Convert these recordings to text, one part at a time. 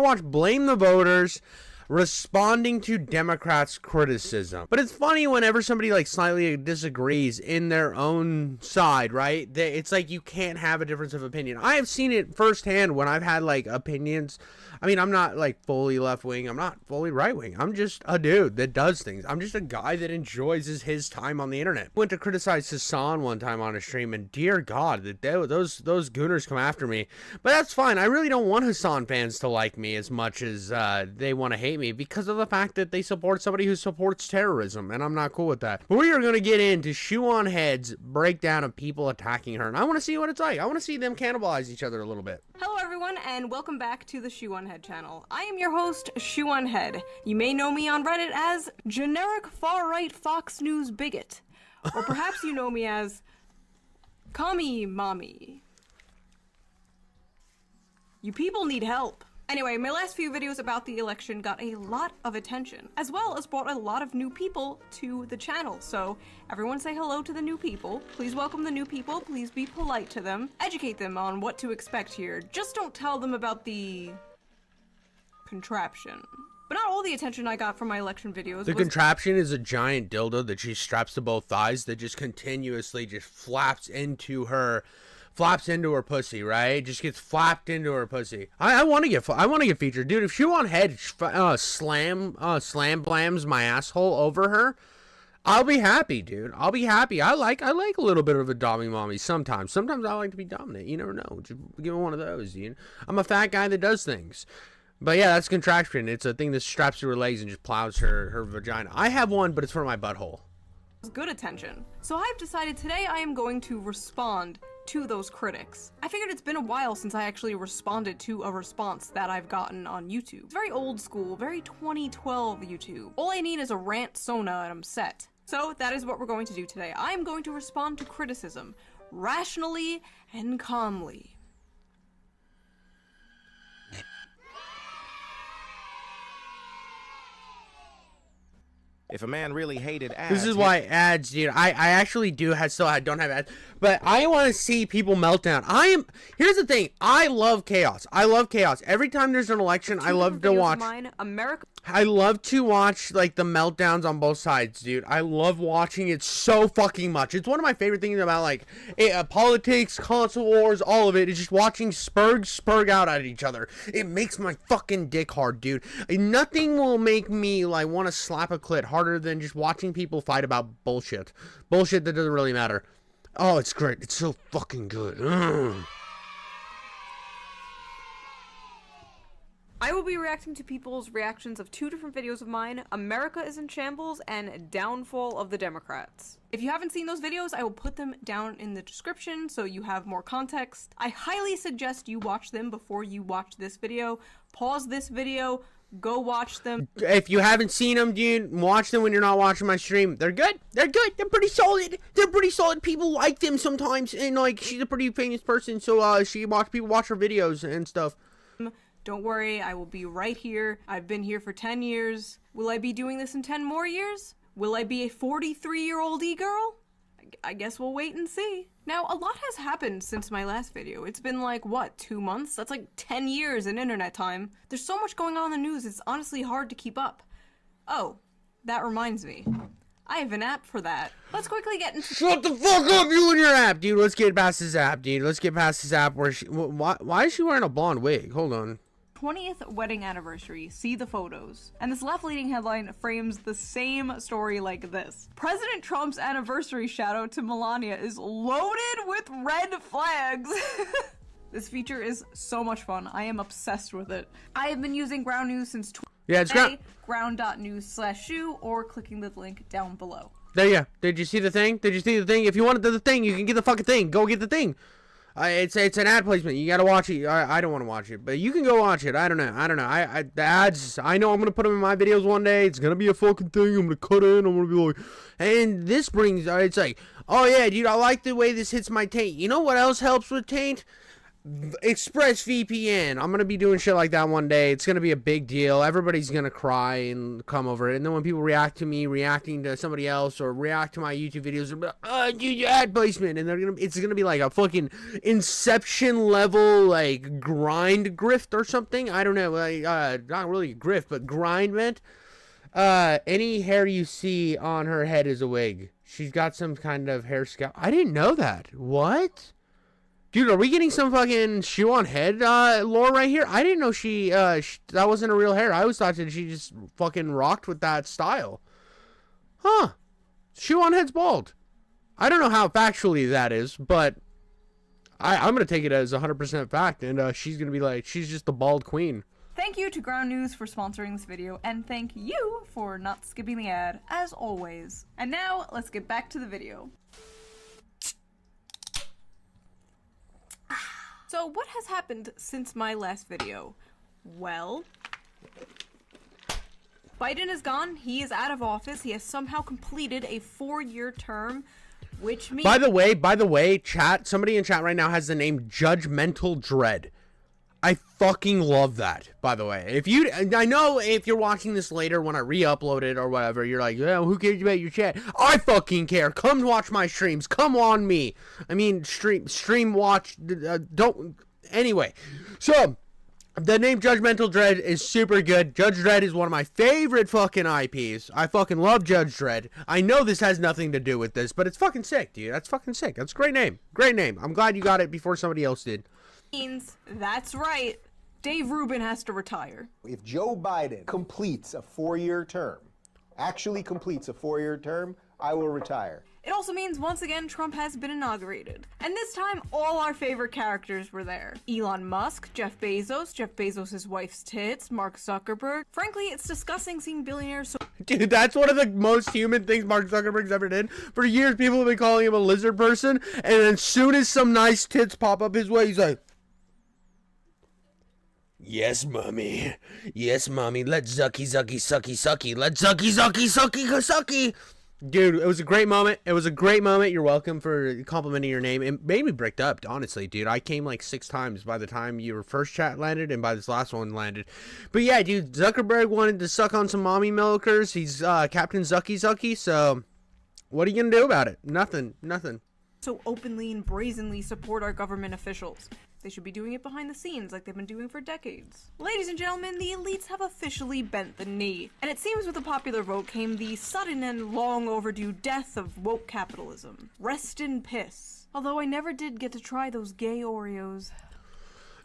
Watch Blame the Voters responding to Democrats' criticism. But it's funny whenever somebody like slightly disagrees in their own side, right? It's like you can't have a difference of opinion. I have seen it firsthand when I've had like opinions. I mean, I'm not like fully left wing. I'm not fully right wing. I'm just a dude that does things. I'm just a guy that enjoys his time on the internet. Went to criticize Hasan one time on a stream, and dear God, those gooners come after me. But that's fine. I really don't want Hasan fans to like me as much as they want to hate me, because of the fact that they support somebody who supports terrorism, and I'm not cool with that. But we are going to get into Shoe0nhead's breakdown of people attacking her, and I want to see what it's like. I want to see them cannibalize each other a little bit. Hello everyone, and welcome back to the Shoe0nhead channel. I am your host, Shoe0nhead. You may know me on Reddit as generic far-right Fox News bigot, or perhaps you know me as Commie Mommy. You people need help. Anyway, my last few videos about the election got a lot of attention, as well as brought a lot of new people to the channel. So everyone say hello to the new people. Please welcome the new people. Please be polite to them. Educate them on what to expect here. Just don't tell them about the contraption. But not all the attention I got from my election videos. The contraption is a giant dildo that she straps to both thighs that just continuously just flaps into her pussy, right? Just gets flapped into her pussy. I want to get featured, dude. If Shoe0nhead slam blams my asshole over her, I'll be happy, dude. I'll be happy. I like a little bit of a dommy mommy sometimes. Sometimes I like to be dominant. You never know. Just give me one of those, dude. I'm a fat guy that does things. But yeah, that's contraption. It's a thing that straps to her legs and just plows her vagina. I have one, but it's for my butthole. Good attention. So I've decided today I am going to respond to those critics. I figured it's been a while since I actually responded to a response that I've gotten on YouTube. It's very old school, very 2012 YouTube. All I need is a rant Sona and I'm set. So that is what we're going to do today. I am going to respond to criticism rationally and calmly. If a man really hated ads... This is why ads, dude. I actually don't have ads. But I want to see people melt down. Here's the thing. I love chaos. Every time there's an election, I love to watch... I love to watch, like, the meltdowns on both sides, dude. I love watching it so fucking much. It's one of my favorite things about, like, politics, console wars, all of it. Is just watching spurg out at each other. It makes my fucking dick hard, dude. Nothing will make me, like, want to slap a clit harder than just watching people fight about bullshit. Bullshit that doesn't really matter. Oh, it's great. It's so fucking good. I will be reacting to people's reactions of two different videos of mine, America is in Shambles and Downfall of the Democrats. If you haven't seen those videos, I will put them down in the description so you have more context. I highly suggest you watch them before you watch this video. Pause this video, go watch them. If you haven't seen them, dude, watch them when you're not watching my stream. They're good. They're good. They're pretty solid. They're pretty solid. People like them sometimes, and like she's a pretty famous person, so people watch her videos and stuff. Don't worry, I will be right here. I've been here for 10 years. Will I be doing this in 10 more years? Will I be a 43-year-old e-girl? I guess we'll wait and see. Now, a lot has happened since my last video. It's been like, what, 2 months? That's like 10 years in internet time. There's so much going on in the news, it's honestly hard to keep up. Oh, that reminds me. I have an app for that. Let's quickly get into— Shut the fuck up, you and your app, dude. Let's get past this app, dude. Let's get past this app where why is she wearing a blonde wig? Hold on. 20th wedding anniversary, see the photos. And this left leading headline frames the same story like this. President Trump's anniversary shout out to Melania is loaded with red flags. This feature is so much fun. I am obsessed with it. I have been using Ground News since it's ground.news/shoe or clicking the link down below. There you go. Did you see the thing? If you wanted the thing, you can get the fucking thing. Go get the thing. It's an ad placement. You gotta watch it. I don't want to watch it, but you can go watch it. I don't know. The ads, I know I'm gonna put them in my videos one day. It's gonna be a fucking thing. I'm gonna cut in. I'm gonna be like, and this brings, it's like, oh yeah, dude, I like the way this hits my taint. You know what else helps with taint? ExpressVPN. I'm gonna be doing shit like that one day. It's gonna be a big deal. Everybody's gonna cry and come over it. And then when people react to me reacting to somebody else or react to my YouTube videos, they'll be like, "Oh, dude, ad placement," and it's gonna be like a fucking Inception level like grind grift or something. I don't know, like not really a grift, but grind meant. Any hair you see on her head is a wig. She's got some kind of hair scalp. I didn't know that. What? Dude, are we getting some fucking Shoe0nhead lore right here? I didn't know that wasn't a real hair. I always thought that she just fucking rocked with that style. Huh. Shoe0nhead's bald. I don't know how factually that is, but I'm going to take it as 100% fact, and she's going to be like, she's just the bald queen. Thank you to Ground News for sponsoring this video, and thank you for not skipping the ad, as always. And now, let's get back to the video. So what has happened since my last video? Well, Biden is gone. He is out of office. He has somehow completed a 4-year term, which means... By the way, chat, somebody in chat right now has the name Judgmental Dread. I fucking love that, by the way. I know if you're watching this later when I re-upload it or whatever, you're like, yeah, who cares about your chat? I fucking care. Come watch my streams. Come on me. I mean, stream watch, anyway. So, the name Judgmental Dread is super good. Judge Dredd is one of my favorite fucking IPs. I fucking love Judge Dredd. I know this has nothing to do with this, but it's fucking sick, dude. That's fucking sick. That's a great name. Great name. I'm glad you got it before somebody else did. Means, that's right, Dave Rubin has to retire. If Joe Biden completes a 4-year term, actually completes a 4-year term, I will retire. It also means, once again, Trump has been inaugurated. And this time, all our favorite characters were there. Elon Musk, Jeff Bezos' wife's tits, Mark Zuckerberg. Frankly, it's disgusting seeing billionaires so— Dude, that's one of the most human things Mark Zuckerberg's ever did. For years, people have been calling him a lizard person, and as soon as some nice tits pop up his way, he's like, yes, mommy. Yes, mommy. Let's sucky. Let's sucky. Dude, it was a great moment. You're welcome for complimenting your name. It made me bricked up, honestly, dude. I came like 6 times by the time your first chat landed and by this last one landed. But yeah, dude, Zuckerberg wanted to suck on some mommy milkers. He's Captain Zucky, so what are you gonna do about it? Nothing. so openly and brazenly support our government officials. They should be doing it behind the scenes like they've been doing for decades. Ladies and gentlemen, the elites have officially bent the knee. And it seems with the popular vote came the sudden and long overdue death of woke capitalism. Rest in piss. Although I never did get to try those gay Oreos.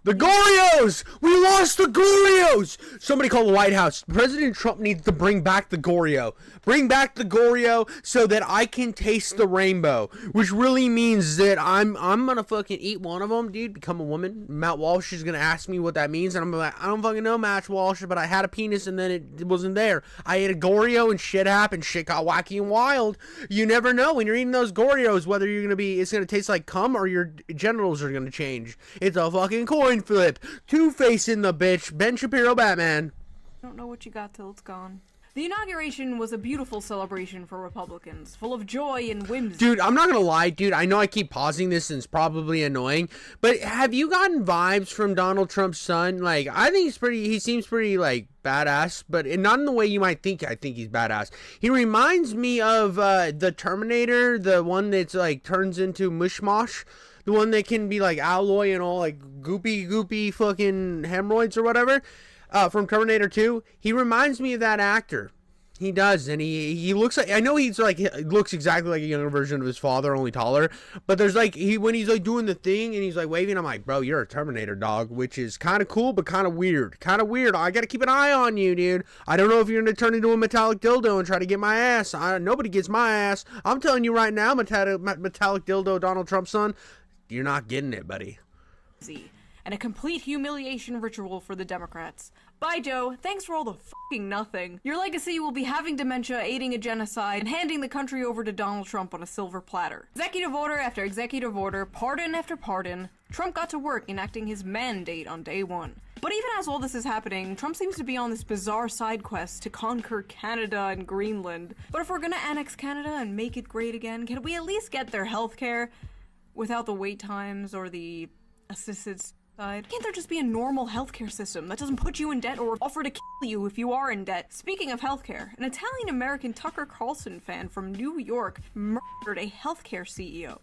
The Goreos! We lost the Goreos! Somebody call the White House. President Trump needs to bring back the Goreo. Bring back the Goreo so that I can taste the rainbow. Which really means that I'm gonna fucking eat one of them, dude. Become a woman. Matt Walsh is gonna ask me what that means. And I'm like, I don't fucking know, Matt Walsh, but I had a penis and then it wasn't there. I ate a Goreo and shit happened. Shit got wacky and wild. You never know when you're eating those Goreos whether it's gonna taste like cum or your genitals are gonna change. It's a fucking coin flip. Two-Face in the bitch. Ben Shapiro Batman. I don't know what you got till it's gone. The inauguration was a beautiful celebration for Republicans, full of joy and whimsy. Dude, I'm not gonna lie, dude. I know I keep pausing this and it's probably annoying, but have you gotten vibes from Donald Trump's son? Like, I think he seems pretty, like, badass, but not in the way you might think. I think he's badass. He reminds me of the Terminator, the one that's, like, turns into mushmosh. The one that can be like alloy and all like goopy fucking hemorrhoids or whatever. From Terminator 2. He reminds me of that actor. He does, and he looks like, I know he looks exactly like a younger version of his father, only taller. But there's like, when he's like doing the thing and he's like waving, I'm like, bro, you're a Terminator, dog, which is kind of cool, but kind of weird. I gotta keep an eye on you, dude. I don't know if you're gonna turn into a metallic dildo and try to get my ass. Nobody gets my ass. I'm telling you right now, metallic dildo, Donald Trump's son. You're not getting it, buddy. And a complete humiliation ritual for the Democrats. Bye, Joe. Thanks for all the fucking nothing. Your legacy will be having dementia, aiding a genocide, and handing the country over to Donald Trump on a silver platter. Executive order after executive order, pardon after pardon, Trump got to work enacting his mandate on day one. But even as all this is happening, Trump seems to be on this bizarre side quest to conquer Canada and Greenland. But if we're gonna annex Canada and make it great again, can we at least get their healthcare without the wait times or the assisted suicide. Can't there just be a normal healthcare system that doesn't put you in debt or offer to kill you if you are in debt? Speaking of healthcare, an Italian-American Tucker Carlson fan from New York murdered a healthcare CEO.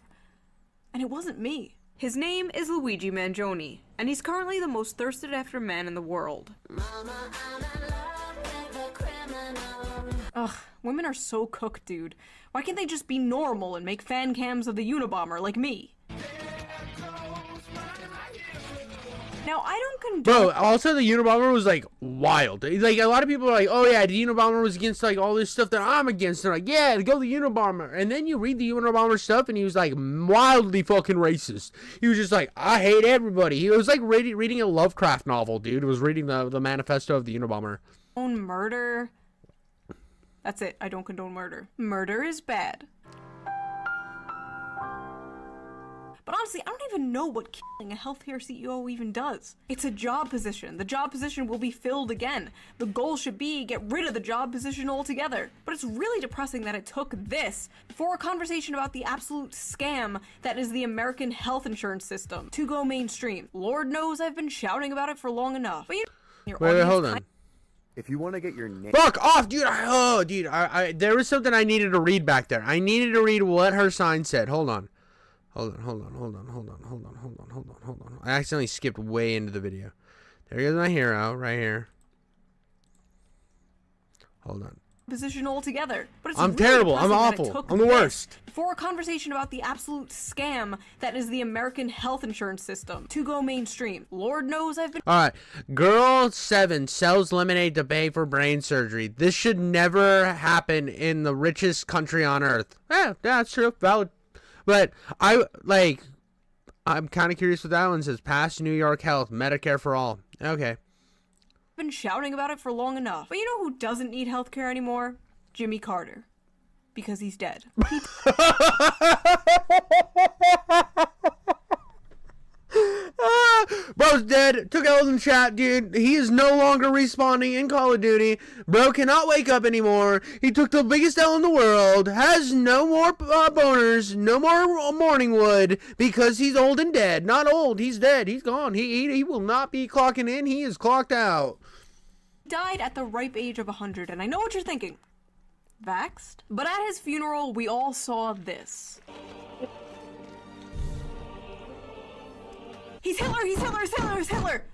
And it wasn't me. His name is Luigi Mangione, and he's currently the most thirsted after man in the world. Ugh, women are so cooked, dude. Why can't they just be normal and make fan cams of the Unabomber like me? Now, I don't condone— Bro, also the Unabomber was like wild. Like a lot of people are like, oh yeah, the Unabomber was against like all this stuff that I'm against. They're like, yeah, go the Unabomber. And then you read the Unabomber stuff and he was like wildly fucking racist. He was just like, I hate everybody. He was like reading a Lovecraft novel, dude. He was reading the manifesto of the Unabomber. Murder. That's it. I don't condone murder. Murder is bad. But honestly, I don't even know what killing a healthcare CEO even does. It's a job position. The job position will be filled again. The goal should be get rid of the job position altogether. But it's really depressing that it took this for a conversation about the absolute scam that is the American health insurance system to go mainstream. Lord knows I've been shouting about it for long enough. But Wait, hold on. If you want to get your name... Fuck off, dude. There was something I needed to read back there. I needed to read what her sign said. Hold on. Hold on. I accidentally skipped way into the video. There goes my hero, right here. Hold on. Position altogether. But it's I'm really terrible. I'm depressing that it awful. took I'm the this worst. for a conversation about the absolute scam that is the American health insurance system to go mainstream. Lord knows I've been— Alright. Girl 7 sells lemonade to pay for brain surgery. This should never happen in the richest country on earth. Yeah, that's true. Valid. But I'm kind of curious what that one says. Pass New York Health, Medicare for all. Okay. been shouting about it for long enough. But you know who doesn't need healthcare anymore? Jimmy Carter. Because he's dead. Bro's dead. Took L's in chat, dude. He is no longer respawning in Call of Duty. Bro cannot wake up anymore. He took the biggest L in the world. Has no more boners. No more morning wood. Because he's old and dead. Not old. He's dead. He's gone. He will not be clocking in. He is clocked out. Died at the ripe age of 100. And I know what you're thinking. Vaxxed? But at his funeral, we all saw this. He's Hitler! He's Hitler! He's Hitler! He's Hitler!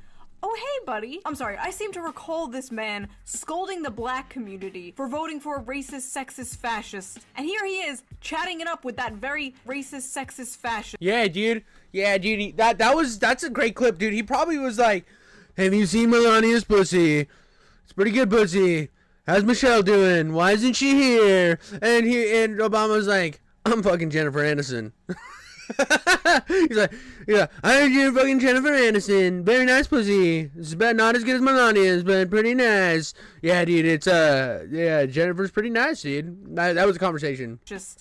Oh, hey, buddy. I'm sorry, I seem to recall this man scolding the black community for voting for a racist, sexist, fascist. And here he is, chatting it up with that very racist, sexist, fascist. Yeah, dude. Yeah, dude. That's a great clip, dude. He probably was like, have you seen Melania's pussy? It's pretty good pussy. How's Michelle doing? Why isn't she here? And Obama was like, I'm fucking Jennifer Aniston. He's like, yeah, I heard you're fucking Jennifer Aniston. Very nice pussy. It's about not as good as Melania's, but pretty nice. Yeah, dude, yeah, Jennifer's pretty nice, dude. That was a conversation.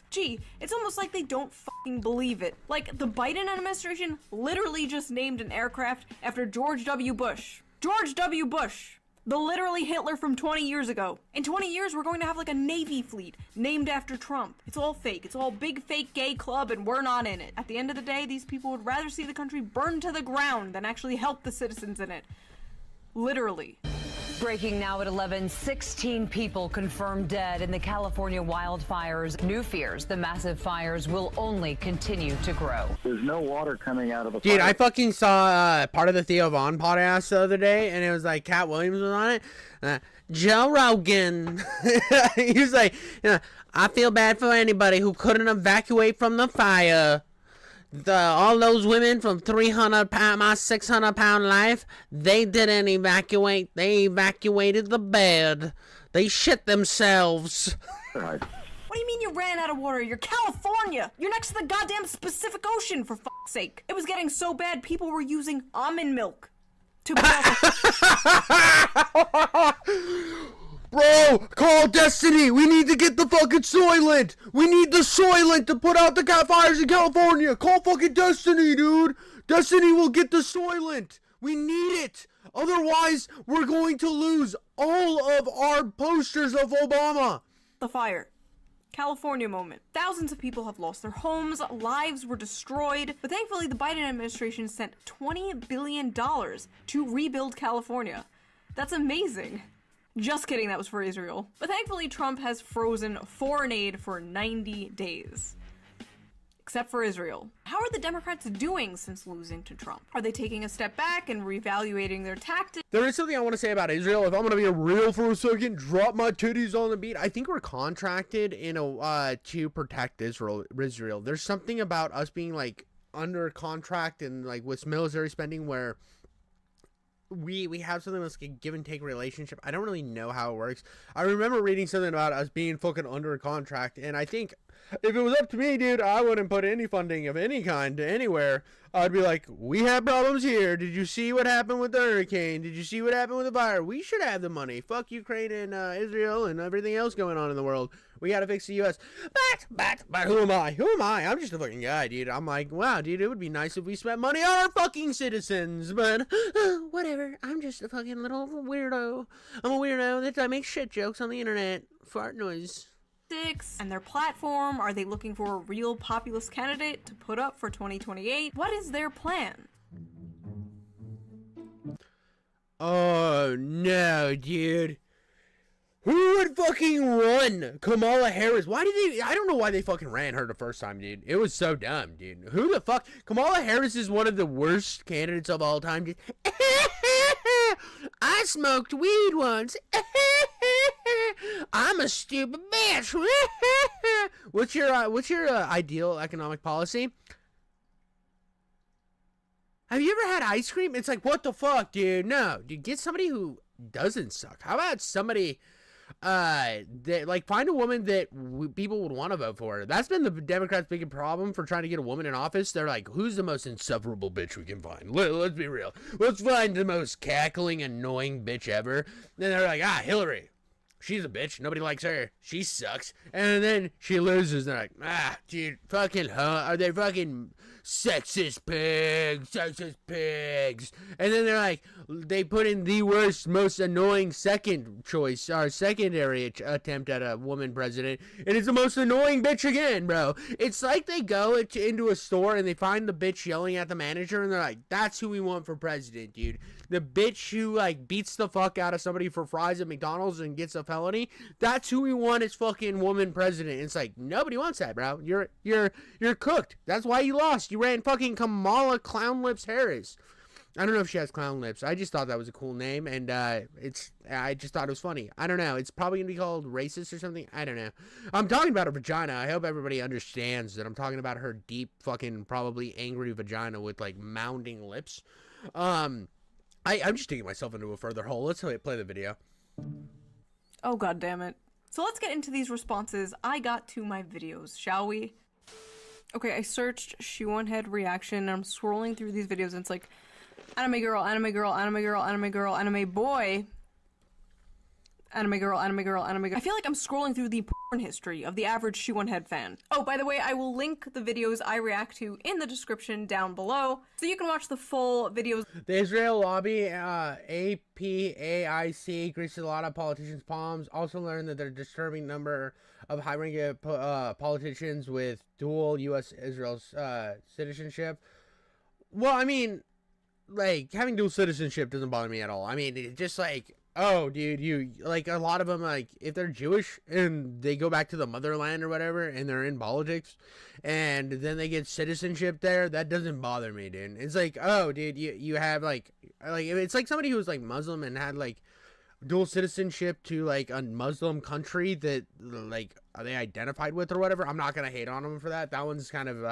Gee, it's almost like they don't fucking believe it. Like, the Biden administration literally just named an aircraft after George W. Bush. George W. Bush. The literally Hitler from 20 years ago. In 20 years, we're going to have like a Navy fleet named after Trump. It's all fake. It's all big fake gay club and we're not in it. At the end of the day, these people would rather see the country burn to the ground than actually help the citizens in it. Literally. Breaking now at 11, 16 people confirmed dead in the California wildfires. New fears the massive fires will only continue to grow. There's no water coming out of the Dude, fire. I fucking saw part of the Theo Vaughn podcast the other day, and it was like Cat Williams was on it. Joe Rogan. He was like, I feel bad for anybody who couldn't evacuate from the fire. All those women from 300 pound, my 600 pound life, they didn't evacuate. They evacuated the bed. They shit themselves. Right. What do you mean you ran out of water? You're California! You're next to the goddamn Pacific Ocean, for fuck's sake! It was getting so bad, people were using almond milk to Bro, call Destiny. We need to get the fucking Soylent. We need the Soylent to put out the fires in California. Call fucking Destiny, dude. Destiny will get the Soylent. We need it. Otherwise, we're going to lose all of our posters of Obama. the fire. California moment. Thousands of people have lost their homes, lives were destroyed, but thankfully the Biden administration sent $20 billion to rebuild California. That's amazing. Just kidding, that was for Israel. But thankfully Trump has frozen foreign aid for 90 days. Except for Israel. How are the Democrats doing since losing to Trump? Are they taking a step back and reevaluating their tactics? There is something I want to say about Israel. If I'm going to be real for a second, drop my titties on the beat. I think we're contracted to protect Israel. There's something about us being like under contract and like with military spending where we have something that's like a give and take relationship. I don't really know how it works. I remember reading something about us being fucking under a contract, and I think if it was up to me, dude, I wouldn't put any funding of any kind to anywhere. I'd be like, we have problems here. Did you see what happened with the hurricane? Did you see what happened with the fire? We should have the money. Fuck Ukraine and Israel and everything else going on in the world. We gotta fix the U.S. But who am I? Who am I? I'm just a fucking guy, dude. I'm like, wow, dude, it would be nice if we spent money on our fucking citizens. But whatever. I'm just a fucking little weirdo. I'm a weirdo that makes shit jokes on the internet. Fart noise. And their platform? Are they looking for a real populist candidate to put up for 2028? What is their plan? Oh no, dude. Who would fucking run Kamala Harris? Why did they? I don't know why they fucking ran her the first time, dude. It was so dumb, dude. Who the fuck? Kamala Harris is one of the worst candidates of all time, dude. I smoked weed once. I'm a stupid bitch. What's your ideal economic policy? Have you ever had ice cream? It's like, what the fuck, dude? No, dude, get somebody who doesn't suck. How about somebody that like find a woman that people would want to vote for? That's been the Democrats' biggest problem for trying to get a woman in office. They're like, who's the most insufferable bitch we can find? Let's be real. Let's find the most cackling, annoying bitch ever. Then they're like, Hillary. She's a bitch. Nobody likes her. She sucks. And then she loses. And they're like, dude, fucking, are they fucking sexist pigs? Sexist pigs. And then they're like, they put in the worst, most annoying second choice, or secondary attempt at a woman president. And it's the most annoying bitch again, bro. It's like they go into a store and they find the bitch yelling at the manager. And they're like, that's who we want for president, dude. The bitch who like beats the fuck out of somebody for fries at McDonald's and gets a felony. That's who we want as fucking woman president. It's like nobody wants that, bro. You're cooked. That's why you lost. You ran fucking Kamala Clown Lips Harris. I don't know if she has clown lips. I just thought that was a cool name, and I just thought it was funny. I don't know. It's probably gonna be called racist or something. I don't know. I'm talking about her vagina. I hope everybody understands that I'm talking about her deep fucking probably angry vagina with like mounding lips. I'm just digging myself into a further hole. Let's play the video. Oh, god damn it. So let's get into these responses I got to my videos, shall we? Okay, I searched Shoe0nhead reaction, and I'm scrolling through these videos, and it's like, anime girl, anime girl, anime girl, anime girl, anime boy, anime girl, anime girl, anime girl. I feel like I'm scrolling through the porn history of the average Shoe0nhead fan. Oh, by the way, I will link the videos I react to in the description down below, so you can watch the full videos. The Israel lobby, APAIC, greases a lot of politicians' palms. Also learned that there's a disturbing number of high-ranking politicians with dual U.S.-Israel citizenship. Well, I mean, like, having dual citizenship doesn't bother me at all. I mean, it's just like, oh, dude, you, like, a lot of them, like, if they're Jewish and they go back to the motherland or whatever and they're in politics and then they get citizenship there, that doesn't bother me, dude. It's like, oh, dude, you have, like, it's like somebody who was, like, Muslim and had, like, dual citizenship to, like, a Muslim country that, like, they identified with or whatever. I'm not gonna hate on them for that. That one's kind of,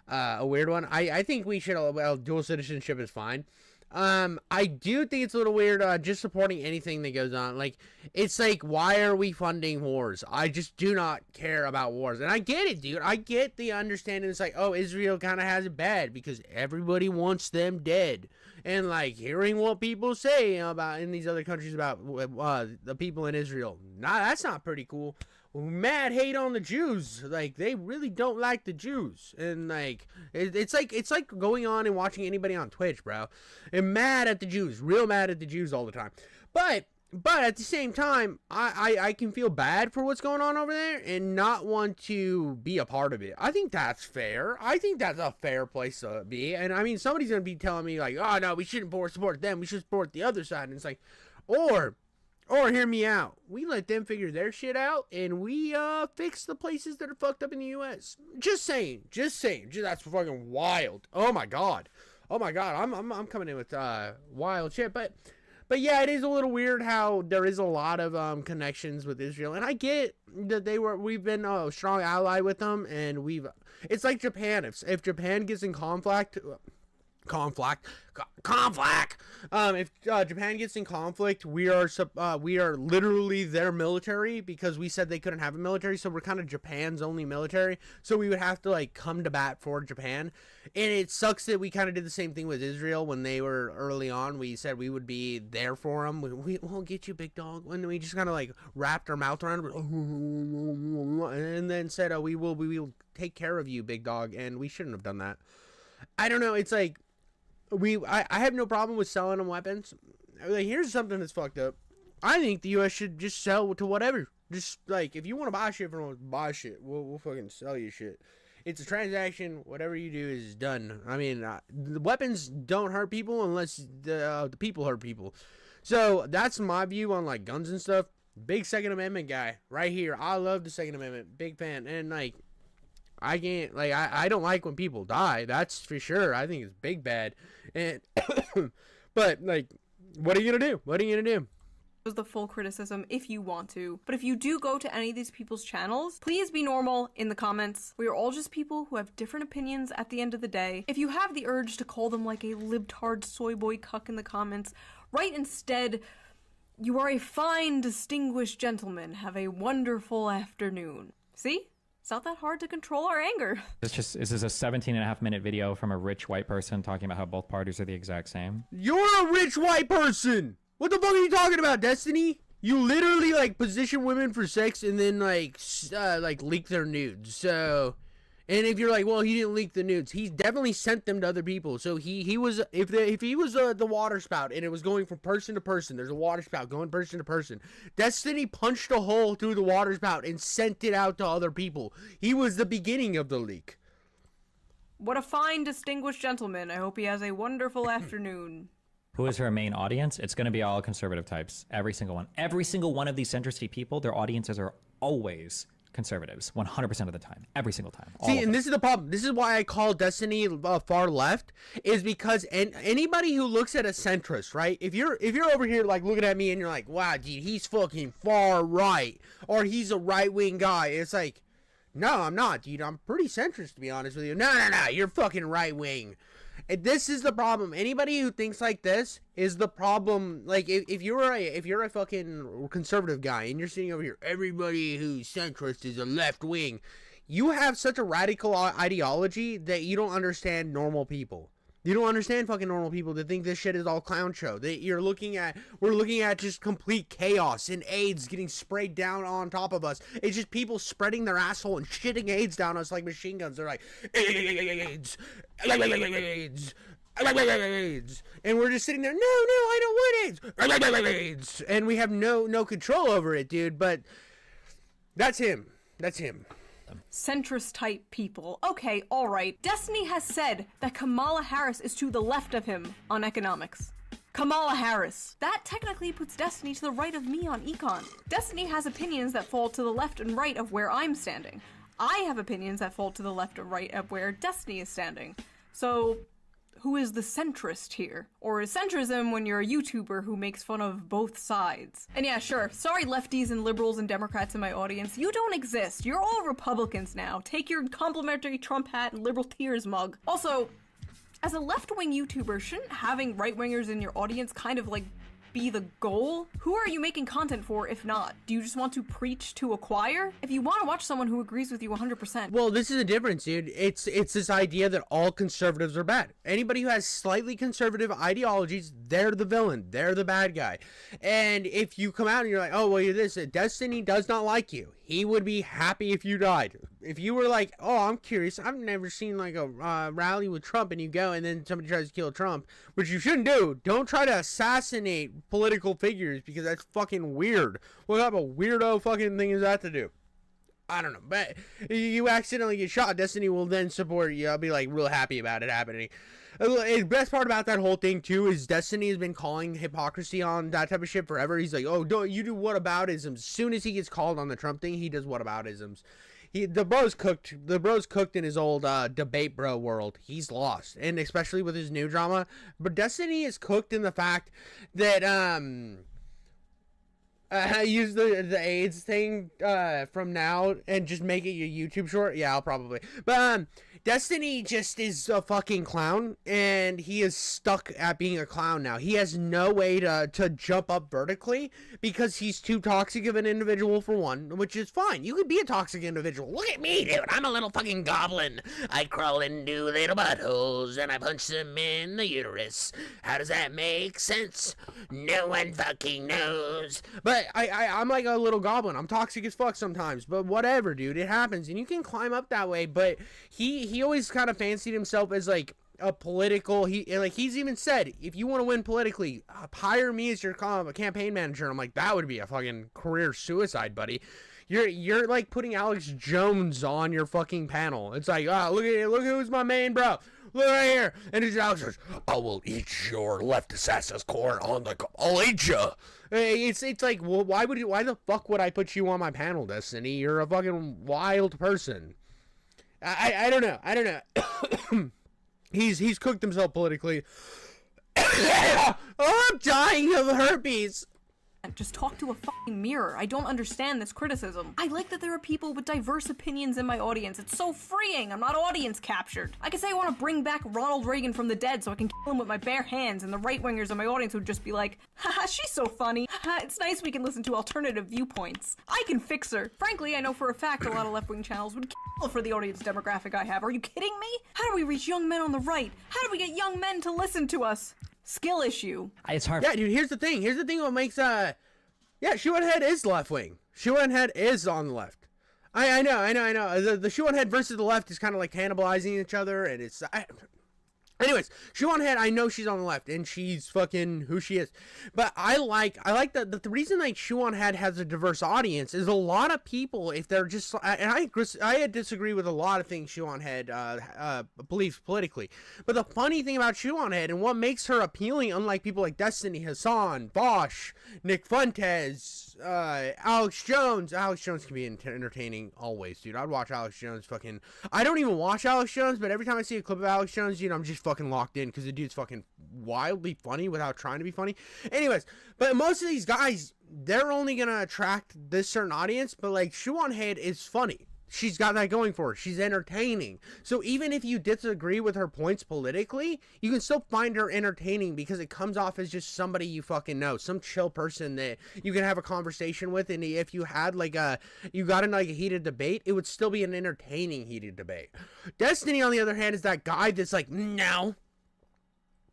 a weird one. I think we should, well, dual citizenship is fine. I do think it's a little weird, just supporting anything that goes on. Like, it's like, why are we funding wars? I just do not care about wars. And I get it, dude. I get the understanding. It's like, oh, Israel kind of has it bad because everybody wants them dead. And, like, hearing what people say about in these other countries about the people in Israel. Nah, that's not pretty cool. Mad hate on the Jews. Like, they really don't like the Jews. And, like, it's like going on and watching anybody on Twitch, bro. And mad at the Jews. Real mad at the Jews all the time. But But at the same time, I can feel bad for what's going on over there and not want to be a part of it. I think that's fair. I think that's a fair place to be. And I mean, somebody's going to be telling me like, oh no, we shouldn't support them. We should support the other side. And it's like, or hear me out. We let them figure their shit out and we fix the places that are fucked up in the US. Just saying. That's fucking wild. Oh my God. I'm coming in with wild shit, But yeah, it is a little weird how there is a lot of connections with Israel, and I get that we've been a strong ally with them, and it's like Japan. If Japan gets in conflict. If Japan gets in conflict, we are literally their military because we said they couldn't have a military, so we're kind of Japan's only military. So we would have to like come to bat for Japan, and it sucks that we kind of did the same thing with Israel when they were early on. We said we would be there for them. We'll get you, big dog. When we just kind of like wrapped our mouth around it, and then said, we will take care of you, big dog, and we shouldn't have done that. I don't know. It's like. I have no problem with selling them weapons. Like, here's something that's fucked up. I think the U.S. should just sell to whatever. Just, like, if you want to buy shit from us, buy shit. We'll fucking sell you shit. It's a transaction. Whatever you do is done. I mean, the weapons don't hurt people unless the people hurt people. So, that's my view on, like, guns and stuff. Big Second Amendment guy. Right here. I love the Second Amendment. Big fan. And, like, I can't, like, I don't like when people die. That's for sure. I think it's big bad. And, but, like, what are you gonna do? Was the full criticism if you want to. But if you do go to any of these people's channels, please be normal in the comments. We are all just people who have different opinions at the end of the day. If you have the urge to call them like a libtard soy boy cuck in the comments, write instead, "You are a fine, distinguished gentleman. Have a wonderful afternoon." See? It's not that hard to control our anger. This is a 17.5-minute video from a rich white person talking about how both parties are the exact same. You're a rich white person! What the fuck are you talking about, Destiny? You literally, like, position women for sex and then, like leak their nudes. So, and if you're like, well, he didn't leak the nudes, he definitely sent them to other people. So he was, if he was the water spout and it was going from person to person, there's a water spout going person to person. Destiny punched a hole through the water spout and sent it out to other people. He was the beginning of the leak. What a fine, distinguished gentleman. I hope he has a wonderful afternoon. Who is her main audience? It's going to be all conservative types. Every single one. Every single one of these centrist people, their audiences are always conservatives 100% of the time, every single time. See, and this is the problem. This is why I call Destiny far left, is because anybody who looks at a centrist, right? If you're over here like looking at me and you're like, wow, dude, he's fucking far right, or he's a right wing guy, it's like, no, I'm not, dude. I'm pretty centrist, to be honest with you. No, you're fucking right wing. And this is the problem. Anybody who thinks like this is the problem. Like, if you're a fucking conservative guy and you're sitting over here, everybody who's centrist is a left wing, you have such a radical ideology that you don't understand normal people. You don't understand fucking normal people that think this shit is all clown show. We're looking at just complete chaos and AIDS getting sprayed down on top of us. It's just people spreading their asshole and shitting AIDS down us like machine guns. They're like, AIDS, AIDS, AIDS. And we're just sitting there, no, I don't want AIDS. And we have no control over it, dude. But that's him. Centrist type people. Okay, alright. Destiny has said that Kamala Harris is to the left of him on economics. Kamala Harris. That technically puts Destiny to the right of me on econ. Destiny has opinions that fall to the left and right of where I'm standing. I have opinions that fall to the left and right of where Destiny is standing. So, who is the centrist here? Or is centrism when you're a YouTuber who makes fun of both sides? And yeah, sure, sorry lefties and liberals and Democrats in my audience, you don't exist. You're all Republicans now. Take your complimentary Trump hat and liberal tears mug. Also, as a left-wing YouTuber, shouldn't having right-wingers in your audience kind of like be the goal? Who are you making content for if not? Do you just want to preach to a choir? If you want to watch someone who agrees with you 100%. Well, this is the difference, dude. It's this idea that all conservatives are bad. Anybody who has slightly conservative ideologies, they're the villain. They're the bad guy. And if you come out and you're like, oh, well, you're this, Destiny does not like you. He would be happy if you died. If you were like, oh, I'm curious, I've never seen like a rally with Trump, and you go and then somebody tries to kill Trump, which you shouldn't do. Don't try to assassinate political figures because that's fucking weird. What type of weirdo fucking thing is that to do? I don't know, but you accidentally get shot, Destiny will then support you. I'll be like real happy about it happening. The best part about that whole thing too is Destiny has been calling hypocrisy on that type of shit forever. He's like, oh, don't you do whataboutisms. As soon as he gets called on the Trump thing, he does whataboutisms. The bro's cooked in his old debate bro world. He's lost, and especially with his new drama. But Destiny is cooked in the fact that use the AIDS thing from now and just make it your YouTube short. Yeah, I'll probably. But Destiny just is a fucking clown, and he is stuck at being a clown now. He has no way to jump up vertically because he's too toxic of an individual for one, which is fine. You could be a toxic individual. Look at me, dude. I'm a little fucking goblin. I crawl into little buttholes and I punch them in the uterus. How does that make sense? No one fucking knows. But I'm like a little goblin. I'm toxic as fuck sometimes, but whatever, dude. It happens, and you can climb up that way. But he always kind of fancied himself as like a political. He's even said, if you want to win politically, hire me as your campaign manager. And I'm like, that would be a fucking career suicide, buddy. You're like putting Alex Jones on your fucking panel. It's like, look who's my main bro. Look right here. And it's Alex goes, I will eat your leftist ass's corn on the... I'll eat you. It's like, well, why the fuck would I put you on my panel, Destiny? You're a fucking wild person. I don't know. He's cooked himself politically. Oh, I'm dying of herpes. Just talk to a fucking mirror. I don't understand this criticism. I like that there are people with diverse opinions in my audience. It's so freeing. I'm not audience captured. I could say I want to bring back Ronald Reagan from the dead so I can kill him with my bare hands, and the right-wingers in my audience would just be like, haha, she's so funny. Haha, it's nice we can listen to alternative viewpoints. I can fix her. Frankly, I know for a fact a lot of left-wing channels would kill for the audience demographic I have. Are you kidding me? How do we reach young men on the right? How do we get young men to listen to us? Skill issue. It's hard. Yeah, dude, here's the thing. What makes, yeah, Shoe0nhead is left wing. Shoe0nhead is on the left. I know. The Shoe0nhead versus the left is kind of like cannibalizing each other, and it's... Anyways, Shoe0nhead, I know she's on the left, and she's fucking who she is. But I like that the reason like Shoe0nhead has a diverse audience is a lot of people, if they're just, and I disagree with a lot of things Shoe0nhead believes politically. But the funny thing about Shoe0nhead and what makes her appealing, unlike people like Destiny, Hasan, Vaush, Nick Fuentes, Alex Jones can be entertaining always, dude. I'd watch Alex Jones fucking... I don't even watch Alex Jones, but every time I see a clip of Alex Jones, you know, I'm just fucking locked in because the dude's fucking wildly funny without trying to be funny. Anyways, but most of these guys, they're only gonna attract this certain audience, but like Shoe0nhead is funny. She's got that going for her. She's entertaining. So even if you disagree with her points politically, you can still find her entertaining because it comes off as just somebody you fucking know, some chill person that you can have a conversation with. And if you had you got in like a heated debate, it would still be an entertaining heated debate. Destiny, on the other hand, is that guy that's like, no,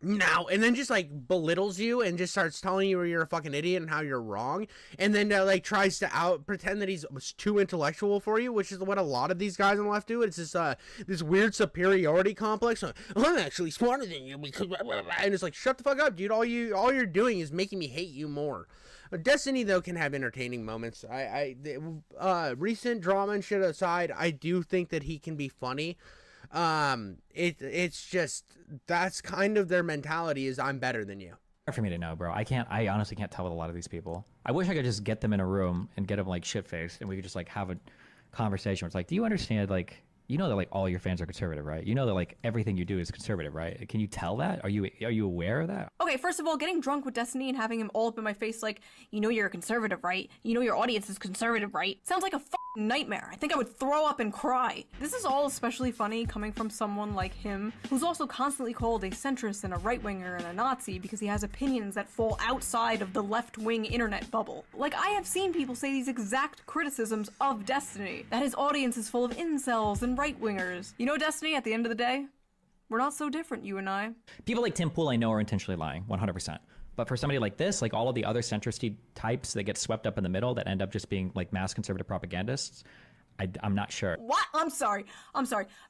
and then just like belittles you and just starts telling you you're a fucking idiot and how you're wrong, and then like tries to pretend that he's too intellectual for you, which is what a lot of these guys on the left do. It's this weird superiority complex. I'm actually smarter than you because, and it's like, shut the fuck up, dude. All you're doing is making me hate you more. Destiny though can have entertaining moments. Recent drama and shit aside, I do think that he can be funny. It's just, that's kind of their mentality, is I'm better than you. Hard for me to know, bro. I honestly can't tell with a lot of these people. I wish I could just get them in a room and get them like shit-faced and we could just like have a conversation where it's like, do you understand, like, you know that like all your fans are conservative, right? You know that like everything you do is conservative, right? Can you tell that? Are you aware of that? Okay, first of all, getting drunk with Destiny and having him all up in my face like, you know you're a conservative, right? You know your audience is conservative, right? Sounds like a fucking nightmare. I think I would throw up and cry. This is all especially funny coming from someone like him, who's also constantly called a centrist and a right-winger and a Nazi because he has opinions that fall outside of the left-wing internet bubble. Like, I have seen people say these exact criticisms of Destiny, that his audience is full of incels and right-wingers. You know, Destiny, at the end of the day, we're not so different, you and I. People like Tim Pool I know are intentionally lying, 100%. But for somebody like this, like all of the other centristy types that get swept up in the middle that end up just being like mass conservative propagandists, I'm not sure. What? I'm sorry.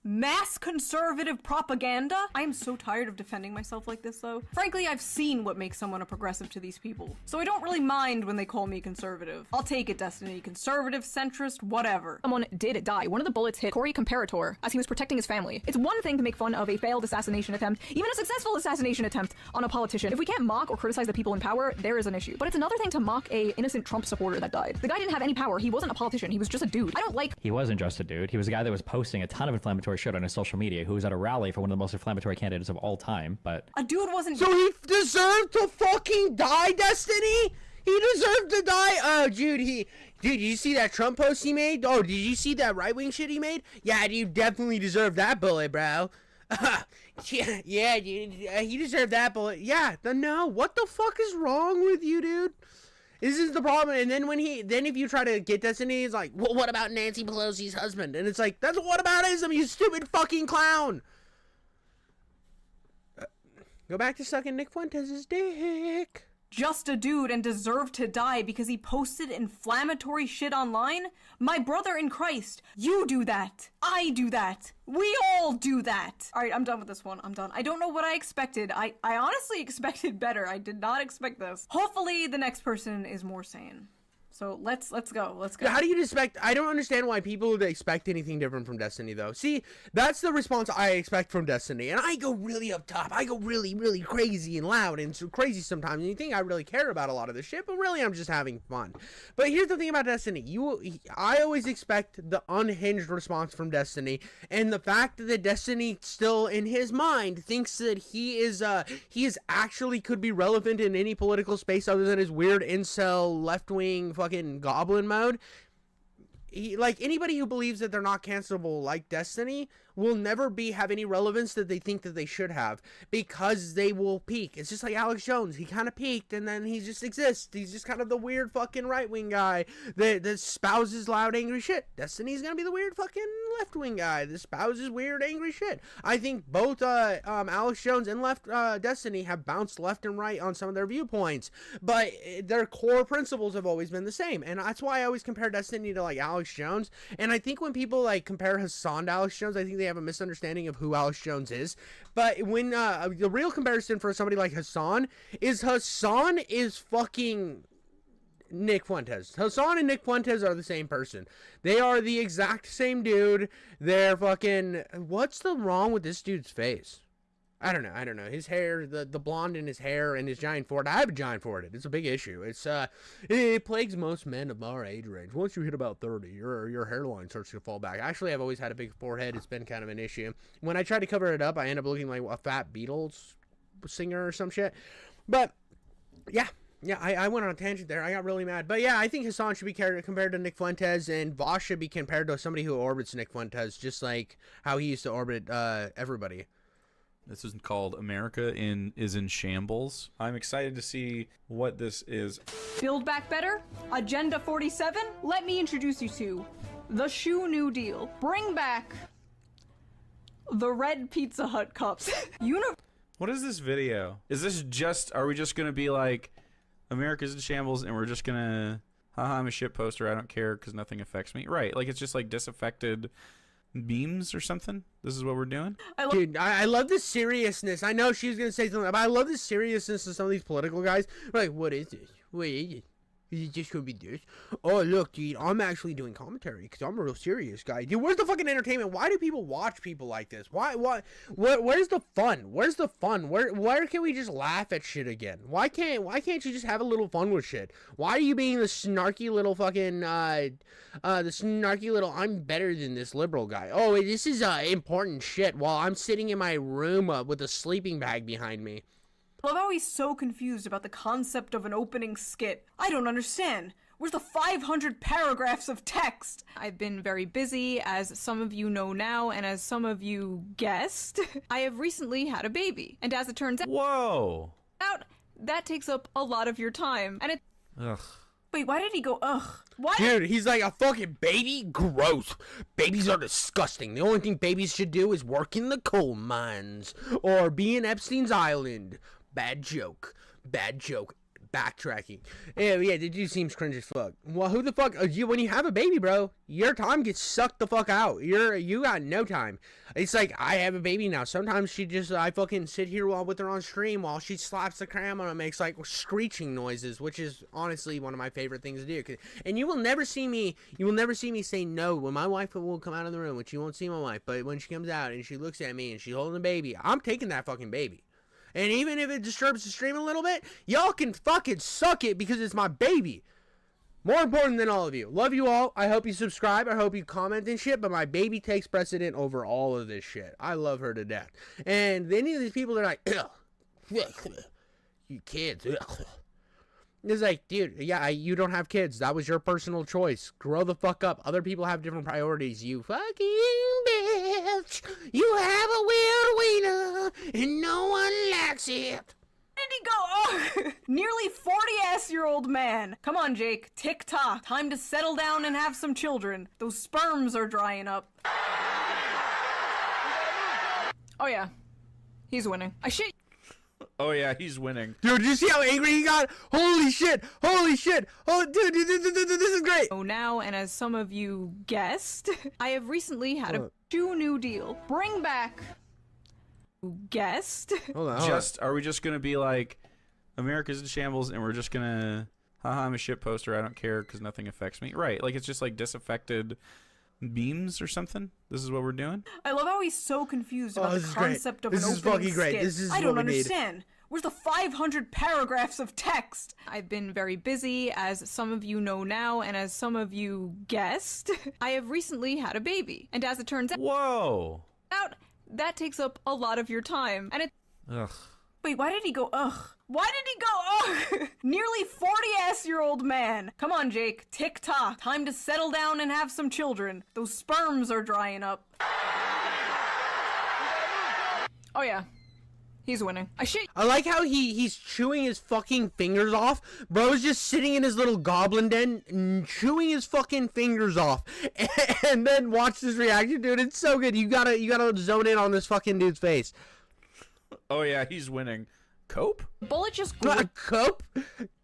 Mass conservative propaganda? I am so tired of defending myself like this, though. Frankly, I've seen what makes someone a progressive to these people, so I don't really mind when they call me conservative. I'll take it, Destiny. Conservative, centrist, whatever. Someone did die. One of the bullets hit Corey Comparator as he was protecting his family. It's one thing to make fun of a failed assassination attempt, even a successful assassination attempt on a politician. If we can't mock or criticize the people in power, there is an issue. But it's another thing to mock a innocent Trump supporter that died. The guy didn't have any power. He wasn't a politician. He was just a dude. I don't like. He wasn't just a dude. He was a guy that was posting a ton of inflammatory shit on his social media, who was at a rally for one of the most inflammatory candidates of all time, but... A dude wasn't... So he deserved to fucking die, Destiny? He deserved to die? Oh, dude, Dude, did you see that Trump post he made? Oh, did you see that right-wing shit he made? Yeah, you definitely deserve that bullet, bro. Yeah, dude, he deserved that bullet. Yeah, no, what the fuck is wrong with you, dude? This is the problem. And then if you try to get Destiny, he's like, well, what about Nancy Pelosi's husband? And it's like, that's whataboutism, you stupid fucking clown. Go back to sucking Nick Fuentes' dick. Just a dude and deserved to die because he posted inflammatory shit online? My brother in Christ, you do that. I do that. We all do that. All right, I'm done with this one. I'm done. I don't know what I expected. I honestly expected better. I did not expect this. Hopefully the next person is more sane. So let's go. Let's go. How do you expect? I don't understand why people would expect anything different from Destiny, though. See, that's the response I expect from Destiny. And I go really up top. I go really, really crazy and loud and so crazy sometimes. And you think I really care about a lot of this shit, but really I'm just having fun. But here's the thing about Destiny. I always expect the unhinged response from Destiny. And the fact that Destiny still, in his mind, thinks that he is actually could be relevant in any political space other than his weird incel left-wing fucking goblin mode. Like anybody who believes that they're not cancelable like Destiny will never have any relevance that they think that they should have, because they will peak. It's just like Alex Jones. He kind of peaked and then he just exists. He's just kind of the weird fucking right-wing guy that spouses loud angry shit. Destiny's gonna be the weird fucking left-wing guy that spouses weird angry shit. I think both Alex Jones and Destiny have bounced left and right on some of their viewpoints, but their core principles have always been the same. And that's why I always compare Destiny to like Alex Jones. And I think when people like compare Hasan to Alex Jones, I think they have a misunderstanding of who Alex Jones is. But when the real comparison for somebody like Hasan is fucking Nick Fuentes. Hasan and Nick Fuentes are the same person. They are the exact same dude. They're fucking... What's the wrong with this dude's face? I don't know. His hair, the blonde in his hair and his giant forehead. I have a giant forehead. It's a big issue. It plagues most men of our age range. Once you hit about 30, your hairline starts to fall back. Actually, I've always had a big forehead. It's been kind of an issue. When I try to cover it up, I end up looking like a fat Beatles singer or some shit. But yeah, I went on a tangent there. I got really mad. But yeah, I think Hasan should be compared to Nick Fuentes, and Vaush should be compared to somebody who orbits Nick Fuentes, just like how he used to orbit everybody. This is called America is in Shambles. I'm excited to see what this is. Build Back Better? Agenda 47? Let me introduce you to the Shoe New Deal. Bring back the red Pizza Hut cups. What is this video? Is this just, are we just going to be like, America's in Shambles and we're just going to, haha, I'm a shit poster, I don't care because nothing affects me? Right, like it's just like disaffected beams or something. This is what we're doing. Dude, I love the seriousness. I know she was gonna say something, but I love the seriousness of some of these political guys. We're like, what is this? What is it? Is it just gonna be this? Oh, look, dude, I'm actually doing commentary because I'm a real serious guy. Dude, where's the fucking entertainment? Why do people watch people like this? Where's the fun? Where's the fun? Where can we just laugh at shit again? Why can't you just have a little fun with shit? Why are you being the snarky little fucking, I'm better than this liberal guy? Oh, this is, important shit while I'm sitting in my room, with a sleeping bag behind me. I love how he's so confused about the concept of an opening skit. I don't understand. Where's the 500 paragraphs of text? I've been very busy, as some of you know now, and as some of you guessed. I have recently had a baby, and as it turns out, that takes up a lot of your time. And it. Ugh. Wait, why did he go, ugh? Why? Dude, he's like, a fucking baby? Gross. Babies are disgusting. The only thing babies should do is work in the coal mines or be in Epstein's Island. Bad joke. Bad joke. backtracking. Yeah, the dude seems cringe as fuck. Well, who the fuck you? When you have a baby, bro, your time gets sucked the fuck out. You got no time. It's like I have a baby now. Sometimes I fucking sit here with her on stream while she slaps the camera and makes like screeching noises, which is honestly one of my favorite things to do. And you will never see me say no when my wife will come out of the room, which you won't see my wife, but when she comes out and she looks at me and she's holding a baby, I'm taking that fucking baby. And even if it disturbs the stream a little bit, y'all can fucking suck it because it's my baby. More important than all of you. Love you all. I hope you subscribe. I hope you comment and shit, but my baby takes precedent over all of this shit. I love her to death. And any of these people are like, ugh, you kids, ugh. It's like, dude, yeah, you don't have kids. That was your personal choice. Grow the fuck up. Other people have different priorities. You fucking bitch. You have a weird wiener, and no one likes it. Where did he go? Oh, nearly 40-year-old man. Come on, Jake. Tick-tock. Time to settle down and have some children. Those sperms are drying up. Oh yeah, he's winning. I shit. Oh yeah, he's winning. Dude, did you see how angry he got? Holy shit! Holy shit! Oh, dude, this is great! Oh, now, and as some of you guessed, I have recently had a shoe new deal. Bring back... Guessed? Hold on. Are we just gonna be like, America's in shambles, and we're just gonna, haha, I'm a shit poster, I don't care, because nothing affects me? Right, like it's just like disaffected memes or something? This is what we're doing? I love how he's so confused about the concept of this an is opening fucking great. skit. This is I don't what we need. understand. Where's the 500 paragraphs of text? I've been very busy, as some of you know now, and as some of you guessed, I have recently had a baby. And as it turns Whoa! out, that takes up a lot of your time. And it... Ugh. Wait, why did he go ugh? Why did he go ugh? Nearly 40-year-old man. Come on, Jake. Tick-tock. Time to settle down and have some children. Those sperms are drying up. Oh yeah, he's winning. I like how he's chewing his fucking fingers off. Bro's just sitting in his little goblin den, chewing his fucking fingers off, and then watch this reaction, dude. It's so good. You gotta zone in on this fucking dude's face. Oh yeah, he's winning. Cope? Bullet just Cope?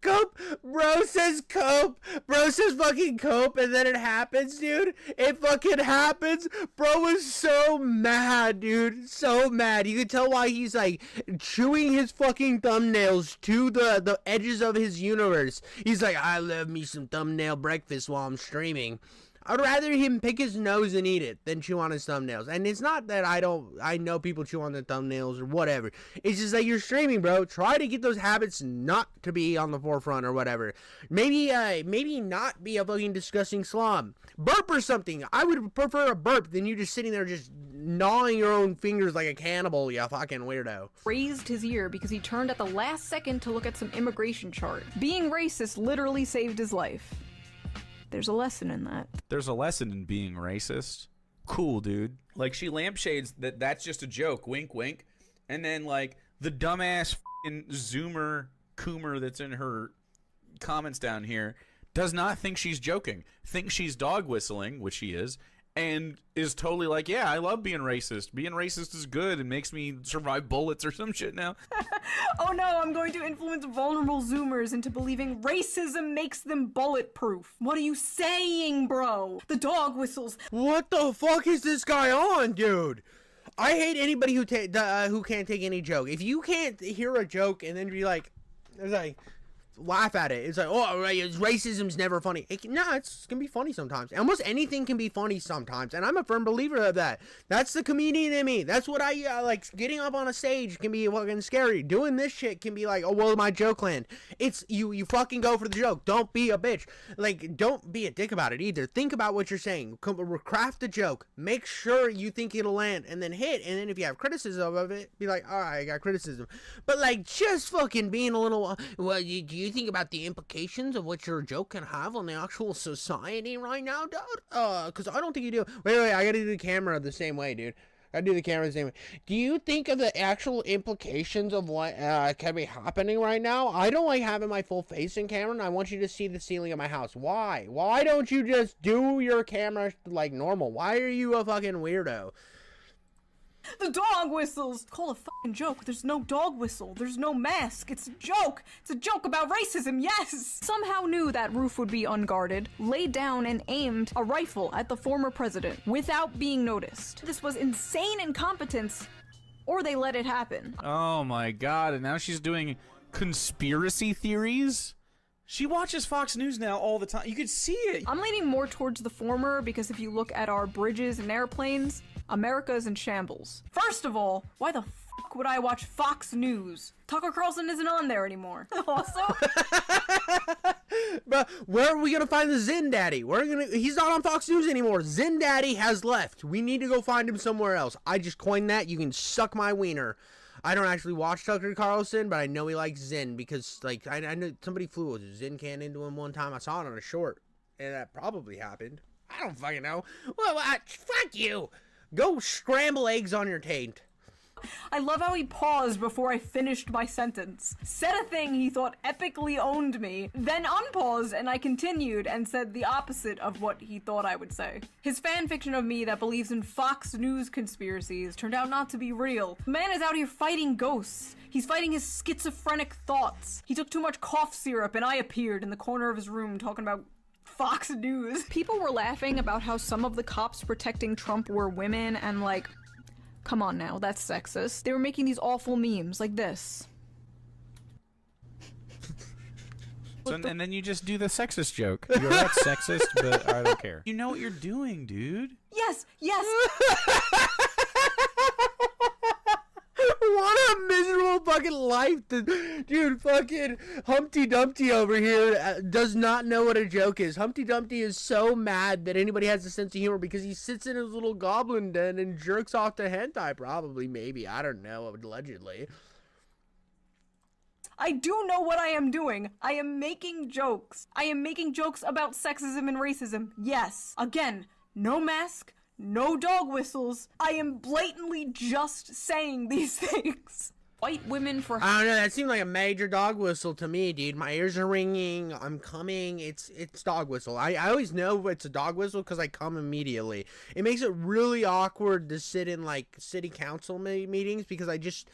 Cope? Bro says cope. Bro says fucking cope, and then it happens, dude. It fucking happens. Bro was so mad, dude. So mad. You can tell why he's like chewing his fucking thumbnails to the edges of his universe. He's like, I love me some thumbnail breakfast while I'm streaming. I'd rather him pick his nose and eat it than chew on his thumbnails. And it's not that I know people chew on their thumbnails or whatever. It's just that you're streaming, bro. Try to get those habits not to be on the forefront or whatever. Maybe not be a fucking disgusting slob. Burp or something. I would prefer a burp than you just sitting there just gnawing your own fingers like a cannibal, you fucking weirdo. Raised his ear because he turned at the last second to look at some immigration chart. Being racist literally saved his life. There's a lesson in that. There's a lesson in being racist. Cool, dude. Like, she lampshades that's just a joke. Wink, wink. And then, like, the dumbass f***ing Zoomer Coomer that's in her comments down here does not think she's joking. Thinks she's dog whistling, which she is, and is totally like, yeah, I love being racist. Being racist is good and makes me survive bullets or some shit now. Oh no, I'm going to influence vulnerable Zoomers into believing racism makes them bulletproof. What are you saying, bro? The dog whistles. What the fuck is this guy on, dude? I hate anybody who can't take any joke. If you can't hear a joke and then be like, it's like, laugh at it. It's like, oh, racism's never funny. It's gonna be funny sometimes. Almost anything can be funny sometimes, and I'm a firm believer of that. That's the comedian in me. That's what I like. Getting up on a stage can be fucking scary. Doing this shit can be like, oh, well, my joke land. It's you fucking go for the joke. Don't be a bitch. Like, don't be a dick about it either. Think about what you're saying. Craft a joke. Make sure you think it'll land, and then hit. And then if you have criticism of it, be like, all right, I got criticism. But like, just fucking being a little, well, do you think about the implications of what your joke can have on the actual society right now, dude? Because I don't think you do. Wait, I gotta do the camera the same way, dude. I do the camera the same way. Do you think of the actual implications of what can be happening right now? I don't like having my full face in camera, and I want you to see the ceiling of my house. Why? Why don't you just do your camera like normal? Why are you a fucking weirdo? The dog whistles! Call a fucking joke. There's no dog whistle. There's no mask. It's a joke. It's a joke about racism, yes! Somehow knew that roof would be unguarded, laid down and aimed a rifle at the former president without being noticed. This was insane incompetence, or they let it happen. Oh my god, and now she's doing conspiracy theories? She watches Fox News now all the time. You could see it. I'm leaning more towards the former because if you look at our bridges and airplanes, America's in shambles. First of all, why the fuck would I watch Fox News? Tucker Carlson isn't on there anymore. Also, But where are we gonna find the Zen Daddy? He's not on Fox News anymore. Zen Daddy has left. We need to go find him somewhere else. I just coined that. You can suck my wiener. I don't actually watch Tucker Carlson, but I know he likes Zen because, like, I know somebody flew a Zen can into him one time. I saw it on a short, and that probably happened. I don't fucking know. Well, fuck you. Go scramble eggs on your taint. I love how he paused before I finished my sentence. Said a thing he thought epically owned me, then unpaused and I continued and said the opposite of what he thought I would say. His fanfiction of me that believes in Fox News conspiracies turned out not to be real. The man is out here fighting ghosts. He's fighting his schizophrenic thoughts. He took too much cough syrup and I appeared in the corner of his room talking about Fox News. People were laughing about how some of the cops protecting Trump were women and like, come on now, that's sexist. They were making these awful memes like this. So, and then you just do the sexist joke. You're not sexist, but I don't care. You know what you're doing, dude. Yes, yes. What a miserable fucking life. Dude, fucking Humpty Dumpty over here does not know what a joke is. Humpty Dumpty is so mad that anybody has a sense of humor because he sits in his little goblin den and jerks off to hentai, probably, maybe. I don't know, allegedly. I do know what I am doing. I am making jokes. I am making jokes about sexism and racism. Yes. Again, no mask. No dog whistles. I am blatantly just saying these things. White women for... I don't know, that seemed like a major dog whistle to me, dude. My ears are ringing. I'm coming. It's dog whistle. I always know it's a dog whistle because I come immediately. It makes it really awkward to sit in, like, city council meetings because I just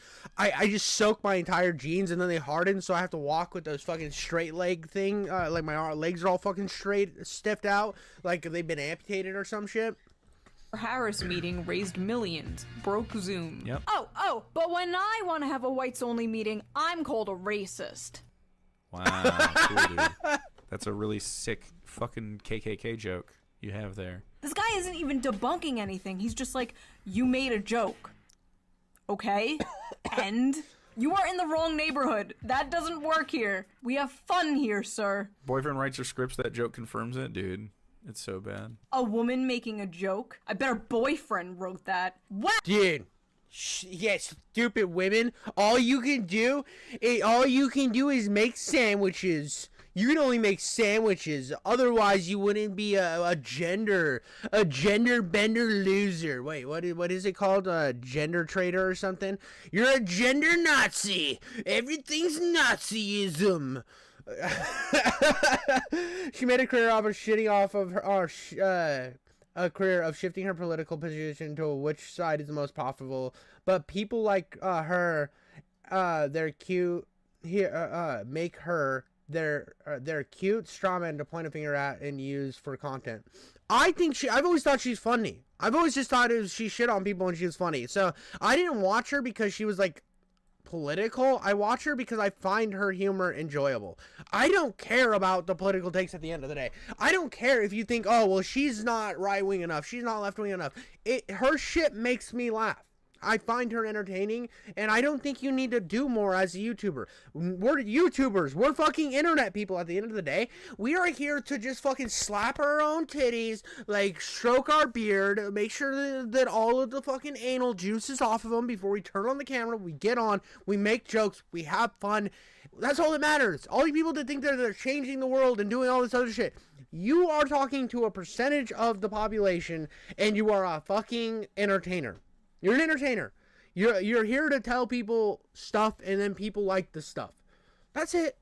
soak my entire jeans and then they harden, so I have to walk with those fucking straight leg thing. Like, my legs are all fucking straight, stiffed out, like they've been amputated or some shit. Harris meeting raised millions, broke Zoom. Yep. Oh, but when I want to have a whites only meeting, I'm called a racist. Wow, cool, dude. That's a really sick fucking KKK joke you have there. This guy isn't even debunking anything. He's just like, you made a joke. Okay? And? You are in the wrong neighborhood. That doesn't work here. We have fun here, sir. Boyfriend writes her scripts, that joke confirms it, dude. It's so bad. A woman making a joke? I bet her boyfriend wrote that. What? Dude. Yeah, stupid women. All you can do is make sandwiches. You can only make sandwiches. Otherwise, you wouldn't be a gender bender loser. Wait, what is it called? A gender traitor or something? You're a gender Nazi. Everything's Nazism. She made a career off of shitting off of her, a career of shifting her political position to which side is the most profitable. But people like her, they're cute. Here, make her their cute strawman to point a finger at and use for content. I've always thought she's funny. I've always just thought she shit on people and she was funny. So I didn't watch her because she was like political. I watch her because I find her humor enjoyable. I don't care about the political takes at the end of the day. I don't care if you think, oh, well, she's not right-wing enough. She's not left-wing enough. Her shit makes me laugh. I find her entertaining, and I don't think you need to do more as a YouTuber. We're YouTubers. We're fucking internet people at the end of the day. We are here to just fucking slap our own titties, like stroke our beard, make sure that all of the fucking anal juice is off of them before we turn on the camera, we get on, we make jokes, we have fun. That's all that matters. All you people that think that they're changing the world and doing all this other shit, you are talking to a percentage of the population, and you are a fucking entertainer. You're an entertainer. You're here to tell people stuff, and then people like the stuff. That's it.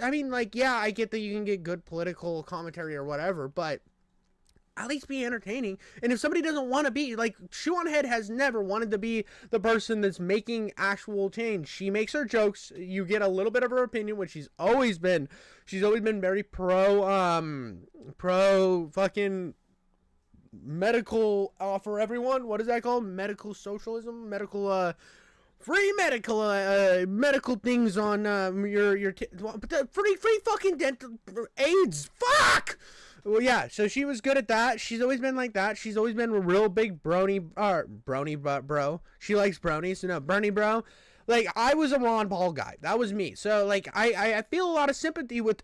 I mean, like, yeah, I get that you can get good political commentary or whatever, but at least be entertaining. And if somebody doesn't want to be, like, Shoe0nhead has never wanted to be the person that's making actual change. She makes her jokes. You get a little bit of her opinion, which she's always been very pro fucking medical for everyone. What is that called? Medical socialism? Medical free medical things on free fucking dental AIDS. Fuck. Well, yeah. So she was good at that. She's always been like that. She's always been a real big brony bro. She likes bronies. So no, Bernie bro. Like, I was a Ron Paul guy. That was me. So, like, I feel a lot of sympathy with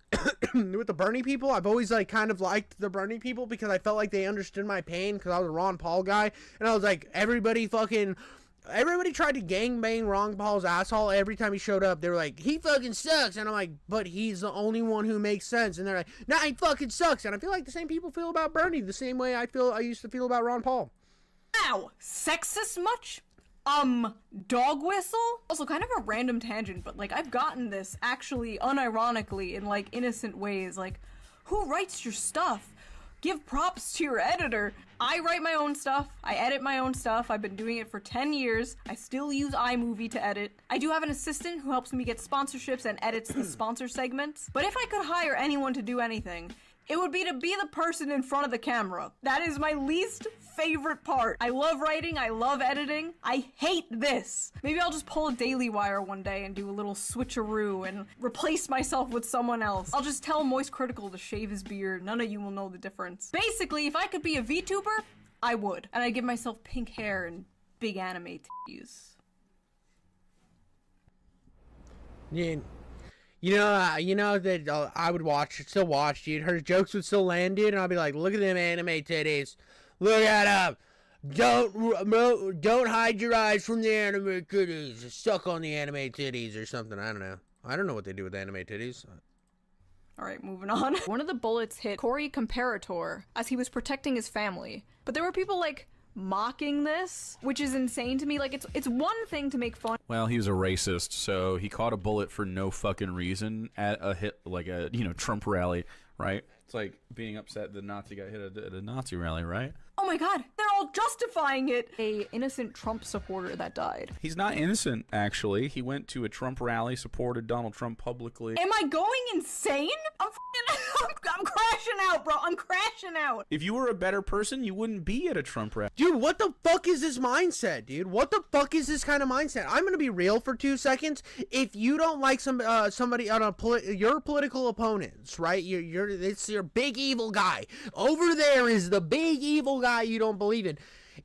with the Bernie people. I've always, like, kind of liked the Bernie people because I felt like they understood my pain because I was a Ron Paul guy. And I was like, everybody tried to gangbang Ron Paul's asshole every time he showed up. They were like, he fucking sucks. And I'm like, but he's the only one who makes sense. And they're like, nah, he fucking sucks. And I feel like the same people feel about Bernie the same way I used to feel about Ron Paul. Ow! Sexist much? Dog whistle? Also, kind of a random tangent, but, like, I've gotten this, actually, unironically, in, like, innocent ways. Like, who writes your stuff? Give props to your editor. I write my own stuff. I edit my own stuff. I've been doing it for 10 years. I still use iMovie to edit. I do have an assistant who helps me get sponsorships and edits the sponsor segments. But if I could hire anyone to do anything, it would be to be the person in front of the camera. That is my least favorite part. I love writing, I love editing. I hate this. Maybe I'll just pull a Daily Wire one day and do a little switcheroo and replace myself with someone else. I'll just tell Moist Critical to shave his beard. None of you will know the difference. Basically, if I could be a VTuber, I would. And I'd give myself pink hair and big anime titties. Yeah. You know that I would still watch, dude. Her jokes would still land, dude, and I'd be like, look at them anime titties. Look at them. Don't hide your eyes from the anime titties. Suck on the anime titties or something. I don't know. I don't know what they do with anime titties. Alright, moving on. One of the bullets hit Corey Comparator as he was protecting his family. But there were people, like, mocking this, which is insane to me. Like, it's one thing to make fun. Well, he was a racist, so he caught a bullet for no fucking reason at a Trump rally, right? It's like being upset the Nazi got hit at a Nazi rally, right? Oh my god, they're all justifying it! A innocent Trump supporter that died. He's not innocent, actually. He went to a Trump rally, supported Donald Trump publicly. Am I going insane? I'm crashing out, bro. I'm crashing out. If you were a better person, you wouldn't be at a Trump rally. Dude, what the fuck is this mindset, dude? What the fuck is this kind of mindset? I'm gonna be real for 2 seconds. If you don't like somebody on your political opponents, right? It's your big evil guy. Over there is the big evil guy you don't believe in.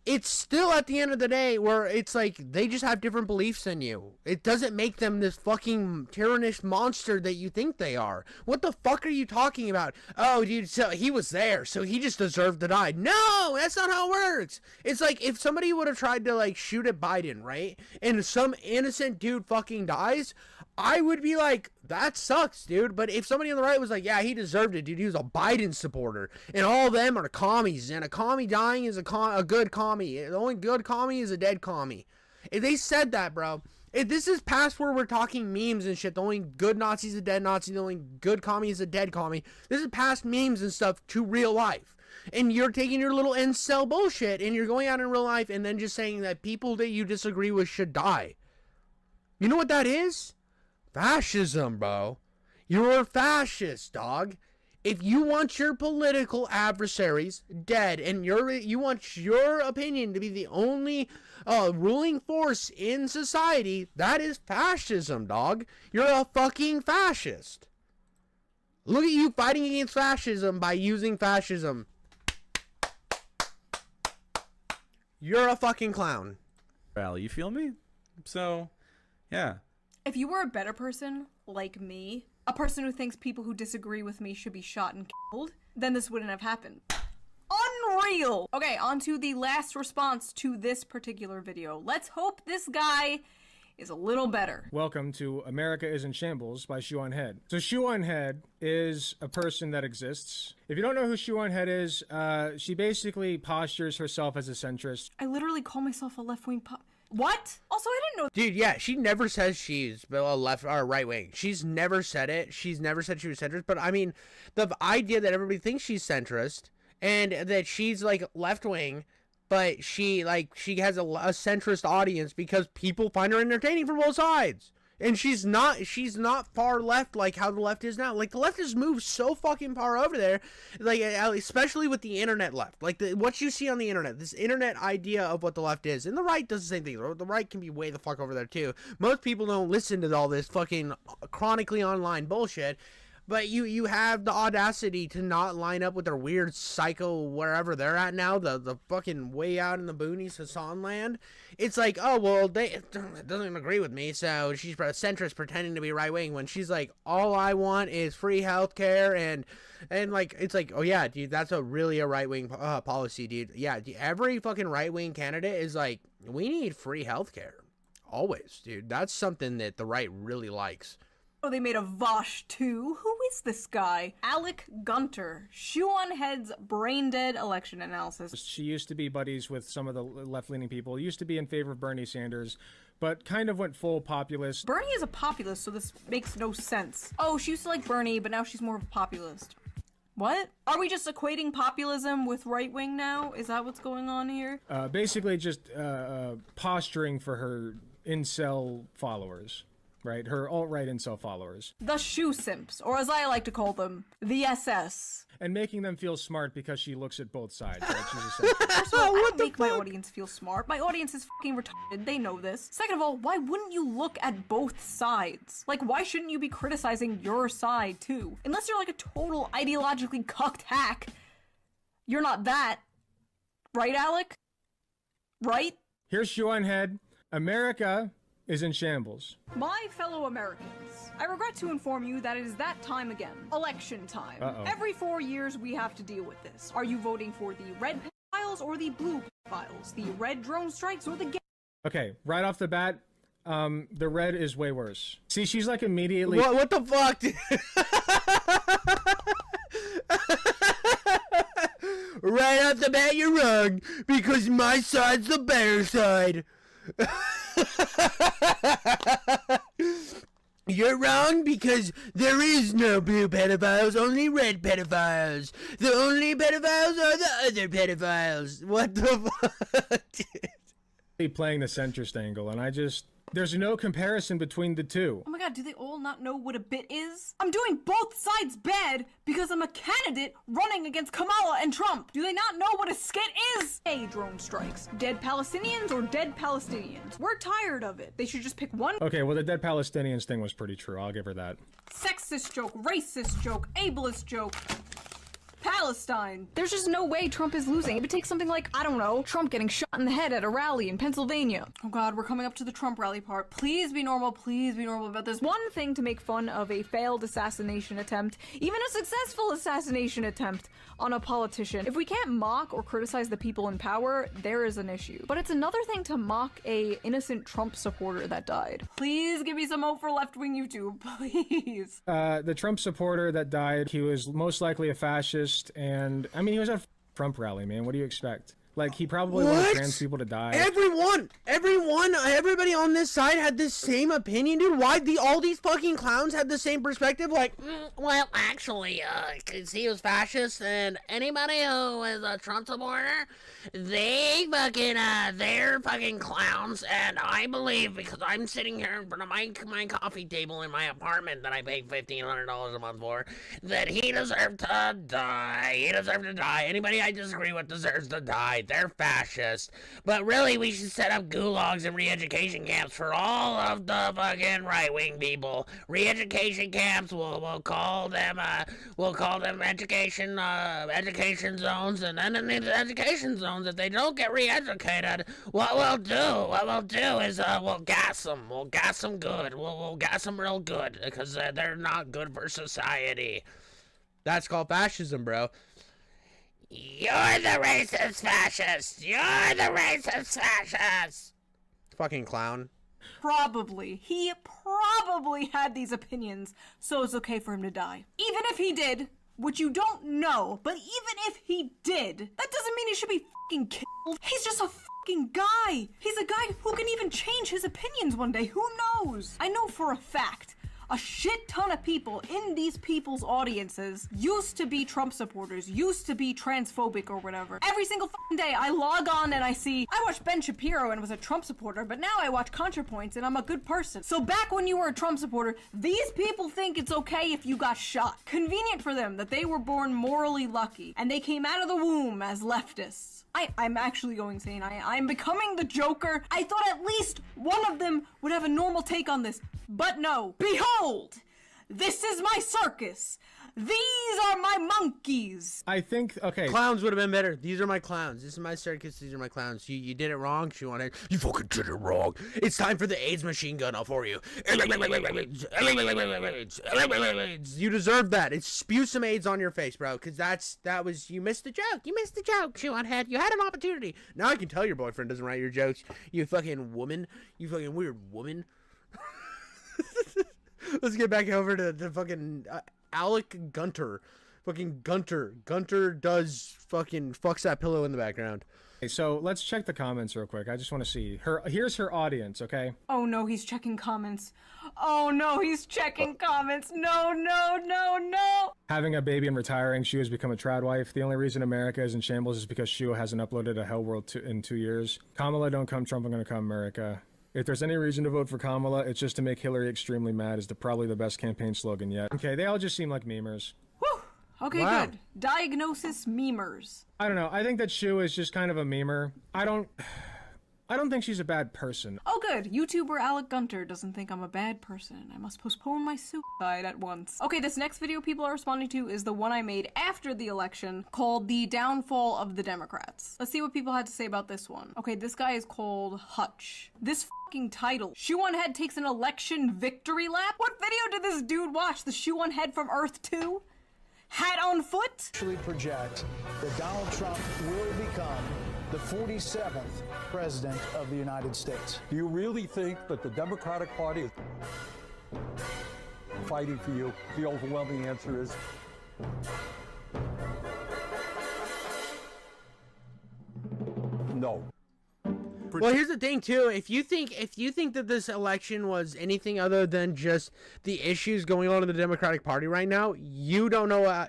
It's still at the end of the day where it's like they just have different beliefs than you. It doesn't make them this fucking tyrannous monster that you think they are. What the fuck are you talking about? Oh, dude, so he was there, so he just deserved to die. No, that's not how it works. It's like if somebody would have tried to like shoot at Biden, right? And some innocent dude fucking dies, I would be like, that sucks, dude. But if somebody on the right was like, yeah, he deserved it, dude. He was a Biden supporter. And all of them are commies. And a commie dying is a good commie. The only good commie is a dead commie. If they said that, bro. If this is past where we're talking memes and shit, the only good Nazi is a dead Nazi, the only good commie is a dead commie. This is past memes and stuff to real life. And you're taking your little incel bullshit and you're going out in real life and then just saying that people that you disagree with should die. You know what that is? Fascism, bro. You're a fascist, dog. If you want your political adversaries dead and you want your opinion to be the only ruling force in society, that is fascism, dog. You're a fucking fascist. Look at you fighting against fascism by using fascism. You're a fucking clown. Rally, you feel me? So, yeah. If you were a better person, like me, a person who thinks people who disagree with me should be shot and killed, then this wouldn't have happened. Unreal! Okay, on to the last response to this particular video. Let's hope this guy is a little better. Welcome to America is in Shambles by Shoe0nhead. So Shoe0nhead is a person that exists. If you don't know who Shoe0nhead is, she basically postures herself as a centrist. I literally call myself a left-wing What? Also, I didn't know. Dude, yeah, she never says she's a left or right wing. She's never said it. She's never said she was centrist. But I mean, the idea that everybody thinks she's centrist and that she's like left wing, but she has a centrist audience because people find her entertaining from both sides. And she's not far left like how the left is now. Like, the left has moved so fucking far over there, like, especially with the internet left. Like, what you see on the internet, this internet idea of what the left is. And the right does the same thing. The right can be way the fuck over there, too. Most people don't listen to all this fucking chronically online bullshit. But you have the audacity to not line up with their weird psycho wherever they're at now, the fucking way out in the boonies, Hasan land. It's like, oh, well, it doesn't agree with me, so she's a centrist pretending to be right-wing when she's like, all I want is free healthcare, and like, it's like, oh yeah, dude, that's a right-wing policy, dude. Yeah, every fucking right-wing candidate is like, we need free healthcare. Always, dude. That's something that the right really likes. Oh, they made a Vaush too. Who is this guy? Alec Gunter, Shoe0nhead's brain-dead election analysis. She used to be buddies with some of the left-leaning people, used to be in favor of Bernie Sanders, but kind of went full populist. Bernie is a populist, so this makes no sense. Oh, she used to like Bernie, but now she's more of a populist. What? Are we just equating populism with right-wing now? Is that what's going on here? Basically just posturing for her incel followers. Right, her alt-right incel followers. The shoe simps, or as I like to call them, the SS. And making them feel smart because she looks at both sides, right? First of all, I don't make my audience feel smart. My audience is fucking retarded. They know this. Second of all, why wouldn't you look at both sides? Like, why shouldn't you be criticizing your side, too? Unless you're like a total ideologically cucked hack. You're not that. Right, Alec? Right? Here's Shoe0nhead. America is in shambles. My fellow Americans, I regret to inform you that it is that time again. Election time. Every 4 years we have to deal with this. Are you voting for the red pedophiles or the blue pedophiles? The red drone strikes or the gay? Okay, right off the bat, the red is way worse. See, she's like immediately... What the fuck? Right off the bat, you're wrong, because my side's the better side. You're wrong because there is no blue pedophiles, only red pedophiles. The only pedophiles are the other pedophiles. What the fuck, dude? Playing the centrist angle, and there's no comparison between the two. Oh my god, do they all not know what a bit is? I'm doing both sides bad because I'm a candidate running against Kamala and Trump. Do they not know what a skit is? Hey, drone strikes. Dead Palestinians or dead Palestinians? We're tired of it. They should just pick one. Okay, well, the dead Palestinians thing was pretty true. I'll give her that. Sexist joke, racist joke, ableist joke. Palestine. There's just no way Trump is losing. It would take something like, I don't know, Trump getting shot in the head at a rally in Pennsylvania. Oh god, we're coming up to the Trump rally part. Please be normal about this. One thing to make fun of a failed assassination attempt, even a successful assassination attempt on a politician. If we can't mock or criticize the people in power, there is an issue. But it's another thing to mock a innocent Trump supporter that died. Please give me some hope for left-wing YouTube, please. The Trump supporter that died, he was most likely a fascist. And I mean, he was at a Trump rally, man. What do you expect? Like, he probably wanted trans people to die. Everybody on this side had the same opinion, dude. Why all these fucking clowns had the same perspective? Like, well, actually, cause he was fascist, and anybody who is a Trump supporter, they're fucking clowns, and I believe, because I'm sitting here in front of my coffee table in my apartment that I pay $1,500 a month for, that he deserved to die. He deserved to die. Anybody I disagree with deserves to die. They're fascist. But really, we should set up gulags and re-education camps for all of the fucking right-wing people. Re-education camps, we'll call them education zones, and then in these education zones, if they don't get re-educated, what we'll do is we'll gas them. We'll gas them good. We'll gas them real good, because they're not good for society. That's called fascism, bro. You're the racist fascist! You're the racist fascist! Fucking clown. Probably. He probably had these opinions, so it's okay for him to die. Even if he did, which you don't know, but even if he did, that doesn't mean he should be fucking killed. He's just a fucking guy. He's a guy who can even change his opinions one day. Who knows? I know for a fact a shit ton of people in these people's audiences used to be Trump supporters, used to be transphobic or whatever. Every single fucking day I log on and I see, I watched Ben Shapiro and was a Trump supporter, but now I watch ContraPoints and I'm a good person. So back when you were a Trump supporter, these people think it's okay if you got shot. Convenient for them that they were born morally lucky and they came out of the womb as leftists. I'm actually going insane. I'm becoming the Joker. I thought at least one of them would have a normal take on this. But no. Behold! This is my circus. These are my monkeys. I think, okay. Clowns would have been better. These are my clowns. This is my circus. These are my clowns. You did it wrong, Shoe0nhead. You fucking did it wrong. It's time for the AIDS machine gun for you. You deserve that. It's spew some AIDS on your face, bro. Because you missed the joke. You missed the joke, Shoe0nhead. You had an opportunity. Now I can tell your boyfriend doesn't write your jokes. You fucking woman. You fucking weird woman. Let's get back over to the fucking Alec Gunter. Fucking Gunter. Gunter does fucking fucks that pillow in the background. Okay, so let's check the comments real quick. I just want to see her. Here's her audience, okay? Oh no, he's checking comments. Oh no, he's checking comments. No, no, no, no. Having a baby and retiring, Shoe has become a trad wife. The only reason America is in shambles is because Shoe hasn't uploaded a Hell World in 2 years. Kamala, don't come Trump, I'm gonna come America. If there's any reason to vote for Kamala, it's just to make Hillary extremely mad is probably the best campaign slogan yet. Okay, they all just seem like memers. Whew. Okay, wow. Good. Diagnosis memers. I don't know. I think that Shoe is just kind of a memer. I don't think she's a bad person. Oh good, YouTuber Alec Gunter doesn't think I'm a bad person. I must postpone my suicide at once. Okay, this next video people are responding to is the one I made after the election called The Downfall of the Democrats. Let's see what people had to say about this one. Okay, this guy is called Hutch. This fucking title. Shoe0nhead takes an election victory lap? What video did this dude watch? The Shoe0nhead from Earth 2? Hat on foot? Actually project that Donald Trump will become the 47th president of the United States. Do you really think that the Democratic Party is fighting for you? The overwhelming answer is no. Well, here's the thing too. If you think that this election was anything other than just the issues going on in the Democratic Party right now, you don't know.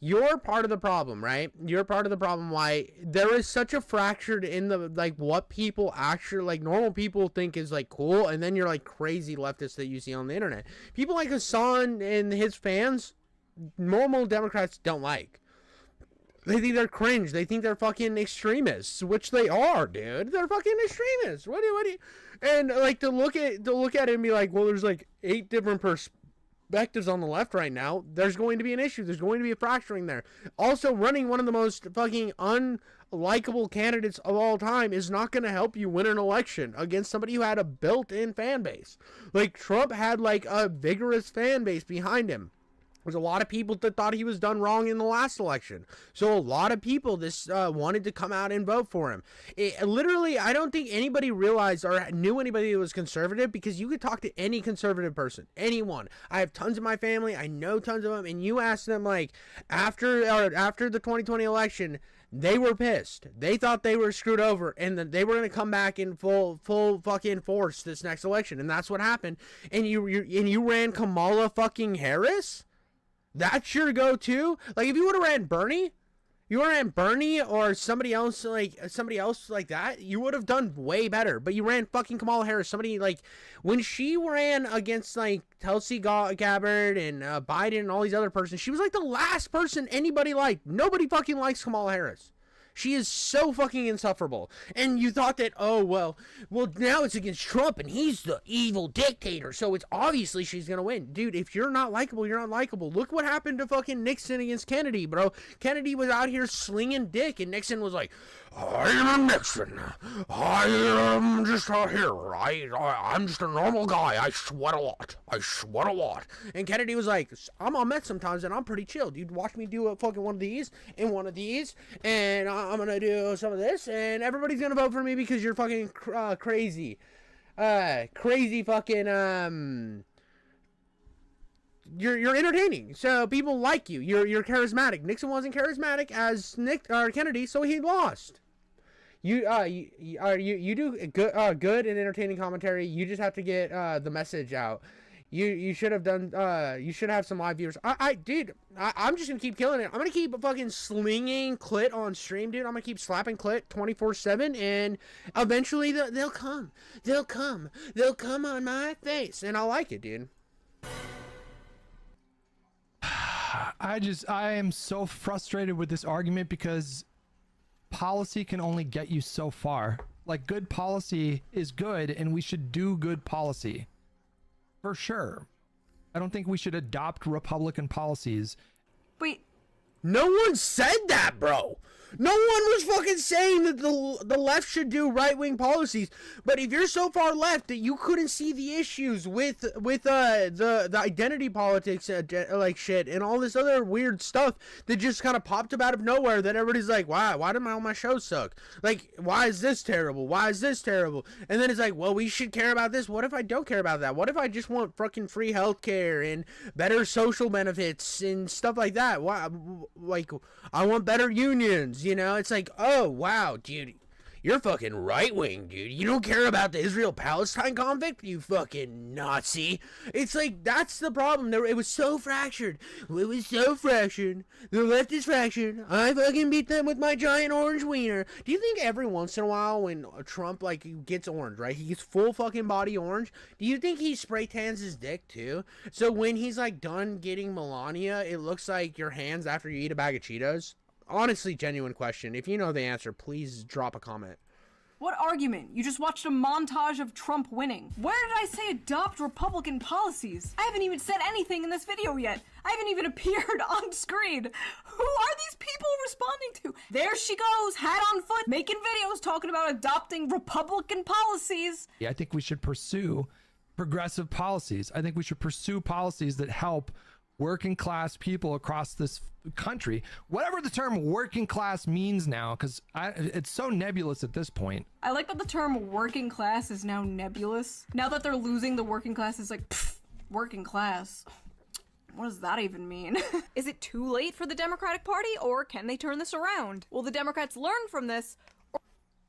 You're part of the problem, right? You're part of the problem. Why there is such a fractured in the what people actually normal people think is cool, and then you're crazy leftists that you see on the internet. People like Hasan and his fans, normal Democrats don't like. They think they're cringe. They think they're fucking extremists, which they are, dude. They're fucking extremists. What do you, and to look at it and be like, well, there's 8 different perspectives on the left right now. There's going to be an issue. There's going to be a fracturing there. Also, running one of the most fucking unlikable candidates of all time is not going to help you win an election against somebody who had a built-in fan base. Trump had a vigorous fan base behind him. There's a lot of people that thought he was done wrong in the last election. So a lot of people wanted to come out and vote for him. Literally, I don't think anybody realized or knew anybody that was conservative, because you could talk to any conservative person, anyone. I have tons of my family. I know tons of them. And you ask them after the 2020 election, they were pissed. They thought they were screwed over and that they were going to come back in full fucking force this next election. And that's what happened. And you ran Kamala fucking Harris? That's your go-to? If you would have ran Bernie, or somebody else like that, you would have done way better. But you ran fucking Kamala Harris. Somebody when she ran against Tulsi Gabbard and Biden and all these other persons, she was the last person anybody liked. Nobody fucking likes Kamala Harris. She is so fucking insufferable. And you thought that, oh, well, now it's against Trump and he's the evil dictator, so it's obviously she's going to win. Dude, if you're not likable, you're not likable. Look what happened to fucking Nixon against Kennedy, bro. Kennedy was out here slinging dick, and Nixon was like, I am Nixon. I am just out here. I'm just a normal guy. I sweat a lot. And Kennedy was like, I'm on meth sometimes, and I'm pretty chill. Dude, watch me do a fucking one of these, and one of these, and I'm going to do some of this, and everybody's going to vote for me because you're fucking crazy. Crazy fucking, you're entertaining, so people like you. You're charismatic. Nixon wasn't charismatic as Kennedy, so he lost. You do good and entertaining commentary. You just have to get the message out. You should have done. You should have some live viewers. Dude, I'm just gonna keep killing it. I'm gonna keep fucking slinging clit on stream, dude. I'm gonna keep slapping clit 24/7, and eventually they'll come. They'll come. They'll come on my face, and I'll like it, dude. I am so frustrated with this argument because policy can only get you so far. Like, good policy is good, and we should do good policy. For sure. I don't think we should adopt Republican policies. Wait. No one said that, bro. No one was fucking saying that the left should do right-wing policies. But if you're so far left that you couldn't see the issues with the identity politics like shit and all this other weird stuff that just kind of popped up out of nowhere, that everybody's like, why did all my shows suck? Like, why is this terrible? Why is this terrible? And then it's like, well, we should care about this. What if I don't care about that? What if I just want fucking free healthcare and better social benefits and stuff like that? Why, like, I want better unions. You know, it's like, oh, wow, dude, you're fucking right-wing, dude. You don't care about the Israel-Palestine conflict, you fucking Nazi. It's like, that's the problem. It was so fractured. It was so fractured. The left is fractured. I fucking beat them with my giant orange wiener. Do you think every once in a while when Trump, like, gets orange, right? He gets full fucking body orange. Do you think he spray tans his dick, too? So when he's, like, done getting Melania, it looks like your hands after you eat a bag of Cheetos? Honestly, genuine question. If you know the answer, please drop a comment. What argument? You just watched a montage of Trump winning. Where did I say adopt Republican policies? I haven't even said anything in this video yet. I haven't even appeared on screen. Who are these people responding to? There she goes, hat on foot, making videos talking about adopting Republican policies. Yeah, I think we should pursue progressive policies. I think we should pursue policies that help working class people across this country, whatever the term working class means now, because it's so nebulous at this point. I like that the term working class is now nebulous. Now that they're losing the working class, it's like, pfft, working class. What does that even mean? Is it too late for the Democratic Party, or can they turn this around? Will the Democrats learn from this?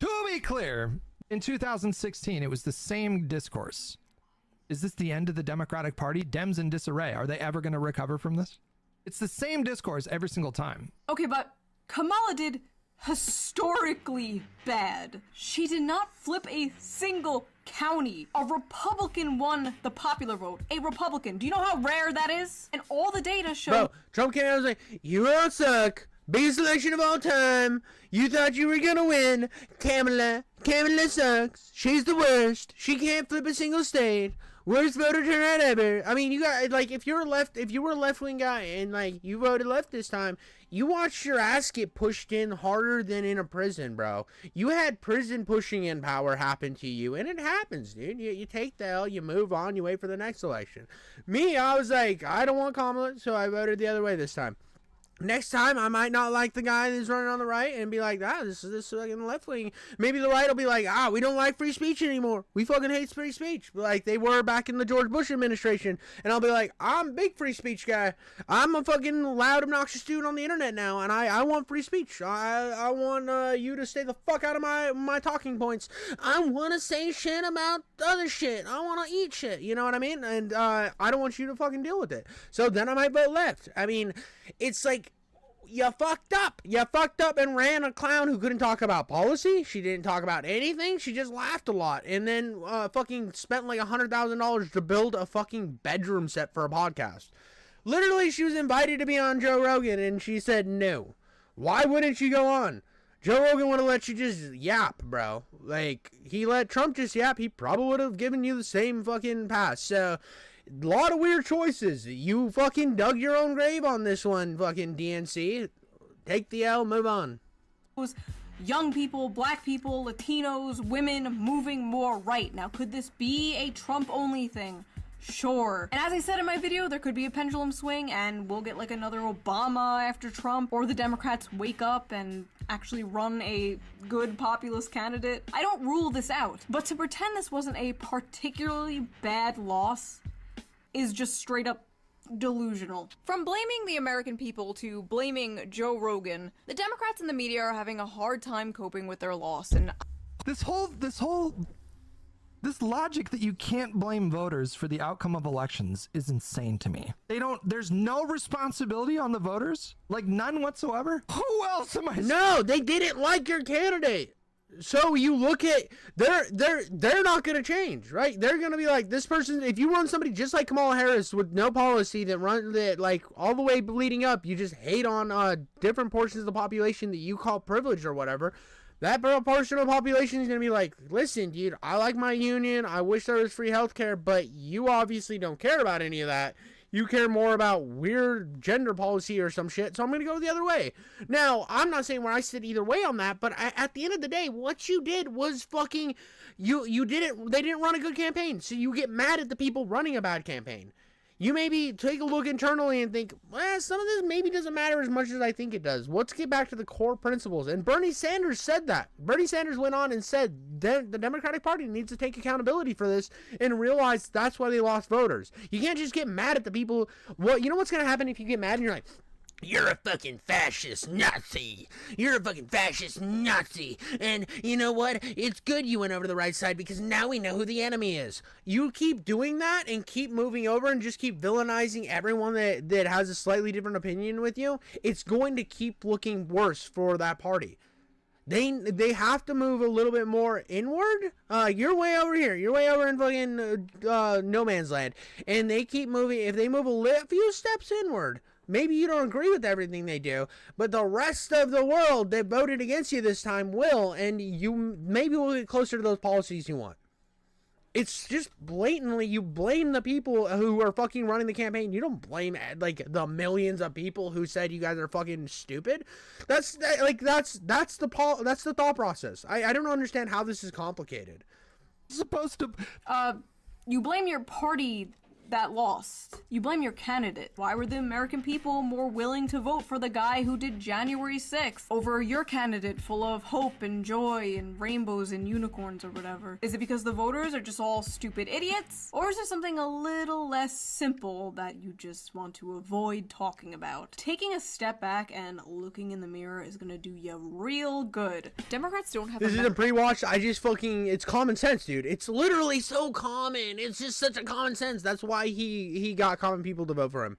To be clear, in 2016, it was the same discourse. Is this the end of the Democratic Party? Dems in disarray. Are they ever going to recover from this? It's the same discourse every single time. Okay, but Kamala did historically bad. She did not flip a single county. A Republican won the popular vote. A Republican. Do you know how rare that is? And all the data show... Bro, Trump came out and was like, you all suck. Biggest election of all time. You thought you were gonna win. Kamala sucks. She's the worst. She can't flip a single state. Worst voter turnout ever. I mean, you got, like, if you were a left-wing guy and, like, you voted left this time, you watched your ass get pushed in harder than in a prison, bro. You had prison pushing in power happen to you, and it happens, dude. You take the L, you move on, you wait for the next election. Me, I was like, I don't want Kamala, so I voted the other way this time. Next time, I might not like the guy that's running on the right and be like, this is fucking left wing. Maybe the right will be like, we don't like free speech anymore. We fucking hate free speech. Like they were back in the George Bush administration. And I'll be like, I'm a big free speech guy. I'm a fucking loud, obnoxious dude on the internet now. And I want free speech. I want you to stay the fuck out of my talking points. I want to say shit about other shit. I want to eat shit. You know what I mean? And I don't want you to fucking deal with it. So then I might vote left. I mean, it's like, you fucked up. You fucked up and ran a clown who couldn't talk about policy. She didn't talk about anything. She just laughed a lot. And then fucking spent like $100,000 to build a fucking bedroom set for a podcast. Literally, she was invited to be on Joe Rogan and she said no. Why wouldn't she go on? Joe Rogan would have let you just yap, bro. Like, he let Trump just yap. He probably would have given you the same fucking pass. So... a lot of weird choices. You fucking dug your own grave on this one, fucking DNC. Take the L, move on. Young people, black people, Latinos, women moving more right. Now, could this be a Trump-only thing? Sure. And as I said in my video, there could be a pendulum swing and we'll get like another Obama after Trump, or the Democrats wake up and actually run a good populist candidate. I don't rule this out, but to pretend this wasn't a particularly bad loss is just straight up delusional. From blaming the American people to blaming Joe Rogan, the Democrats and the media are having a hard time coping with their loss, and this whole This logic that you can't blame voters for the outcome of elections is insane to me. There's no responsibility on the voters? Like none whatsoever? Who else am I? No, they didn't like your candidate. So you look at, they're not going to change, right? They're going to be like, this person, if you run somebody just like Kamala Harris with no policy that like all the way leading up, you just hate on different portions of the population that you call privileged or whatever. That portion of the population is going to be like, listen, dude, I like my union. I wish there was free healthcare, but you obviously don't care about any of that. You care more about weird gender policy or some shit, so I'm going to go the other way. Now, I'm not saying where I sit either way on that, but at the end of the day, what you did was fucking, you didn't, they didn't run a good campaign, so you get mad at the people running a bad campaign. You maybe take a look internally and think, well, some of this maybe doesn't matter as much as I think it does. Let's get back to the core principles. And Bernie Sanders said that. Bernie Sanders went on and said that the Democratic Party needs to take accountability for this and realize that's why they lost voters. You can't just get mad at the people. Well, you know what's going to happen if you get mad and you're like, you're a fucking fascist Nazi. You're a fucking fascist Nazi. And you know what? It's good you went over to the right side because now we know who the enemy is. You keep doing that and keep moving over and just keep villainizing everyone that has a slightly different opinion with you. It's going to keep looking worse for that party. They have to move a little bit more inward. You're way over here. You're way over in fucking no man's land. And they keep moving. If they move a few steps inward, maybe you don't agree with everything they do, but the rest of the world that voted against you this time will, and you maybe will get closer to those policies you want. It's just blatantly, you blame the people who are fucking running the campaign. You don't blame like the millions of people who said you guys are fucking stupid. That's the thought process. I don't understand how this is complicated. It's supposed to. You blame your party that lost. You blame your candidate. Why were the American people more willing to vote for the guy who did January 6th over your candidate full of hope and joy and rainbows and unicorns or whatever? Is it because the voters are just all stupid idiots? Or is there something a little less simple that you just want to avoid talking about? Taking a step back and looking in the mirror is gonna do you real good. Democrats don't have This isn't pre-watched. I just fucking, it's common sense, dude. It's literally so common. It's just such a common sense. That's why he got common people to vote for him.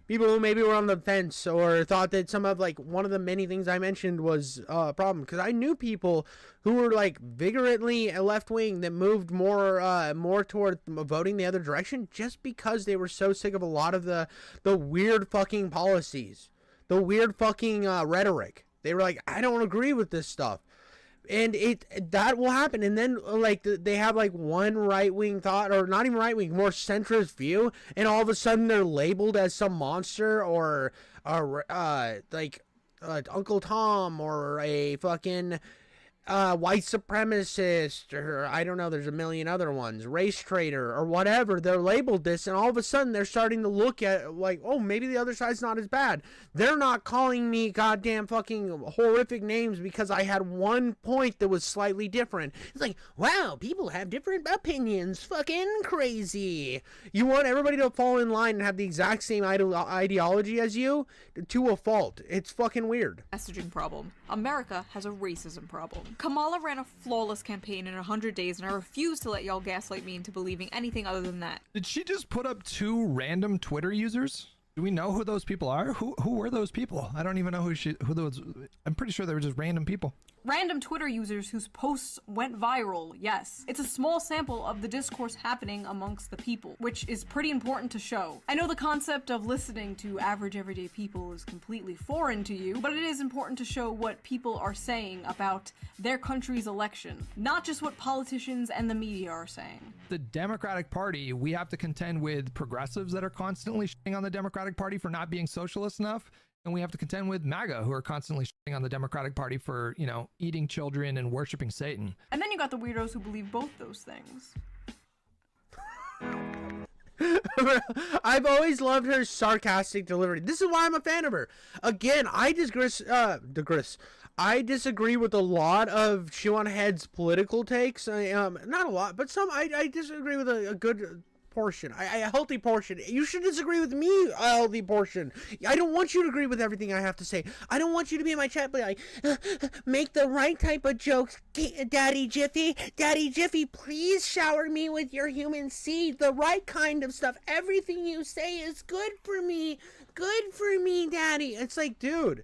People who maybe were on the fence or thought that some of like one of the many things I mentioned was a problem, because I knew people who were like vigorously left wing that moved more toward voting the other direction just because they were so sick of a lot of the weird fucking policies, the weird fucking rhetoric. They were like, I don't agree with this stuff. And that will happen, and then like they have like one right-wing thought, or not even right-wing, more centrist view, and all of a sudden they're labeled as some monster or like Uncle Tom or a fucking white supremacist, or I don't know, there's a million other ones, race traitor or whatever. They're labeled this, and all of a sudden they're starting to look at like, oh, maybe the other side's not as bad. They're not calling me goddamn fucking horrific names because I had one point that was slightly different. It's like, wow, people have different opinions. Fucking crazy. You want everybody to fall in line and have the exact same ideology as you to a fault. It's fucking weird. Messaging problem. America has a racism problem. Kamala ran a flawless campaign in 100 days, and I refuse to let y'all gaslight me into believing anything other than that. Did she just put up 2 random Twitter users? Do we know who those people are? Who were those people? I don't even know who those. I'm pretty sure they were just random people. Random Twitter users whose posts went viral, yes. It's a small sample of the discourse happening amongst the people, which is pretty important to show. I know the concept of listening to average everyday people is completely foreign to you, but it is important to show what people are saying about their country's election, not just what politicians and the media are saying. The Democratic Party, we have to contend with progressives that are constantly shitting on the Democratic Party for not being socialist enough. And we have to contend with MAGA, who are constantly shitting on the Democratic Party for, you know, eating children and worshiping Satan. And then you got the weirdos who believe both those things. I've always loved her sarcastic delivery. This is why I'm a fan of her. Again, I disagree with a lot of Shoe0nhead's political takes. Not a lot, but some. I disagree with a good portion, a healthy portion. You should disagree with me, a healthy portion. I don't want you to agree with everything I have to say. I don't want you to be in my chat, but like, make the right type of jokes, Daddy Jiffy. Daddy Jiffy, please shower me with your human seed. The right kind of stuff. Everything you say is good for me. Good for me, Daddy. It's like, dude,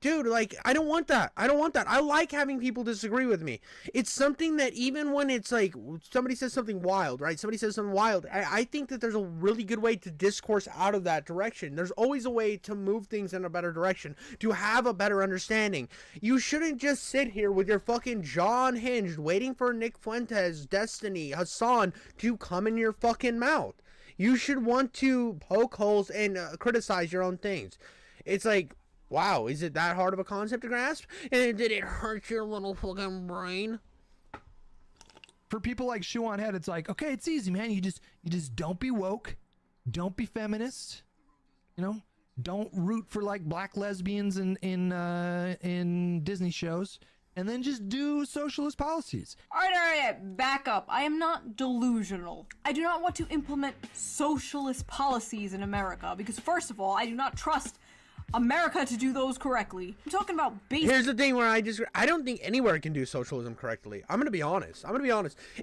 like, I don't want that. I don't want that. I like having people disagree with me. It's something that even when it's like somebody says something wild, right? Somebody says something wild. I think that there's a really good way to discourse out of that direction. There's always a way to move things in a better direction, to have a better understanding. You shouldn't just sit here with your fucking jaw unhinged waiting for Nick Fuentes, Destiny, Hasan to come in your fucking mouth. You should want to poke holes and criticize your own things. It's like, wow, is it that hard of a concept to grasp? And did it hurt your little fucking brain? For people like Shoe0nhead, it's like, okay, it's easy, man. You just don't be woke, don't be feminist, you know, don't root for like black lesbians in Disney shows, and then just do socialist policies. All right, back up. I am not delusional. I do not want to implement socialist policies in America because, first of all, I do not trust America to do those correctly. I'm talking about basic. Here's the thing where I don't think anywhere can do socialism correctly. I'm gonna be honest.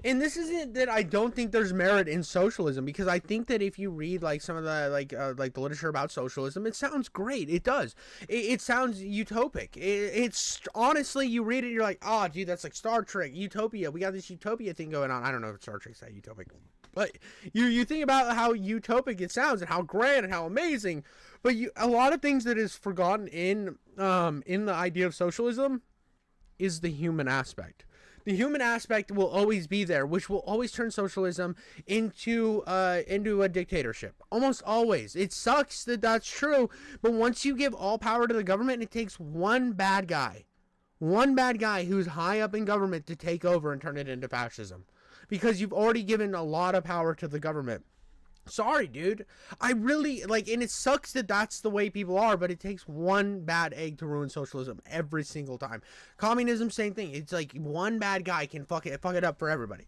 And this isn't that I don't think there's merit in socialism, because I think that if you read like some of the like the literature about socialism, it sounds great. It does. It sounds utopic. It's honestly, you read it, you're like, oh, dude, that's like Star Trek, Utopia. We got this Utopia thing going on. I don't know if Star Trek's that utopic, but you think about how utopic it sounds and how grand and how amazing. But a lot of things that is forgotten in the idea of socialism is the human aspect. The human aspect will always be there, which will always turn socialism into a dictatorship. Almost always. It sucks that that's true, but once you give all power to the government, it takes one bad guy who's high up in government to take over and turn it into fascism, because you've already given a lot of power to the government. Sorry, dude. I really, like, and it sucks that that's the way people are, but it takes one bad egg to ruin socialism every single time. Communism, same thing. It's like one bad guy can fuck it up for everybody.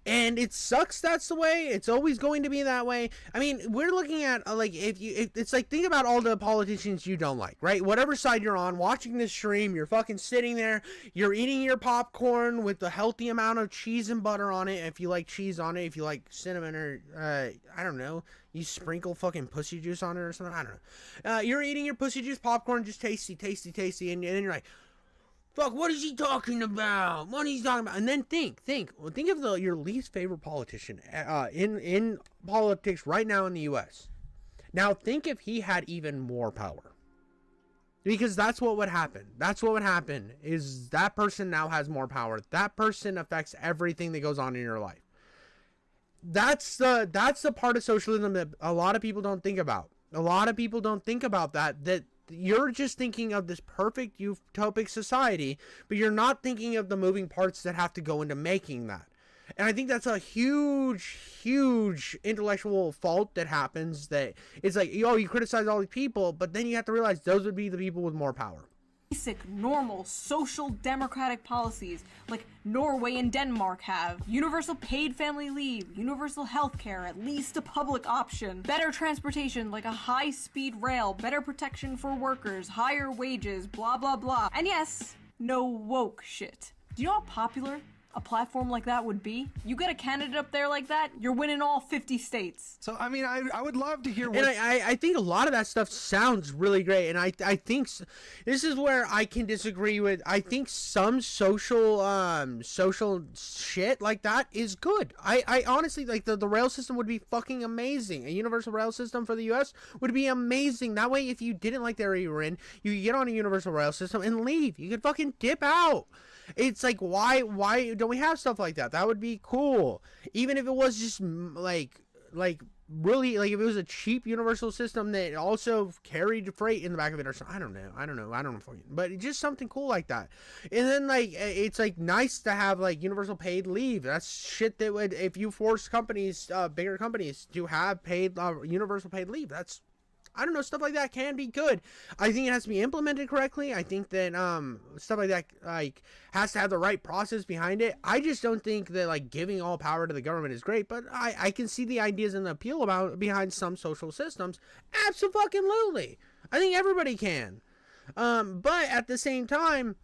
And it sucks that's the way. It's always going to be that way. I mean, we're looking at, like, if it's like, think about all the politicians you don't like, right? Whatever side you're on, watching this stream, you're fucking sitting there, you're eating your popcorn with a healthy amount of cheese and butter on it, if you like cheese on it, if you like cinnamon, or, I don't know, you sprinkle fucking pussy juice on it or something, I don't know. You're eating your pussy juice popcorn, just tasty, and then you're like, fuck, what is he talking about? And then think of your least favorite politician in politics right now in the U.S. Now think if he had even more power. Because that's what would happen. Is that person now has more power. That person affects everything that goes on in your life. That's the part of socialism that a lot of people don't think about. That you're just thinking of this perfect utopic society, but you're not thinking of the moving parts that have to go into making that. And I think that's a huge intellectual fault that happens, that it's like, oh, you criticize all these people, but then you have to realize those would be the people with more power. Basic, normal, social democratic policies like Norway and Denmark have. Universal paid family leave, universal health care, at least a public option, better transportation like a high-speed rail, better protection for workers, higher wages, blah blah blah. And yes, no woke shit. Do you know how popular a platform like that would be? You get a candidate up there like that, you're winning all 50 states. So, I mean, I would love to hear what... And I think a lot of that stuff sounds really great, and I think this is where I can disagree with... I think some social shit like that is good. I honestly, like, the rail system would be fucking amazing. A universal rail system for the U.S. would be amazing. That way, if you didn't like the area you were in, you could get on a universal rail system and leave. You could fucking dip out. It's like, why don't we have stuff like that? That would be cool. Even if it was just like really, like, if it was a cheap universal system that also carried freight in the back of it or something. I don't know, but it's just something cool like that. And then, like, it's like nice to have like universal paid leave. That's shit that would, if you force companies, bigger companies, to have paid universal paid leave, I don't know, stuff like that can be good. I think it has to be implemented correctly. I think that stuff like that like has to have the right process behind it. I just don't think that like giving all power to the government is great, but I can see the ideas and the appeal behind some social systems. Absolutely. I think everybody can. But at the same time,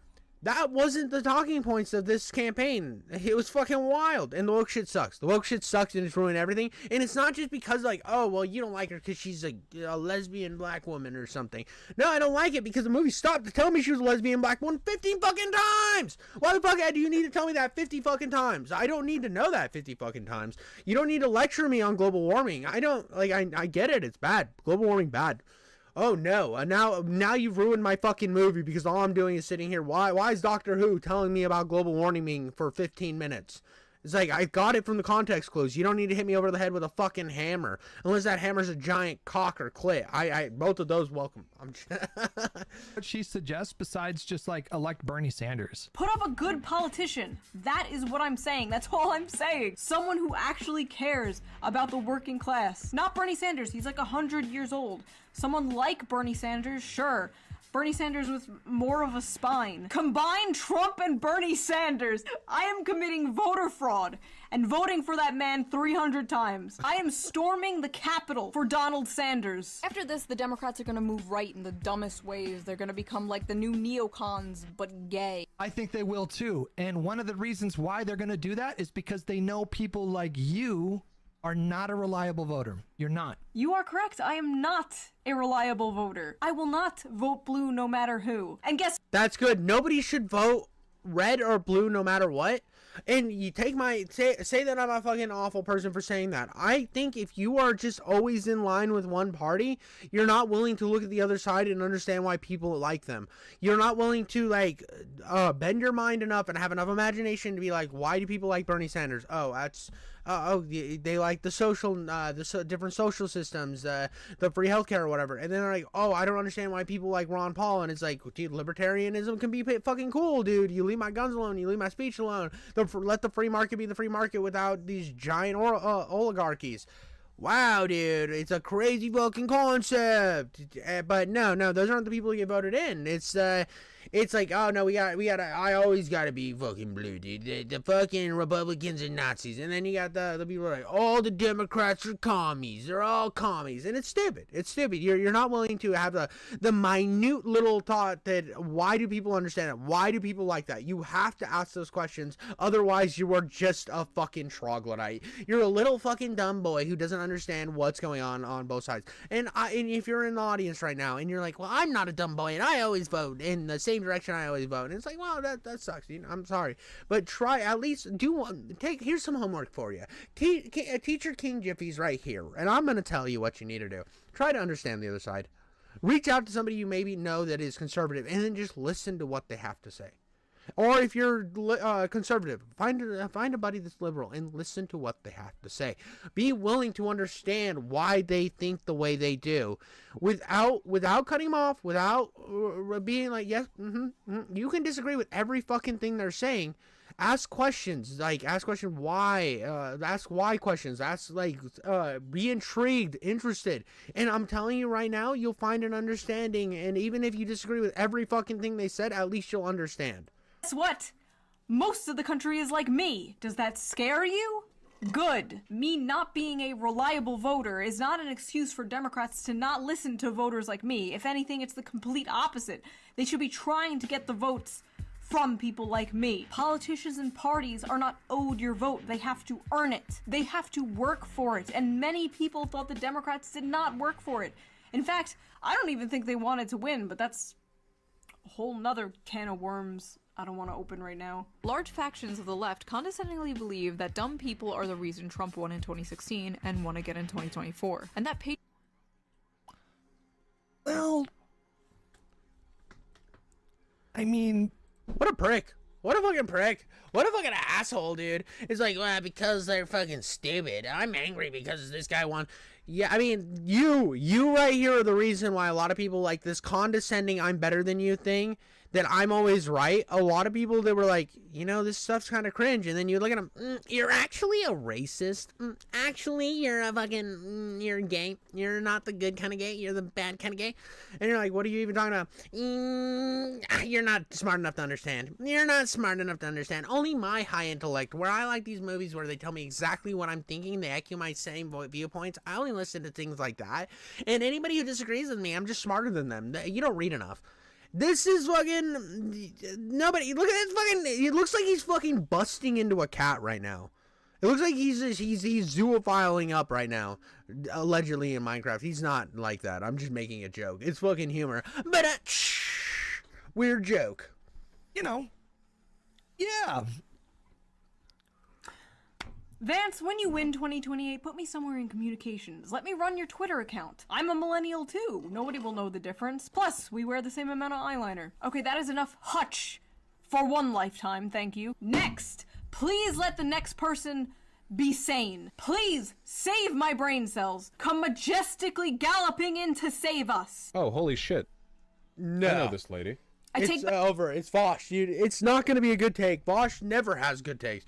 that wasn't the talking points of this campaign. It was fucking wild. And the woke shit sucks. The woke shit sucks and it's ruined everything. And it's not just because like, oh, well, you don't like her because she's a lesbian black woman or something. No, I don't like it because the movie stopped to tell me she was a lesbian black woman 15 fucking times. Why the fuck do you need to tell me that 50 fucking times? I don't need to know that 50 fucking times. You don't need to lecture me on global warming. I don't, like, I get it. It's bad. Global warming, bad. Oh no, now you've ruined my fucking movie because all I'm doing is sitting here. Why is Doctor Who telling me about global warming for 15 minutes? It's like, I got it from the context clues. You don't need to hit me over the head with a fucking hammer. Unless that hammer's a giant cock or clit. I both of those welcome. What she suggests besides just like elect Bernie Sanders? Put up a good politician. That is what I'm saying. That's all I'm saying. Someone who actually cares about the working class. Not Bernie Sanders. He's like 100 years old. Someone like Bernie Sanders, sure. Bernie Sanders with more of a spine. Combine Trump and Bernie Sanders. I am committing voter fraud and voting for that man 300 times. I am storming the Capitol for Donald Sanders. After this, the Democrats are gonna move right in the dumbest ways. They're gonna become like the new neocons, but gay. I think they will too. And one of the reasons why they're gonna do that is because they know people like you are not a reliable voter. You're not. You are correct. I am not a reliable voter. I will not vote blue no matter who. And guess that's good. Nobody should vote red or blue no matter what. And you take my say that I'm a fucking awful person for saying that. I think if you are just always in line with one party, you're not willing to look at the other side and understand why people like them. You're not willing to like bend your mind enough and have enough imagination to be like, why do people like Bernie Sanders? Oh, that's they like the social, different social systems, the free healthcare or whatever. And then they're like, oh, I don't understand why people like Ron Paul. And it's like, dude, libertarianism can be fucking cool, dude. You leave my guns alone. You leave my speech alone. Let the free market be the free market without these giant oligarchies. Wow, dude, it's a crazy fucking concept. But no, those aren't the people who get voted in. It's like, oh no, I always gotta be fucking blue, dude. The fucking Republicans are Nazis. And then you got the people like, all the Democrats are commies. They're all commies. And it's stupid. It's stupid. You're not willing to have the minute little thought that why do people understand it? Why do people like that? You have to ask those questions. Otherwise, you are just a fucking troglodyte. You're a little fucking dumb boy who doesn't understand what's going on both sides. And if you're in the audience right now and you're like, well, I'm not a dumb boy and I always vote in the same direction I always vote. And it's like, wow, that sucks. You know, I'm sorry, but try at least do one. Here's some homework for you. Teacher King Jiffy's right here, and I'm gonna tell you what you need to do. Try to understand the other side. Reach out to somebody you maybe know that is conservative, and then just listen to what they have to say. Or if you're conservative, find a buddy that's liberal and listen to what they have to say. Be willing to understand why they think the way they do, without cutting them off, without being like, yes, you can disagree with every fucking thing they're saying. Ask questions, ask questions why, ask why questions, be intrigued, interested. And I'm telling you right now, you'll find an understanding. And even if you disagree with every fucking thing they said, at least you'll understand. Guess what? Most of the country is like me. Does that scare you? Good. Me not being a reliable voter is not an excuse for Democrats to not listen to voters like me. If anything, it's the complete opposite. They should be trying to get the votes from people like me. Politicians and parties are not owed your vote. They have to earn it. They have to work for it. And many people thought the Democrats did not work for it. In fact, I don't even think they wanted to win, but that's a whole nother can of worms I don't want to open right now. Large factions of the left condescendingly believe that dumb people are the reason Trump won in 2016 and won again in 2024. And that Well, I mean, what a prick. What a fucking prick. What a fucking asshole, dude. It's like, well, because they're fucking stupid. I'm angry because this guy won. Yeah, I mean, you right here are the reason why a lot of people like this condescending "I'm better than you" thing, that I'm always right. A lot of people that were like, you know, this stuff's kind of cringe, and then you look at them, you're actually a racist. Actually, you're a fucking, you're gay. You're not the good kind of gay. You're the bad kind of gay. And you're like, what are you even talking about? You're not smart enough to understand. You're not smart enough to understand. Only my high intellect, where I like these movies where they tell me exactly what I'm thinking, they echo my same viewpoints. I only listen to things like that. And anybody who disagrees with me, I'm just smarter than them. You don't read enough. This is fucking nobody. Look at this fucking. It looks like he's fucking busting into a cat right now. It looks like he's zoophiling up right now, allegedly in Minecraft. He's not like that. I'm just making a joke. It's fucking humor, but weird joke. You know. Yeah. Vance, when you win 2028, put me somewhere in communications. Let me run your Twitter account. I'm a millennial too. Nobody will know the difference. Plus, we wear the same amount of eyeliner. Okay, that is enough hutch for one lifetime, thank you. Next, please let the next person be sane. Please save my brain cells. Come majestically galloping in to save us. Oh, holy shit. No. I know this lady. It's over. It's Vaush, dude. It's not going to be a good take. Vaush never has good takes.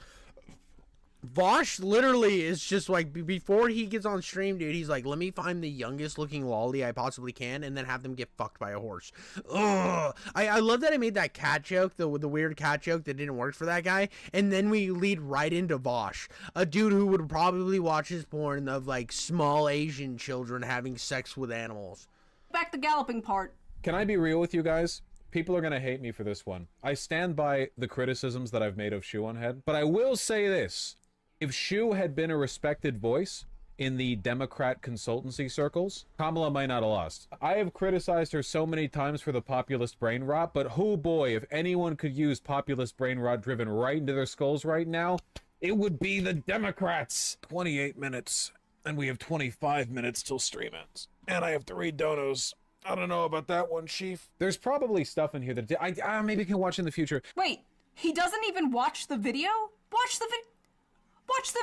Vaush literally is just like, before he gets on stream, dude, he's like, let me find the youngest looking lolly I possibly can and then have them get fucked by a horse. Ugh. I love that I made that cat joke, the weird cat joke that didn't work for that guy, and then we lead right into Vaush, a dude who would probably watch his porn of like small Asian children having sex with animals. Back the galloping part. Can I be real with you guys? People are going to hate me for this one. I stand by the criticisms that I've made of Shoe0nhead, but I will say this. If Shoe had been a respected voice in the Democrat consultancy circles, Kamala might not have lost. I have criticized her so many times for the populist brain rot, but oh boy, if anyone could use populist brain rot driven right into their skulls right now, it would be the Democrats. 28 minutes, and we have 25 minutes till stream ends. And I have 3 donos. I don't know about that one, Chief. There's probably stuff in here that I maybe can watch in the future. Wait, he doesn't even watch the video? Watch the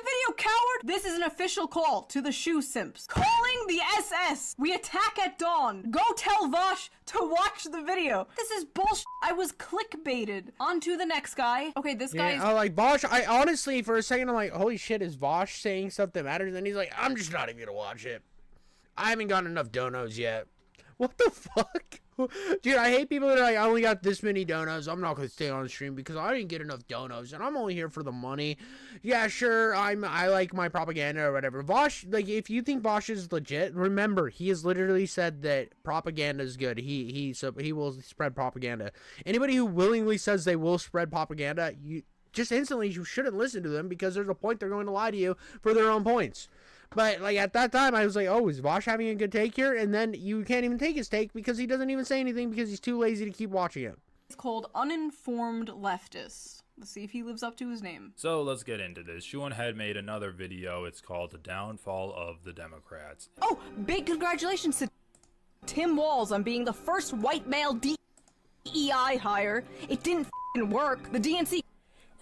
video, coward! This is an official call to the shoe simps. Calling the SS! We attack at dawn. Go tell Vaush to watch the video. This is bullshit. I was clickbaited. On to the next guy. Okay, this guy is... I like Vaush. I honestly, for a second, I'm like, holy shit, is Vaush saying stuff that matters? And he's like, I'm just not even gonna watch it. I haven't gotten enough donos yet. What the fuck? Dude, I hate people that are like, I only got this many donos. I'm not gonna stay on the stream because I didn't get enough donos, and I'm only here for the money. Yeah, sure, I like my propaganda or whatever. Vaush, like, if you think Vaush is legit, remember he has literally said that propaganda is good. He will spread propaganda. Anybody who willingly says they will spread propaganda, you shouldn't listen to them because there's a point they're going to lie to you for their own points. But, like, at that time, I was like, oh, is Vaush having a good take here? And then you can't even take his take because he doesn't even say anything because he's too lazy to keep watching it. It's called Uninformed Leftist. Let's see if he lives up to his name. So let's get into this. Shoe0nhead made another video. It's called The Downfall of the Democrats. Oh, big congratulations to Tim Walz on being the first white male DEI hire. It didn't work. The DNC...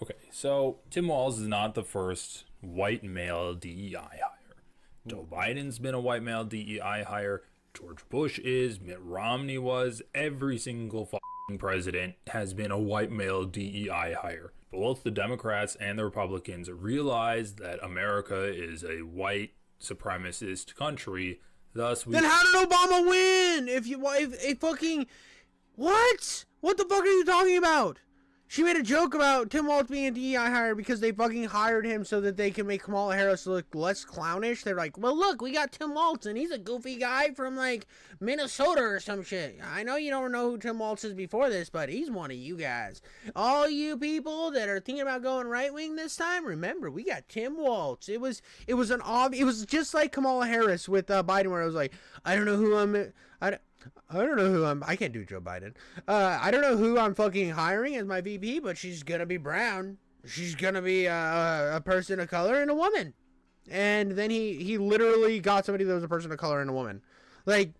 Okay, so Tim Walz is not the first white male DEI hire. Joe Biden's been a white male DEI hire. George Bush is. Mitt Romney was. Every single president has been a white male DEI hire. Both the Democrats and the Republicans realize that America is a white supremacist country. Thus, then how did Obama win? If fucking what? What the fuck are you talking about? She made a joke about Tim Walz being a DEI hire because they fucking hired him so that they can make Kamala Harris look less clownish. They're like, well, look, we got Tim Walz, and he's a goofy guy from, like, Minnesota or some shit. I know you don't know who Tim Walz is before this, but he's one of you guys. All you people that are thinking about going right-wing this time, remember, we got Tim Walz. It was just like Kamala Harris with Biden, where it was like, I don't know who I can't do Joe Biden. I don't know who I'm fucking hiring as my VP, but she's gonna be brown. She's gonna be a person of color and a woman. And then he literally got somebody that was a person of color and a woman. Like,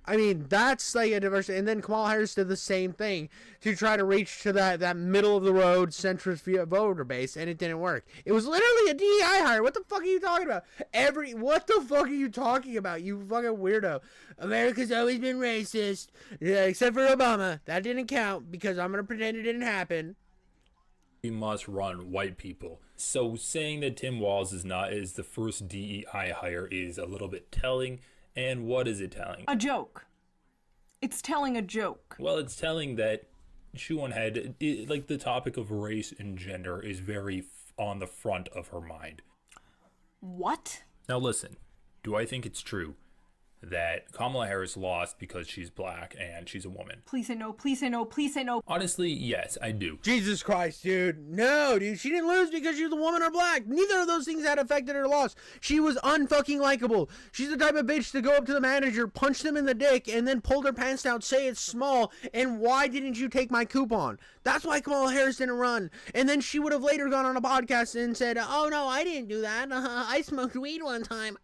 I mean, that's like a diversity. And then Kamala Harris did the same thing to try to reach to that middle of the road centrist voter base, and it didn't work. It was literally a DEI hire. What the fuck are you talking about? What the fuck are you talking about, you fucking weirdo? America's always been racist, except for Obama. That didn't count because I'm gonna pretend it didn't happen. We must run white people. So saying that Tim Walz is the first DEI hire is a little bit telling. And what is it telling? A joke. It's telling a joke. Well, it's telling that Shoe0nhead, like the topic of race and gender, is very on the front of her mind. What? Now listen, do I think it's true that Kamala Harris lost because she's black and she's a woman? Please say no, please say no, please say no. Honestly, yes, I do. Jesus Christ, dude. No, dude. She didn't lose because she was a woman or black. Neither of those things had affected her loss. She was unfucking likable. She's the type of bitch to go up to the manager, punch them in the dick, and then pull their pants down, say it's small, and why didn't you take my coupon? That's why Kamala Harris didn't run. And then she would have later gone on a podcast and said, oh no, I didn't do that. I smoked weed one time.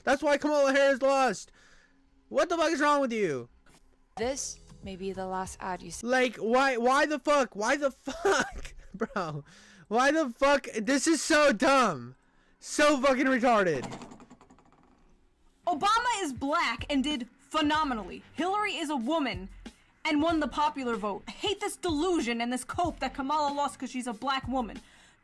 That's why Kamala Harris lost. What the fuck is wrong with you? This may be the last ad you see. Like, why the fuck? Why the fuck? Bro, why the fuck? This is so dumb. So fucking retarded. Obama is black and did phenomenally. Hillary is a woman and won the popular vote. I hate this delusion and this cope that Kamala lost because she's a black woman.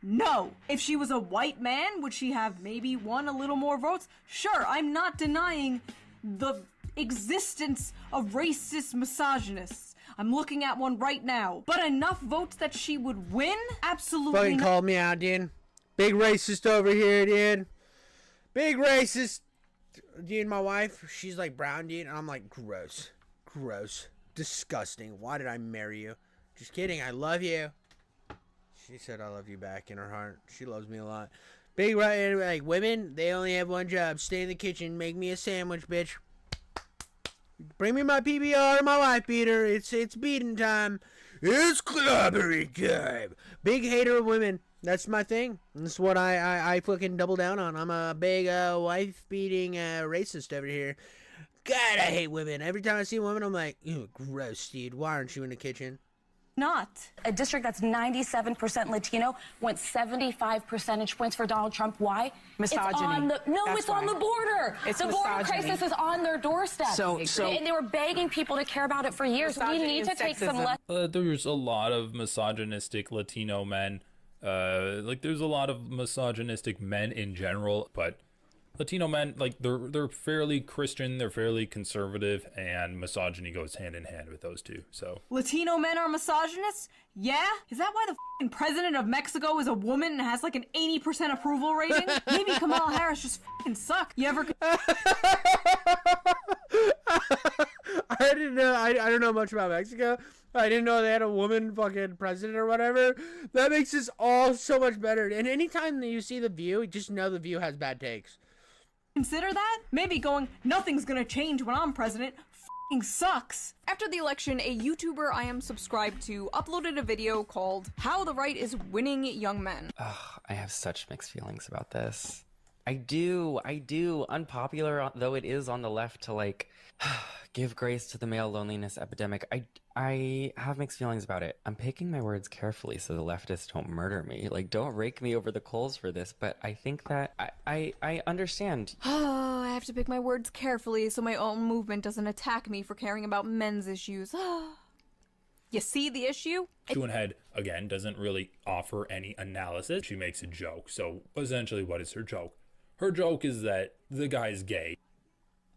No. If she was a white man, would she have maybe won a little more votes? Sure, I'm not denying the existence of racist misogynists. I'm looking at one right now. But enough votes that she would win? Absolutely Fucking not. called me out, dude. Big racist over here, dude. Big racist. Dude, my wife, she's like brown, dude, and I'm like, gross. Gross. Disgusting. Why did I marry you? Just kidding, I love you. She said I love you back in her heart. She loves me a lot. Big right, like women, they only have one job. Stay in the kitchen, make me a sandwich, bitch. Bring me my PBR, my wife beater. It's beating time. It's clobbering time. Big hater of women. That's my thing. That's what I fucking double down on. I'm a big wife beating racist over here. God, I hate women. Every time I see a woman, I'm like, ew, gross, dude. Why aren't you in the kitchen? Not. A district that's 97% Latino went 75 percentage points for Donald Trump. Why? Misogyny. It's on the border. It's the border misogyny. crisis is on their doorstep. So and they were begging people to care about it for years. We need to take some lessons. There's a lot of misogynistic Latino men. There's a lot of misogynistic men in general, but Latino men, like, they're fairly Christian, they're fairly conservative, and misogyny goes hand in hand with those two. So Latino men are misogynists? Yeah? Is that why the f***ing president of Mexico is a woman and has like an 80% approval rating? Maybe Kamala Harris just f***ing suck. You ever... I didn't know. I don't know much about Mexico. I didn't know they had a woman fucking president or whatever. That makes this all so much better. And anytime that you see The View, just know The View has bad takes. Consider that? Maybe going, nothing's gonna change when I'm president, f***ing sucks. After the election, a YouTuber I am subscribed to uploaded a video called How the Right is Winning Young Men. Ugh, I have such mixed feelings about this. I do. Unpopular though it is on the left to like give grace to the male loneliness epidemic. I have mixed feelings about it. I'm picking my words carefully so the leftists don't murder me. Like, don't rake me over the coals for this, but I think that I understand. Oh, I have to pick my words carefully so my own movement doesn't attack me for caring about men's issues. You see the issue? Shoe0nhead, again, doesn't really offer any analysis. She makes a joke. So essentially, what is her joke? Her joke is that the guy's gay.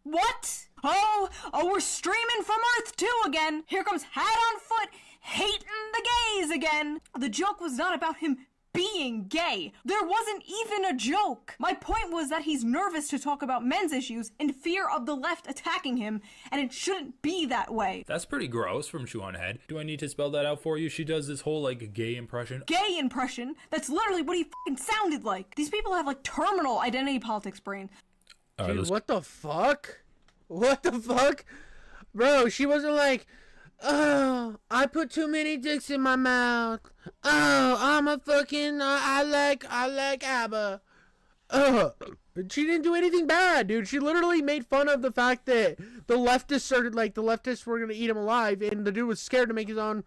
What? Oh, we're streaming from Earth 2 again. Here comes Hat on Foot, hating the gays again. The joke was not about him being gay. There wasn't even a joke. My point was that he's nervous to talk about men's issues in fear of the left attacking him, and it shouldn't be that way. That's pretty gross from Shoe0nhead. Do I need to spell that out for you? She does this whole, like, gay impression. Gay impression? That's literally what he f***ing sounded like. These people have, like, terminal identity politics brain. Dude, what the fuck? What the fuck? Bro, she wasn't like, oh, I put too many dicks in my mouth. Oh, I'm a fucking, I like ABBA. She didn't do anything bad, dude. She literally made fun of the fact that the leftists were gonna eat him alive, and the dude was scared to make his own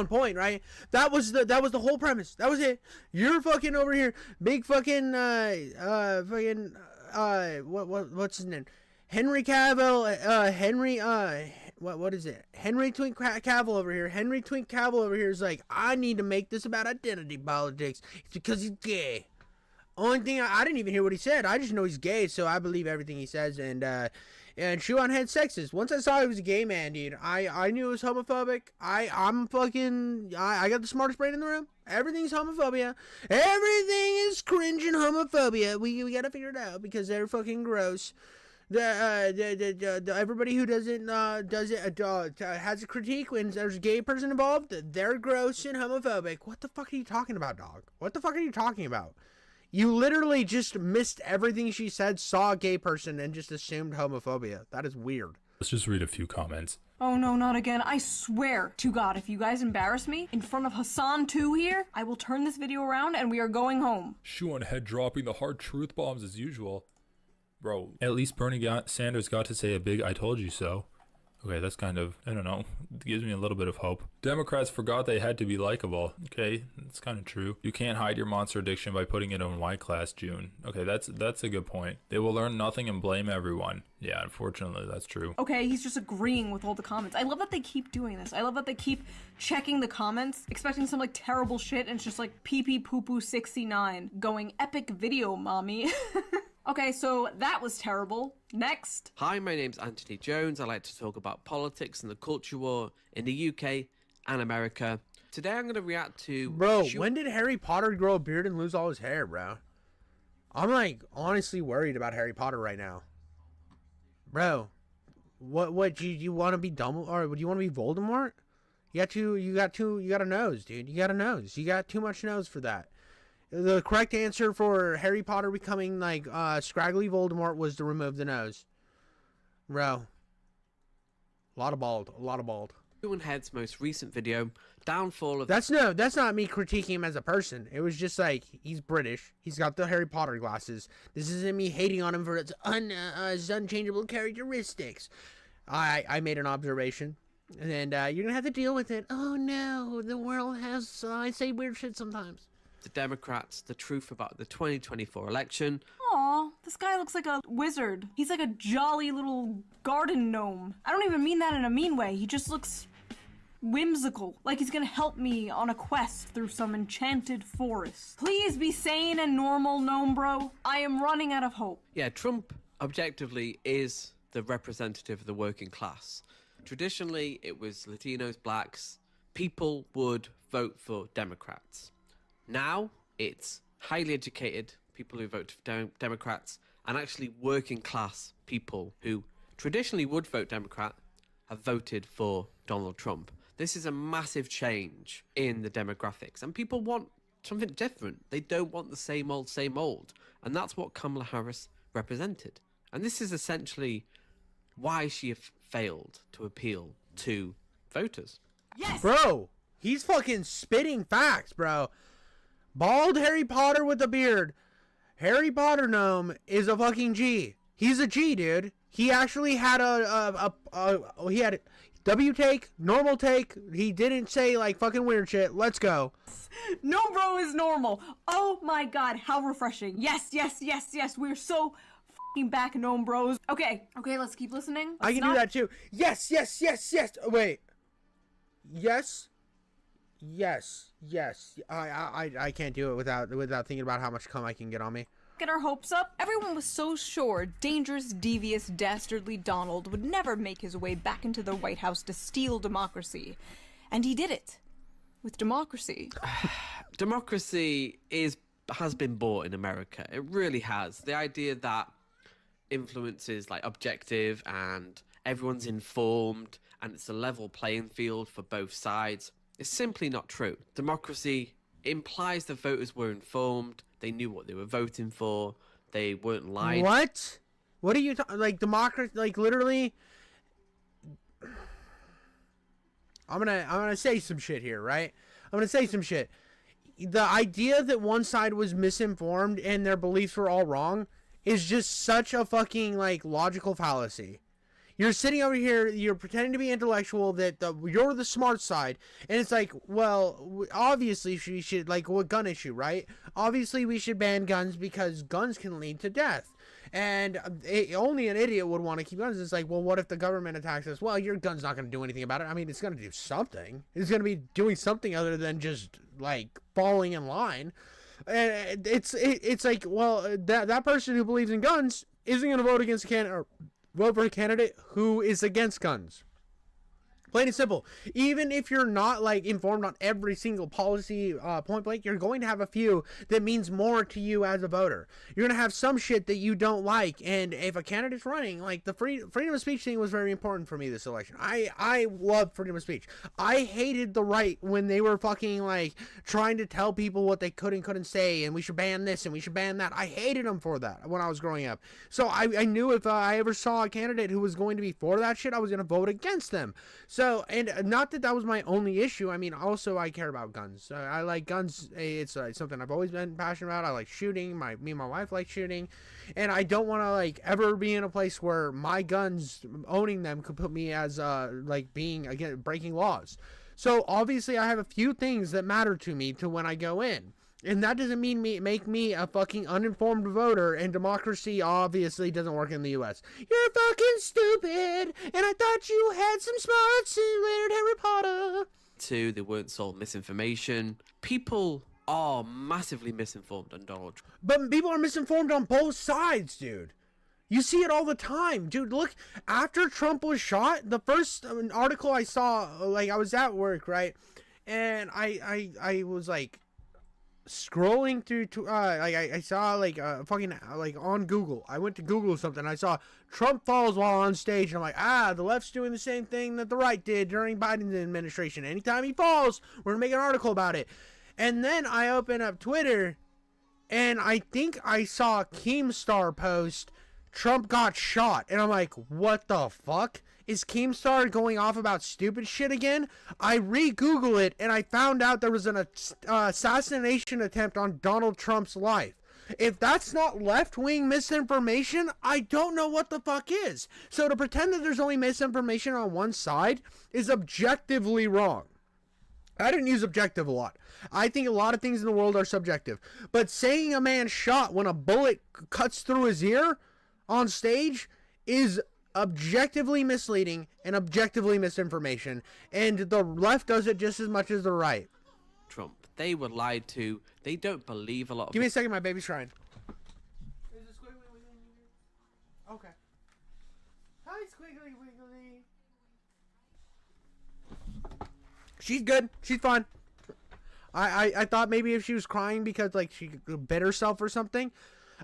point, right? That was the whole premise. That was it. You're fucking over here, big fucking what's his name? Henry Cavill, what is it? Henry Twink Cavill over here. Henry Twink Cavill over here is like, I need to make this about identity politics. It's because he's gay. Only thing, I didn't even hear what he said. I just know he's gay, so I believe everything he says. And Shoe0nhead sexist. Once I saw he was a gay man, dude, I knew it was homophobic. I got the smartest brain in the room. Everything's homophobia. Everything is cringe and homophobia. We gotta figure it out because they're fucking gross. Everybody who has a critique when there's a gay person involved, they're gross and homophobic. What the fuck are you talking about, dog? What the fuck are you talking about? You literally just missed everything she said, saw a gay person, and just assumed homophobia. That is weird. Let's just read a few comments. Oh no, not again. I swear to God, if you guys embarrass me in front of Hasan 2 here, I will turn this video around and we are going home. Shoe0nhead dropping the hard truth bombs as usual. Bro, at least Bernie Sanders got to say a big I told you so. Okay, that's kind of, I don't know, it gives me a little bit of hope. Democrats forgot they had to be likable. Okay, that's kind of true. You can't hide your monster addiction by putting it on Y class, June. Okay, that's a good point. They will learn nothing and blame everyone. Yeah, unfortunately, that's true. Okay, he's just agreeing with all the comments. I love that they keep doing this. I love that they keep checking the comments, expecting some like terrible shit, and it's just like pee poo poo 69 going epic video, mommy. Okay, so that was terrible. Next. Hi, my name's Anthony Jones. I like to talk about politics and the culture war in the UK and America. Today I'm going to react to... Bro, when did Harry Potter grow a beard and lose all his hair, bro? I'm like honestly worried about Harry Potter right now. Bro, what you want to be Dumbledore, or do you want to be Voldemort? You got a nose, dude. You got a nose. You got too much nose for that. The correct answer for Harry Potter becoming like scraggly Voldemort was to remove the nose. Bro. A lot of bald. Shoe0nhead's most recent video, downfall of... That's not me critiquing him as a person. It was just like, he's British. He's got the Harry Potter glasses. This isn't me hating on him for his unchangeable characteristics. I made an observation. And you're going to have to deal with it. Oh no, the world has... I say weird shit sometimes. The Democrats, the truth about the 2024 election. Aw, this guy looks like a wizard. He's like a jolly little garden gnome. I don't even mean that in a mean way. He just looks whimsical, like he's gonna help me on a quest through some enchanted forest. Please be sane and normal, gnome bro. I am running out of hope. Yeah, Trump objectively is the representative of the working class. Traditionally, it was Latinos, blacks. People would vote for Democrats. Now, it's highly educated people who vote for Democrats and actually working class people who traditionally would vote Democrat have voted for Donald Trump. This is a massive change in the demographics and people want something different. They don't want the same old, and that's what Kamala Harris represented. And this is essentially why she failed to appeal to voters. Yes! Bro, he's fucking spitting facts, bro. Bald Harry Potter with a beard. Harry Potter gnome is a fucking G. He's a G, dude. He actually had he had W take, normal take. He didn't say like fucking weird shit. Let's go. No bro is normal. Oh my god, how refreshing. Yes. We're so fucking back, gnome bros. Okay, let's keep listening. I can do that too. Yes. Wait. Yes. I can't do it without thinking about how much cum I can get on me. Get our hopes up. Everyone was so sure dangerous, devious, dastardly Donald would never make his way back into the White House to steal democracy. And he did it. With democracy. Democracy has been bought in America. It really has. The idea that influence is like objective and everyone's informed and it's a level playing field for both sides is simply not true. Democracy implies the voters were informed, they knew what they were voting for, they weren't lying. What? What are you talking? Like democracy? Like literally? I'm gonna say some shit here, right? I'm gonna say some shit. the idea that one side was misinformed and their beliefs were all wrong is just such a fucking like logical fallacy. You're sitting over here, you're pretending to be intellectual, that you're the smart side, and it's like, well, obviously we should, like, what gun issue, right? Obviously we should ban guns because guns can lead to death. And only an idiot would want to keep guns. It's like, well, what if the government attacks us? Well, your gun's not going to do anything about it. I mean, it's going to do something. It's going to be doing something other than just, like, falling in line. And it's like, well, that person who believes in guns isn't going to vote against a candidate, or vote for a candidate who is against guns. Plain and simple. Even if you're not like informed on every single policy point blank, you're going to have a few that means more to you as a voter. You're going to have some shit that you don't like, and if a candidate's running, like the freedom of speech thing was very important for me this election. I love freedom of speech. I hated the right when they were fucking like trying to tell people what they could and couldn't say, and we should ban this and we should ban that. I hated them for that when I was growing up. So I knew if I ever saw a candidate who was going to be for that shit, I was going to vote against them. So, and not that was my only issue. I mean, also I care about guns. I like guns. It's something I've always been passionate about. I like shooting. Me and my wife like shooting, and I don't want to like ever be in a place where my guns, owning them, could put me as like being again breaking laws. So obviously I have a few things that matter to me to when I go in. And that doesn't make me a fucking uninformed voter, and democracy obviously doesn't work in the U.S. You're fucking stupid, and I thought you had some smarts and learned Harry Potter. 2, they weren't sold misinformation. People are massively misinformed on Donald Trump. But people are misinformed on both sides, dude. You see it all the time. Dude, look, after Trump was shot, the first article I saw, like, I was at work, right? And I was, like, scrolling through like I saw like fucking like on Google. I went to Google something. I saw Trump falls while on stage, and I'm like, the left's doing the same thing that the right did during Biden's administration. Anytime he falls, we're gonna make an article about it. And then I open up Twitter, and I think I saw Keemstar post Trump got shot, and I'm like, what the fuck? Is Keemstar going off about stupid shit again? I re-Google it, and I found out there was an assassination attempt on Donald Trump's life. If that's not left-wing misinformation, I don't know what the fuck is. So to pretend that there's only misinformation on one side is objectively wrong. I didn't use objective a lot. I think a lot of things in the world are subjective. But saying a man shot when a bullet cuts through his ear on stage is objectively misleading and objectively misinformation, and the left does it just as much as the right. Trump, they were lied to. They don't believe a lot of Give me a second, my baby's crying. Okay. Hi, Squiggly Wiggly. She's good. She's fine. I thought maybe if she was crying because like she bit herself or something,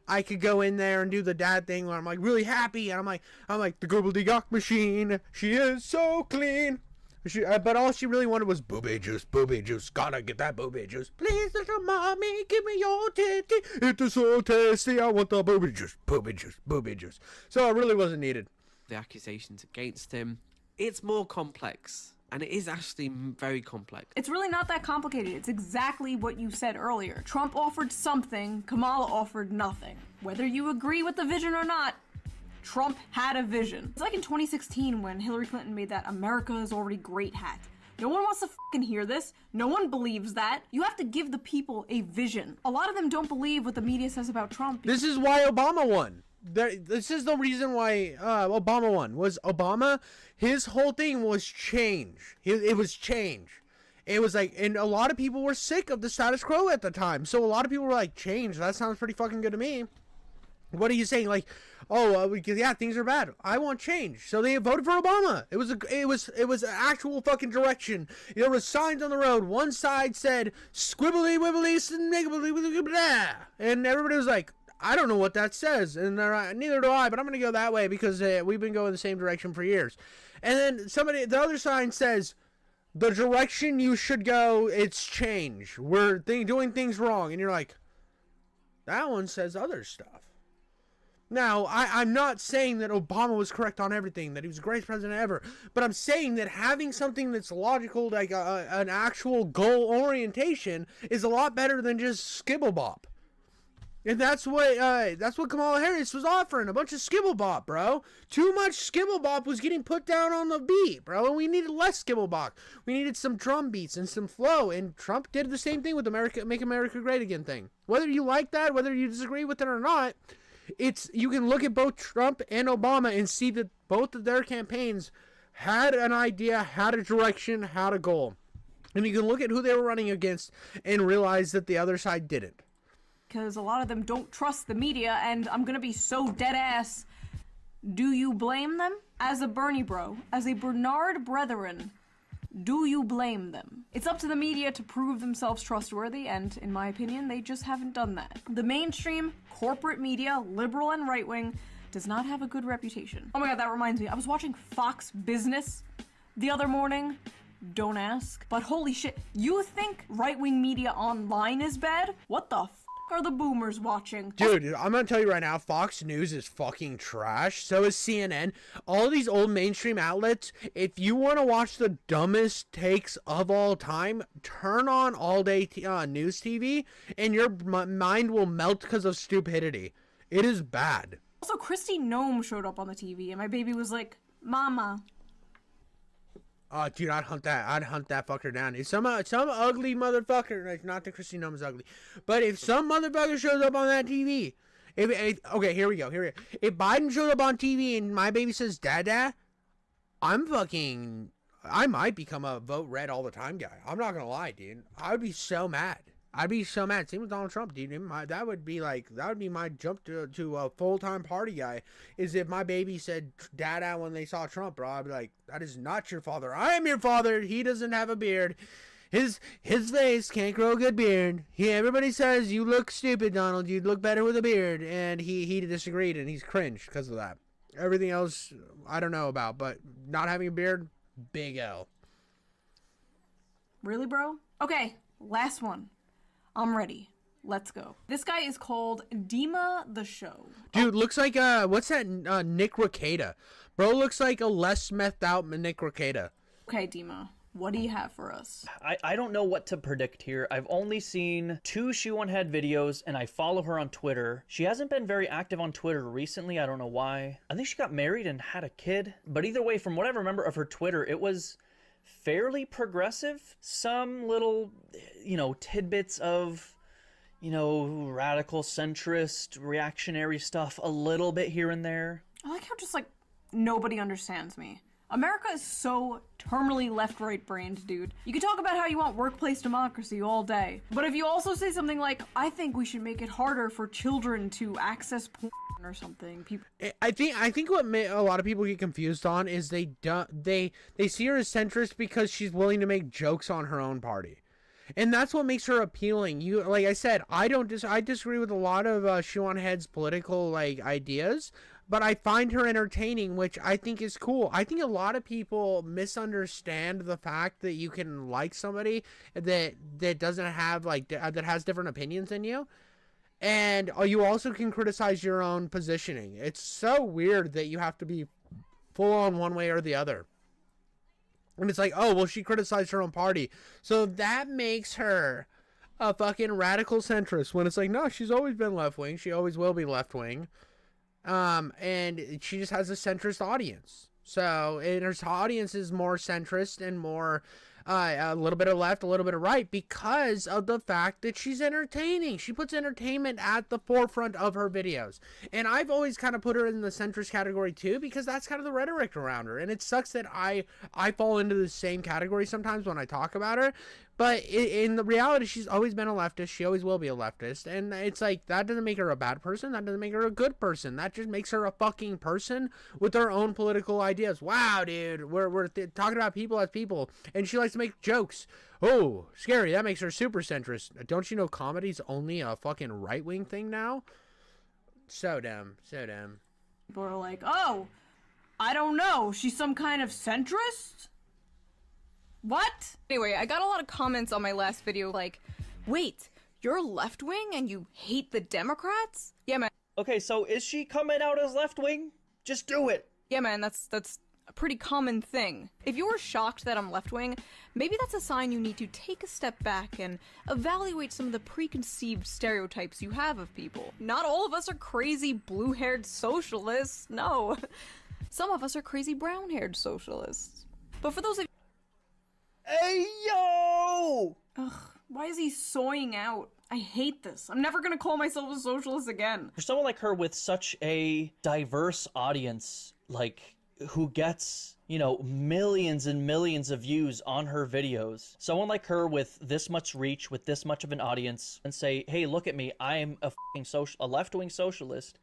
I could go in there and do the dad thing where I'm like really happy, and I'm like the gobbledygook machine. She is so clean. But all she really wanted was booby juice, gotta get that booby juice. Please, little mommy, give me your titty. It is so tasty. I want the booby juice. So it really wasn't needed. The accusations against him. It's more complex. And it is actually very complex. It's really not that complicated. It's exactly what you said earlier. Trump offered something, Kamala offered nothing. Whether you agree with the vision or not, Trump had a vision. It's like in 2016 when Hillary Clinton made that America is already great hat. No one wants to fucking hear this. No one believes that. You have to give the people a vision. A lot of them don't believe what the media says about Trump. This is why Obama won. This is the reason why Obama won. Was Obama, his whole thing was change. It was change. It was like, and a lot of people were sick of the status quo at the time. So a lot of people were like, change, that sounds pretty fucking good to me. What are you saying? Like, yeah, things are bad. I want change. So they voted for Obama. It was actual fucking direction. There was signs on the road. One side said, squibbly wibbly, sniggly blah. And everybody was like, I don't know what that says, and neither do I, but I'm going to go that way because we've been going the same direction for years. And then the other sign says, the direction you should go, it's change. We're doing things wrong. And you're like, that one says other stuff. Now, I'm not saying that Obama was correct on everything, that he was the greatest president ever, but I'm saying that having something that's logical, like an actual goal orientation, is a lot better than just skibblebop. And that's what Kamala Harris was offering, a bunch of skibblebop, bro. Too much skibblebop was getting put down on the beat, bro, and we needed less skibblebop. We needed some drum beats and some flow, and Trump did the same thing with America, Make America Great Again thing. Whether you like that, whether you disagree with it or not, you can look at both Trump and Obama and see that both of their campaigns had an idea, had a direction, had a goal. And you can look at who they were running against and realize that the other side didn't. Because a lot of them don't trust the media, and I'm gonna be so dead ass. Do you blame them? As a Bernie bro, as a Bernard brethren, do you blame them? It's up to the media to prove themselves trustworthy, and in my opinion, they just haven't done that. The mainstream, corporate media, liberal and right-wing, does not have a good reputation. Oh my god, that reminds me, I was watching Fox Business the other morning. Don't ask. But holy shit, you think right-wing media online is bad? What the f are the boomers watching? Dude, I'm gonna tell you right now, Fox News is fucking trash. So is CNN. All these old mainstream outlets, if you want to watch the dumbest takes of all time, turn on all day news TV and your mind will melt because of stupidity. It is bad. Also, Kristi Noem showed up on the TV and my baby was like, Mama. Oh, dude, I'd hunt that fucker down. If some ugly motherfucker, like, not that Kristi Noem is ugly, but if some motherfucker shows up on that TV, okay, here we go. If Biden showed up on TV and my baby says Dada, I might become a vote red all the time guy. I'm not gonna lie, dude. I would be so mad. Same with Donald Trump, dude. That would be my jump to a full-time party guy, is if my baby said Dada when they saw Trump, bro. I'd be like, that is not your father. I am your father. He doesn't have a beard. His face can't grow a good beard. Everybody says you look stupid, Donald. You'd look better with a beard, and he disagreed, and he's cringed because of that. Everything else I don't know about, but not having a beard, big L. Really, bro? Okay, last one. I'm ready. Let's go. This guy is called Dima the Show. Dude, looks like, what's that, Nick Rekieta? Bro looks like a less methed out Nick Rekieta. Okay, Dima, what do you have for us? I don't know what to predict here. I've only seen 2 Shoe0nhead videos, and I follow her on Twitter. She hasn't been very active on Twitter recently. I don't know why. I think she got married and had a kid. But either way, from what I remember of her Twitter, it was fairly progressive. Some little, tidbits of, radical, centrist, reactionary stuff, a little bit here and there. I like how just, nobody understands me. America is so terminally left-right brained, dude. You can talk about how you want workplace democracy all day, but if you also say something like, I think we should make it harder for children to access porn or something, people... I think what a lot of people get confused on is they see her as centrist because she's willing to make jokes on her own party. And that's what makes her appealing. Like I said, I disagree with a lot of Shoe0nhead's political ideas, but I find her entertaining, which I think is cool. I think a lot of people misunderstand the fact that you can like somebody that doesn't have that has different opinions than you. And you also can criticize your own positioning. It's so weird that you have to be full on one way or the other. And it's like, oh, well, she criticized her own party, so that makes her a fucking radical centrist. When it's like, no, she's always been left-wing. She always will be left-wing. And she just has a centrist audience. So, and her audience is more centrist and more... a little bit of left, a little bit of right, because of the fact that she's entertaining. She puts entertainment at the forefront of her videos. And I've always kind of put her in the centrist category too, because that's kind of the rhetoric around her. And it sucks that I fall into the same category sometimes when I talk about her. But in the reality, she's always been a leftist. She always will be a leftist. And it's like, that doesn't make her a bad person. That doesn't make her a good person. That just makes her a fucking person with her own political ideas. Wow, dude. We're talking about people as people. And she likes to make jokes. Oh, scary. That makes her super centrist. Don't you know comedy's only a fucking right-wing thing now? So dumb. So dumb. People are like, oh, I don't know. She's some kind of centrist? What? Anyway, I got a lot of comments on my last video like, wait, you're left-wing and you hate the Democrats? Yeah, man. Okay, so is she coming out as left-wing? Just do it. Yeah, man, that's a pretty common thing. If you're shocked that I'm left-wing, maybe that's a sign you need to take a step back and evaluate some of the preconceived stereotypes you have of people. Not all of us are crazy blue-haired socialists, no. Some of us are crazy brown-haired socialists. But for those of Hey, yo! Ugh, why is he soying out? I hate this. I'm never gonna call myself a socialist again. For someone like her with such a diverse audience, like, who gets, you know, millions and millions of views on her videos, someone like her with this much reach, with this much of an audience, and say, hey, look at me, I'm a left-wing socialist,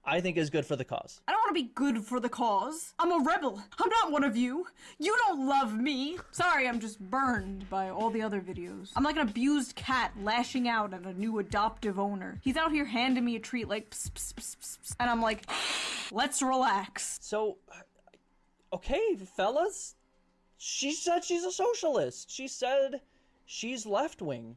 I think is good for the cause. I don't want to be good for the cause. I'm a rebel. I'm not one of you. You don't love me. Sorry, I'm just burned by all the other videos. I'm like an abused cat lashing out at a new adoptive owner. He's out here handing me a treat like pss, pss, pss, pss, pss, and I'm like, let's relax. So, okay, fellas, she said she's a socialist. She said she's left-wing.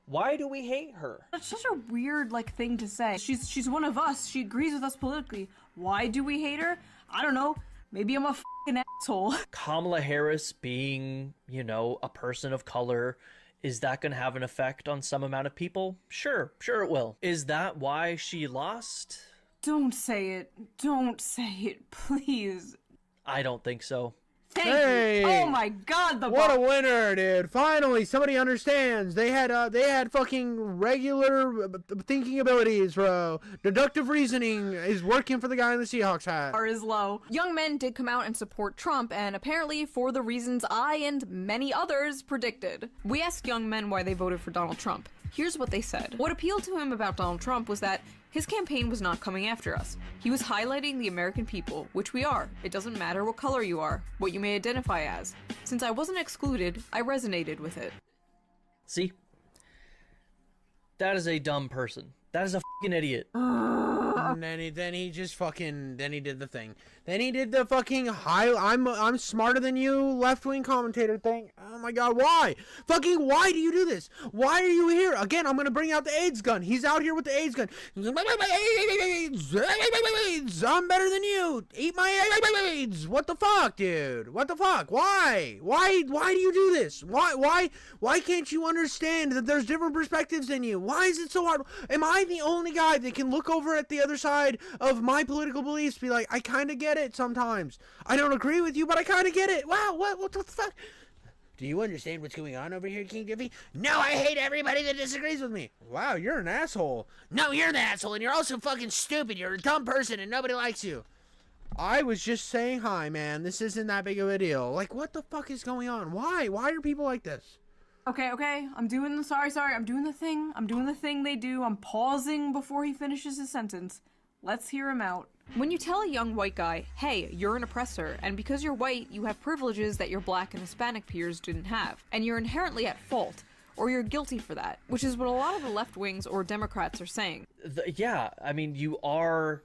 Why do we hate her? That's such a weird, like, thing to say. She's one of us. She agrees with us politically. Why do we hate her? I don't know. Maybe I'm a f***ing asshole. Kamala Harris being, you know, a person of color, is that going to have an effect on some amount of people? Sure it will. Is that why she lost? Don't say it. Don't say it, please. I don't think so. Thank you. Oh my god, what a winner, dude. Finally, somebody understands. They had fucking regular thinking abilities, bro. Deductive reasoning is working for the guy in the Seahawks hat. Bar is low. Young men did come out and support Trump, and apparently for the reasons I and many others predicted. We asked young men why they voted for Donald Trump. Here's what they said. What appealed to him about Donald Trump was that his campaign was not coming after us. He was highlighting the American people, which we are. It doesn't matter what color you are, what you may identify as. Since I wasn't excluded, I resonated with it. See? That is a dumb person. That is a fucking idiot. And then he just fucking, then he did the thing. Then he did the fucking I'm smarter than you left-wing commentator thing. Oh my god, why? Fucking why do you do this? Why are you here? Again, I'm gonna bring out the AIDS gun. He's out here with the AIDS gun. I'm better than you. Eat my AIDS. What the fuck, dude? What the fuck? Why? Why do you do this? Why can't you understand that there's different perspectives than you? Why is it so hard? Am I the only guy that can look over at the other side of my political beliefs, be like, I kind of get it sometimes. I don't agree with you, but I kind of get it. Wow, what the fuck? Do you understand what's going on over here, King Jiffy? No, I hate everybody that disagrees with me. Wow, you're an asshole. No, you're the asshole, and you're also fucking stupid. You're a dumb person, and nobody likes you. I was just saying hi, man. This isn't that big of a deal. Like, what the fuck is going on? Why? Why are people like this? Okay, I'm doing the sorry, I'm doing the thing. I'm doing the thing they do. I'm pausing before he finishes his sentence. Let's hear him out. When you tell a young white guy, hey, you're an oppressor, and because you're white, you have privileges that your black and Hispanic peers didn't have, and you're inherently at fault, or you're guilty for that, which is what a lot of the left wings or Democrats are saying. Yeah, I mean, you are,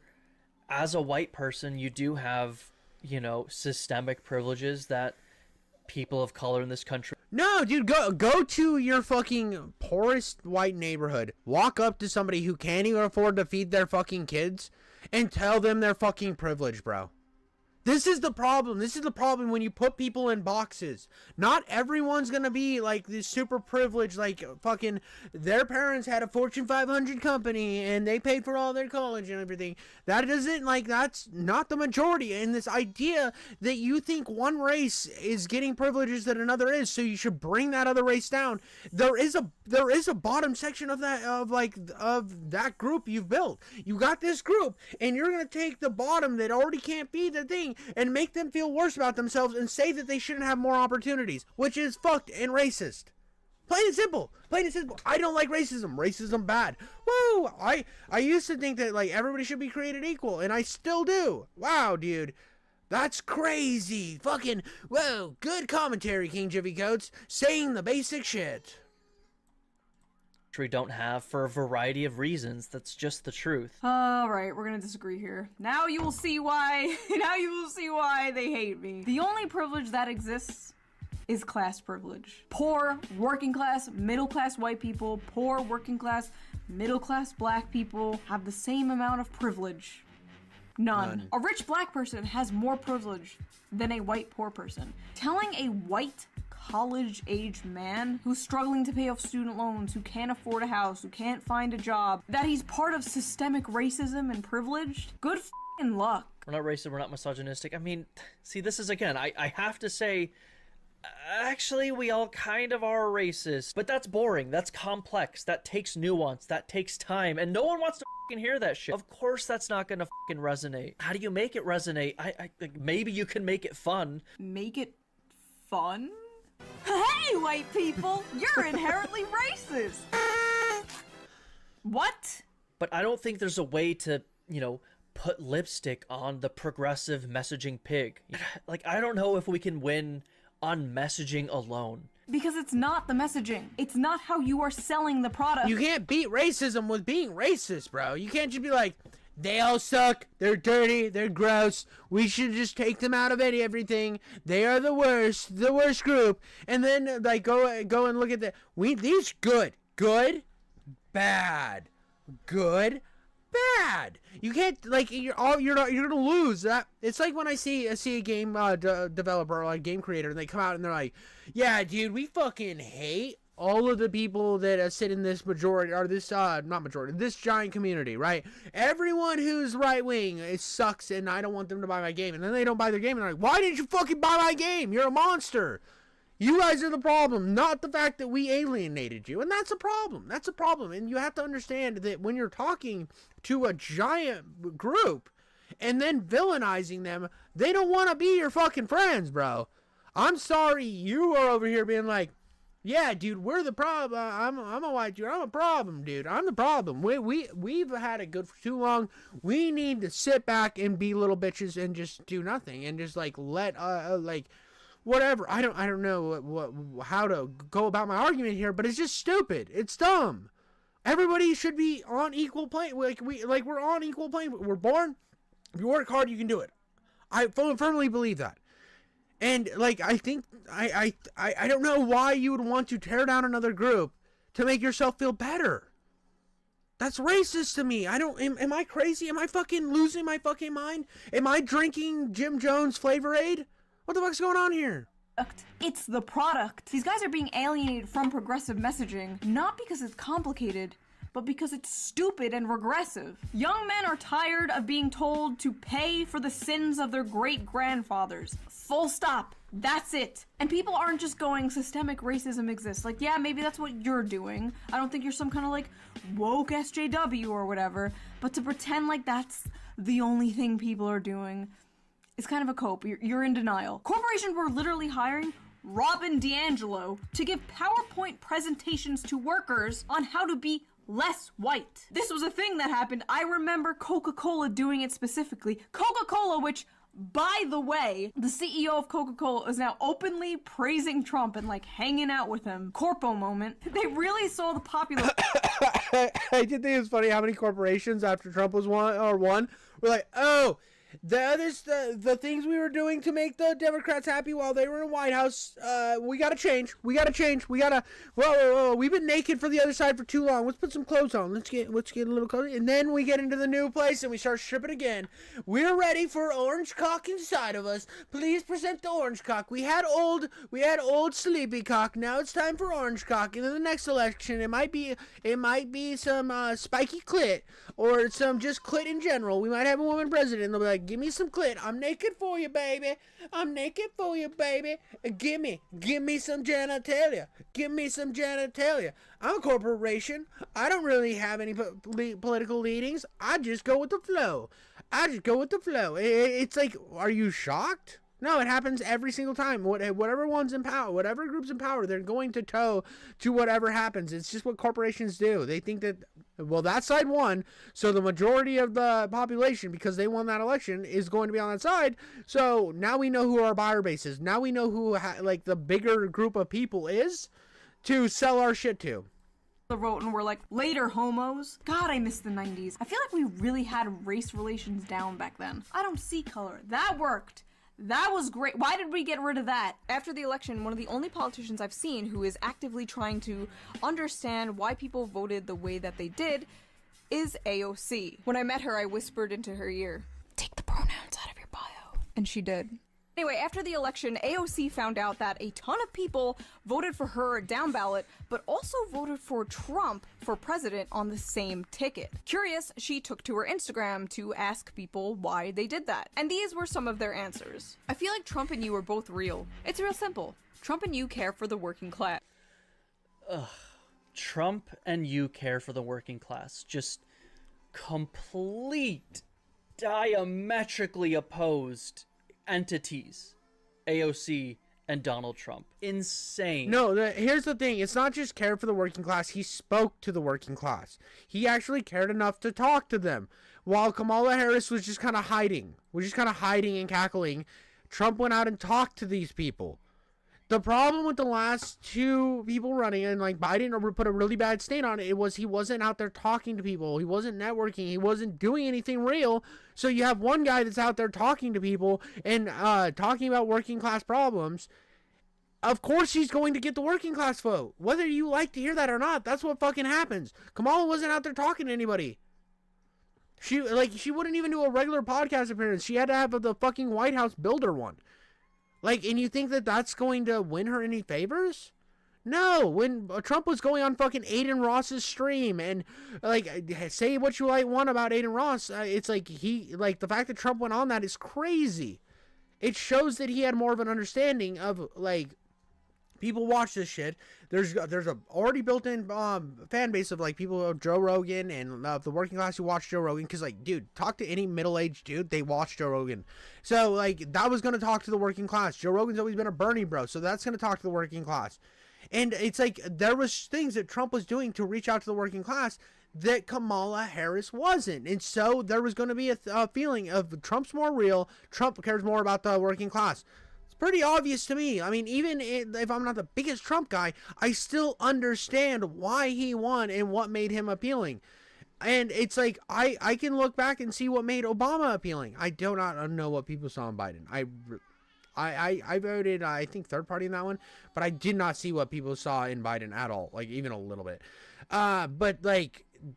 as a white person, you do have, you know, systemic privileges that people of color in this country. No, dude, go to your fucking poorest white neighborhood. Walk up to somebody who can't even afford to feed their fucking kids and tell them they're fucking privileged, bro. This is the problem. This is the problem when you put people in boxes. Not everyone's gonna be like this super privileged, like fucking their parents had a Fortune 500 company and they paid for all their college and everything. That doesn't, like, that's not the majority. And this idea that you think one race is getting privileges that another is, so you should bring that other race down. There is a bottom section of that, of that group you've built. You got this group and you're gonna take the bottom that already can't be the thing and make them feel worse about themselves and say that they shouldn't have more opportunities, which is fucked and racist. Plain and simple. Plain and simple. I don't like racism. Racism bad. Woo! I used to think that, like, everybody should be created equal, and I still do. Wow, dude. That's crazy. Fucking, whoa, good commentary, King Jiffy Coats. Saying the basic shit. Don't have for a variety of reasons. That's just the truth. Alright, we're gonna disagree here. Now you will see why they hate me. The only privilege that exists is class privilege. Poor, working class, middle class white people, poor, working class, middle class black people have the same amount of privilege. None. A rich black person has more privilege than a white poor person. Telling a white college-age man who's struggling to pay off student loans, who can't afford a house, who can't find a job, that he's part of systemic racism and privileged, good f***ing luck. We're not racist, we're not misogynistic. I mean, see, this is, again, I have to say, actually, we all kind of are racist. But that's boring, that's complex, that takes nuance, that takes time, and no one wants to f***ing hear that shit. Of course that's not gonna f***ing resonate. How do you make it resonate? Maybe you can make it fun. Make it fun? Hey, white people! You're inherently racist! What? But I don't think there's a way to, you know, put lipstick on the progressive messaging pig. Like, I don't know if we can win on messaging alone. Because it's not the messaging. It's not how you are selling the product. You can't beat racism with being racist, bro. You can't just be like, they all suck, they're dirty, they're gross, we should just take them out of everything, they are the worst group, and then like go and look at these good, bad, good, bad. You can't, like, you're gonna lose that. It's like when I see a game developer or a game creator, and they come out and they're like, yeah, dude, we fucking hate all of the people that sit in this majority, or this, not majority, this giant community, right? Everyone who's right-wing, it sucks, and I don't want them to buy my game. And then they don't buy their game, and they're like, why didn't you fucking buy my game? You're a monster. You guys are the problem, not the fact that we alienated you. And that's a problem. That's a problem. And you have to understand that when you're talking to a giant group and then villainizing them, they don't want to be your fucking friends, bro. I'm sorry you are over here being like, yeah, dude, we're the problem. I'm a white dude. I'm a problem, dude. I'm the problem. We've had it good for too long. We need to sit back and be little bitches and just do nothing and just like let like whatever. I don't know how to go about my argument here, but it's just stupid. It's dumb. Everybody should be on equal plane. We're on equal plane. We're born. If you work hard, you can do it. I firmly believe that. And, like, I think, I don't know why you would want to tear down another group to make yourself feel better. That's racist to me. Am I crazy? Am I fucking losing my fucking mind? Am I drinking Jim Jones Flavor Aid? What the fuck's going on here? It's the product. These guys are being alienated from progressive messaging, not because it's complicated, but because it's stupid and regressive. Young men are tired of being told to pay for the sins of their great-grandfathers. Full stop. That's it. And people aren't just going, systemic racism exists. Like, yeah, maybe that's what you're doing. I don't think you're some kind of, like, woke SJW or whatever. But to pretend like that's the only thing people are doing, it's kind of a cope. You're in denial. Corporations were literally hiring Robin DiAngelo to give PowerPoint presentations to workers on how to be less white. This was a thing that happened. I remember Coca-Cola doing it specifically. Coca-Cola, which, by the way, the CEO of Coca-Cola is now openly praising Trump and like hanging out with him. Corpo moment. They really saw the popular. I did think it was funny how many corporations after Trump was won were like, oh, the things we were doing to make the Democrats happy while they were in the White House, we gotta change. Whoa, we've been naked for the other side for too long. Let's put some clothes on. Let's get a little clothes. And then we get into the new place and we start stripping again. We're ready for orange cock inside of us. Please present the orange cock. We had old sleepy cock. Now it's time for orange cock. And in the next election, it might be some spiky clit or some just clit in general. We might have a woman president. They'll be like, give me some clit. I'm naked for you, baby. I'm naked for you, baby. Give me some genitalia. Give me some genitalia. I'm a corporation. I don't really have any political leadings. I just go with the flow. It's like, are you shocked? No, it happens every single time. Whatever one's in power, whatever group's in power, they're going to toe to whatever happens. It's just what corporations do. They think that, well, that side won, so the majority of the population, because they won that election, is going to be on that side. So now we know who our buyer base is. Now we know who like the bigger group of people is to sell our shit to. Wrote and were like, later homos. God, I miss the 90s. I feel like we really had race relations down back then. I don't see color. That worked. That was great. Why did we get rid of that? After the election, one of the only politicians I've seen who is actively trying to understand why people voted the way that they did is AOC. When I met her, I whispered into her ear, "Take the pronouns out of your bio." And she did. Anyway, after the election, AOC found out that a ton of people voted for her down ballot, but also voted for Trump for president on the same ticket. Curious, she took to her Instagram to ask people why they did that. And these were some of their answers. "I feel like Trump and you are both real. It's real simple. Trump and you care for the working class." Ugh. Trump and you care for the working class. Just complete, diametrically opposed entities, AOC and Donald Trump. Insane. No, here's the thing. It's not just care for the working class. He spoke to the working class. He actually cared enough to talk to them. While Kamala Harris was just kind of hiding. And cackling. Trump went out and talked to these people. The problem with the last two people running, and like Biden put a really bad stain on it, was he wasn't out there talking to people. He wasn't networking. He wasn't doing anything real. So you have one guy that's out there talking to people and talking about working class problems. Of course he's going to get the working class vote. Whether you like to hear that or not, that's what fucking happens. Kamala wasn't out there talking to anybody. She wouldn't even do a regular podcast appearance. She had to have the fucking White House builder one. And you think that that's going to win her any favors? No. When Trump was going on fucking Aiden Ross's stream and, say what you want about Aiden Ross, it's the fact that Trump went on that is crazy. It shows that he had more of an understanding of, people watch this shit. There's a already built-in fan base of people of Joe Rogan and the working class who watch Joe Rogan, because dude, talk to any middle-aged dude, they watch Joe Rogan. So that was gonna talk to the working class. Joe Rogan's always been a Bernie bro, so that's gonna talk to the working class. And it's there was things that Trump was doing to reach out to the working class that Kamala Harris wasn't. And so there was going to be a feeling of Trump's more real. Trump cares more about the working class. Pretty obvious to me. I mean, even if I'm not the biggest Trump guy, I still understand why he won and what made him appealing. And it's I can look back and see what made Obama appealing. I do not know what people saw in Biden. I voted, I think, third party in that one, but I did not see what people saw in Biden at all, even a little bit.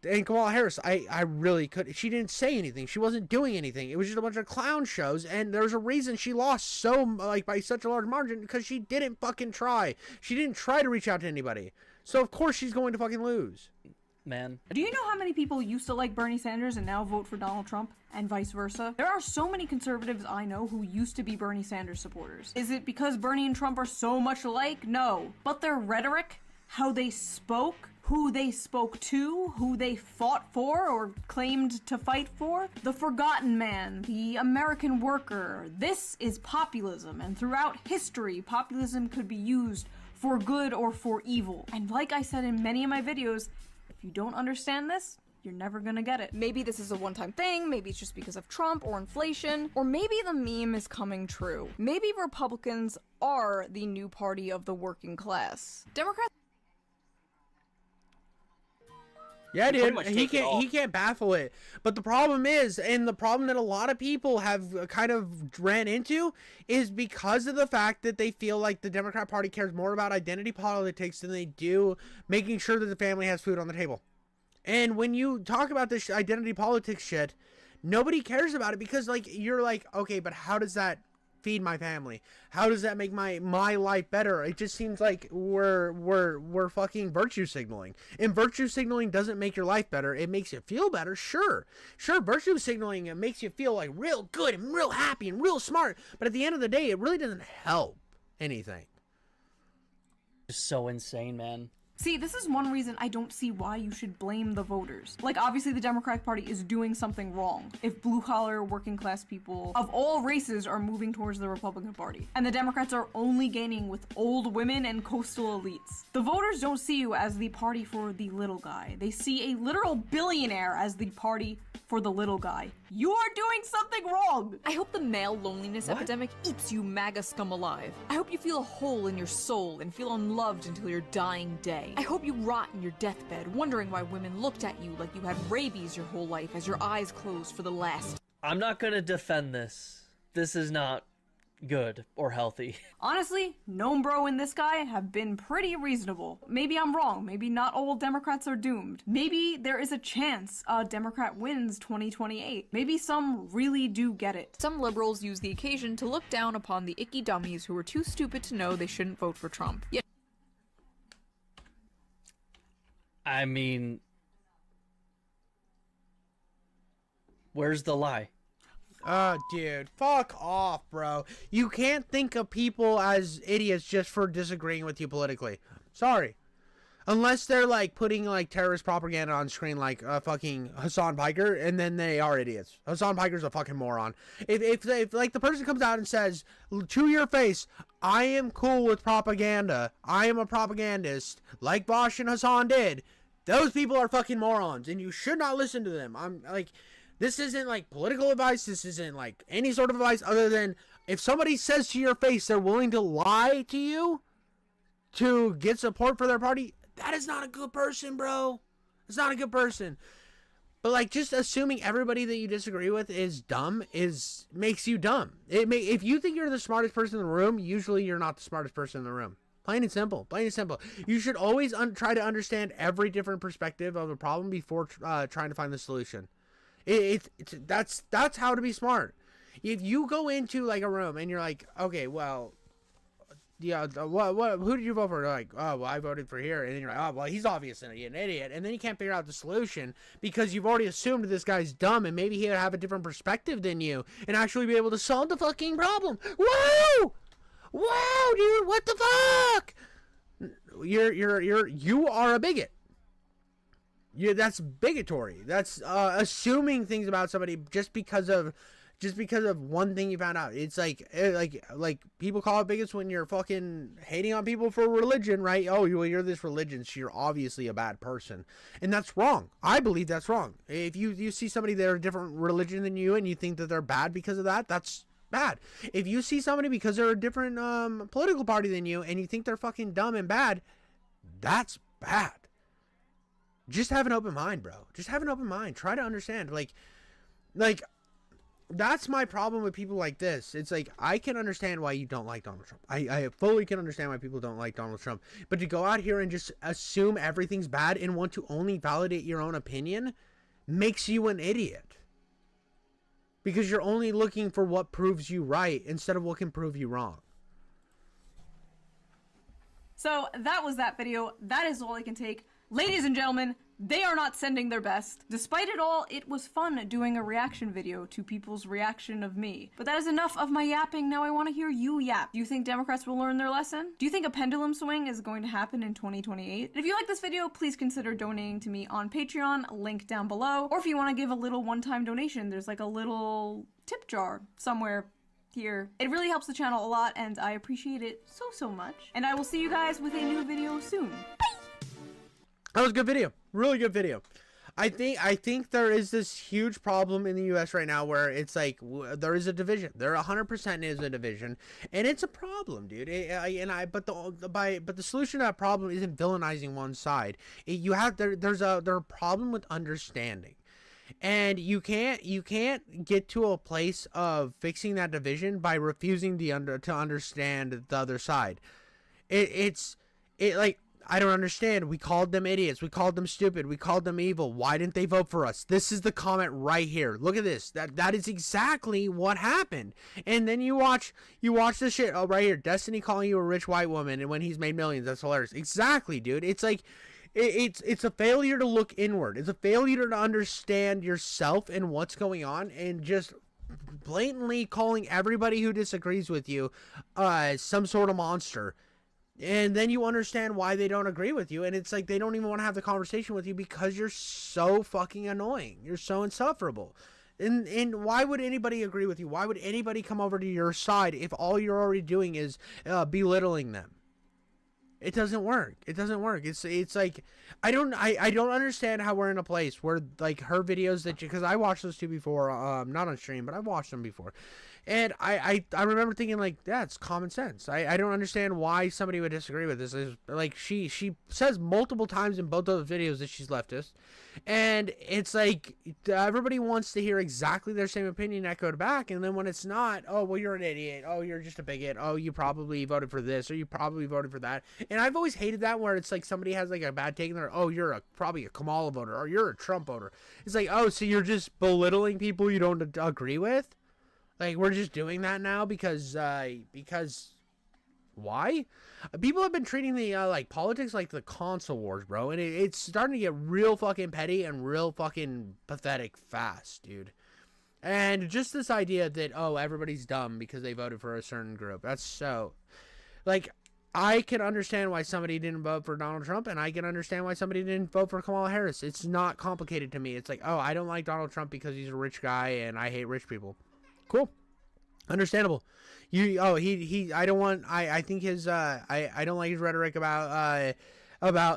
And Kamala Harris, I really could. She didn't say anything. She wasn't doing anything. It was just a bunch of clown shows, and there's a reason she lost by such a large margin, because she didn't fucking try. She didn't try to reach out to anybody. So of course she's going to fucking lose. Man. Do you know how many people used to like Bernie Sanders and now vote for Donald Trump, and vice versa? There are so many conservatives I know who used to be Bernie Sanders supporters. Is it because Bernie and Trump are so much alike? No. But their rhetoric, how they spoke, who they spoke to, who they fought for or claimed to fight for, the forgotten man, the American worker. This is populism, and throughout history, populism could be used for good or for evil. And like I said in many of my videos, if you don't understand this, you're never gonna get it. Maybe this is a one-time thing, maybe it's just because of Trump or inflation, or maybe the meme is coming true. Maybe Republicans are the new party of the working class. Democrats. Yeah, dude, he can't baffle it. But the problem is, and the problem that a lot of people have kind of ran into, is because of the fact that they feel like the Democrat Party cares more about identity politics than they do making sure that the family has food on the table. And when you talk about this identity politics shit, nobody cares about it, because you're okay, but how does that feed my family? How does that make my life better? It just seems like we're fucking virtue signaling, and virtue signaling doesn't make your life better. It makes you feel better. Sure, virtue signaling, it makes you feel real good and real happy and real smart, but at the end of the day, it really doesn't help anything. It's so insane, man. See, this is one reason I don't see why you should blame the voters. Obviously the Democratic Party is doing something wrong if blue-collar, working-class people of all races are moving towards the Republican Party. And the Democrats are only gaining with old women and coastal elites. The voters don't see you as the party for the little guy. They see a literal billionaire as the party for the little guy. You are doing something wrong! I hope the male loneliness epidemic eats you MAGA scum alive. I hope you feel a hole in your soul and feel unloved until your dying day. I hope you rot in your deathbed, wondering why women looked at you like you had rabies your whole life as your eyes closed for the last. I'm not gonna defend this. This is not good or healthy. Honestly, Gnome Bro and this guy have been pretty reasonable. Maybe I'm wrong. Maybe not all Democrats are doomed. Maybe there is a chance a Democrat wins 2028. Maybe some really do get it. Some liberals use the occasion to look down upon the icky dummies who are too stupid to know they shouldn't vote for Trump. Yet I mean, where's the lie? Oh, dude, fuck off, bro. You can't think of people as idiots just for disagreeing with you politically. Sorry. Unless they're, like, putting, like, terrorist propaganda on screen like fucking Hasan Piker, and then they are idiots. Hasan Piker's a fucking moron. If like, the person comes out and says, to your face, I am cool with propaganda, I am a propagandist, like Vaush and Hasan did, those people are fucking morons, and you should not listen to them. I'm, like... This isn't like political advice. This isn't like any sort of advice other than if somebody says to your face they're willing to lie to you to get support for their party, that is not a good person, bro. It's not a good person. But like just assuming everybody that you disagree with is dumb makes you dumb. If you think you're the smartest person in the room, usually you're not the smartest person in the room. Plain and simple. Plain and simple. You should always try to understand every different perspective of a problem before trying to find the solution. That's how to be smart. If you go into like a room and you're like, okay, well, yeah, who did you vote for? They're like, oh, well, I voted for here, and then you're like, oh, well, he's obviously an idiot, and then you can't figure out the solution because you've already assumed this guy's dumb, and maybe he'd have a different perspective than you and actually be able to solve the fucking problem. Whoa, dude, what the fuck? You are a bigot. That's bigotry. That's assuming things about somebody just because of one thing you found out. It's like people call it bigots when you're fucking hating on people for religion, right? Oh, well, you're this religion, so you're obviously a bad person, and that's wrong. I believe that's wrong. If you see somebody they're a different religion than you and you think that they're bad because of that, that's bad. If you see somebody because they're a different political party than you and you think they're fucking dumb and bad, that's bad. Just have an open mind, bro. Just have an open mind. Try to understand. Like, that's my problem with people like this. It's like, I can understand why you don't like Donald Trump. I fully can understand why people don't like Donald Trump. But to go out here and just assume everything's bad and want to only validate your own opinion makes you an idiot. Because you're only looking for what proves you right instead of what can prove you wrong. So that was that video. That is all I can take. Ladies and gentlemen, they are not sending their best. Despite it all, it was fun doing a reaction video to people's reaction of me. But that is enough of my yapping. Now I want to hear you yap. Do you think Democrats will learn their lesson? Do you think a pendulum swing is going to happen in 2028? And if you like this video, please consider donating to me on Patreon, link down below. Or if you want to give a little one-time donation, there's like a little tip jar somewhere here. It really helps the channel a lot, and I appreciate it so much. And I will see you guys with a new video soon. Bye! That was a good video. Really good video. I think there is this huge problem in the U.S. right now where it's like there is a division. There 100% is a division, and it's a problem, dude. But the solution to that problem isn't villainizing one side. There's a problem with understanding, and you can't get to a place of fixing that division by refusing to understand the other side. I don't understand. We called them idiots. We called them stupid. We called them evil. Why didn't they vote for us? This is the comment right here. Look at this. That is exactly what happened. And then you watch this shit. Oh, right here. Destiny calling you a rich white woman, and when he's made millions, that's hilarious. Exactly, dude. It's like it's a failure to look inward. It's a failure to understand yourself and what's going on, and just blatantly calling everybody who disagrees with you some sort of monster. And then you understand why they don't agree with you, and it's like they don't even want to have the conversation with you because you're so fucking annoying. You're so insufferable. And why would anybody agree with you? Why would anybody come over to your side if all you're already doing is belittling them? It doesn't work. It doesn't work. It's like I don't understand how we're in a place where like her videos because I watched those two before, not on stream, but I've watched them before. And I remember thinking, like, that's common sense. I don't understand why somebody would disagree with this. Like, she says multiple times in both those videos that she's leftist. And it's like, everybody wants to hear exactly their same opinion echoed back. And then when it's not, oh, well, you're an idiot. Oh, you're just a bigot. Oh, you probably voted for this, or you probably voted for that. And I've always hated that, where it's like somebody has like a bad take and they're, oh, you're probably a Kamala voter, or you're a Trump voter. It's like, oh, so you're just belittling people you don't agree with? Like, we're just doing that now because why? People have been treating the, like, politics like the console wars, bro. And it's starting to get real fucking petty and real fucking pathetic fast, dude. And just this idea that, oh, everybody's dumb because they voted for a certain group. That's so, like, I can understand why somebody didn't vote for Donald Trump, and I can understand why somebody didn't vote for Kamala Harris. It's not complicated to me. It's like, oh, I don't like Donald Trump because he's a rich guy and I hate rich people. Cool. Understandable. I don't want, I think his, I don't like his rhetoric about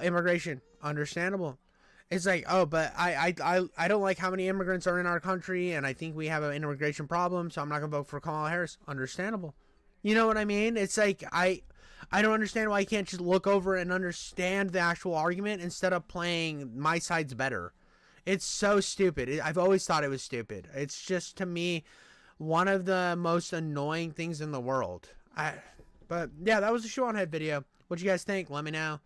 immigration. Understandable. It's like, oh, but I don't like how many immigrants are in our country, and I think we have an immigration problem, so I'm not going to vote for Kamala Harris. Understandable. You know what I mean? It's like, I don't understand why you can't just look over and understand the actual argument instead of playing my side's better. It's so stupid. I've always thought it was stupid. It's just, to me, one of the most annoying things in the world. But yeah, that was the Shoe0nhead video. What you guys think? Let me know.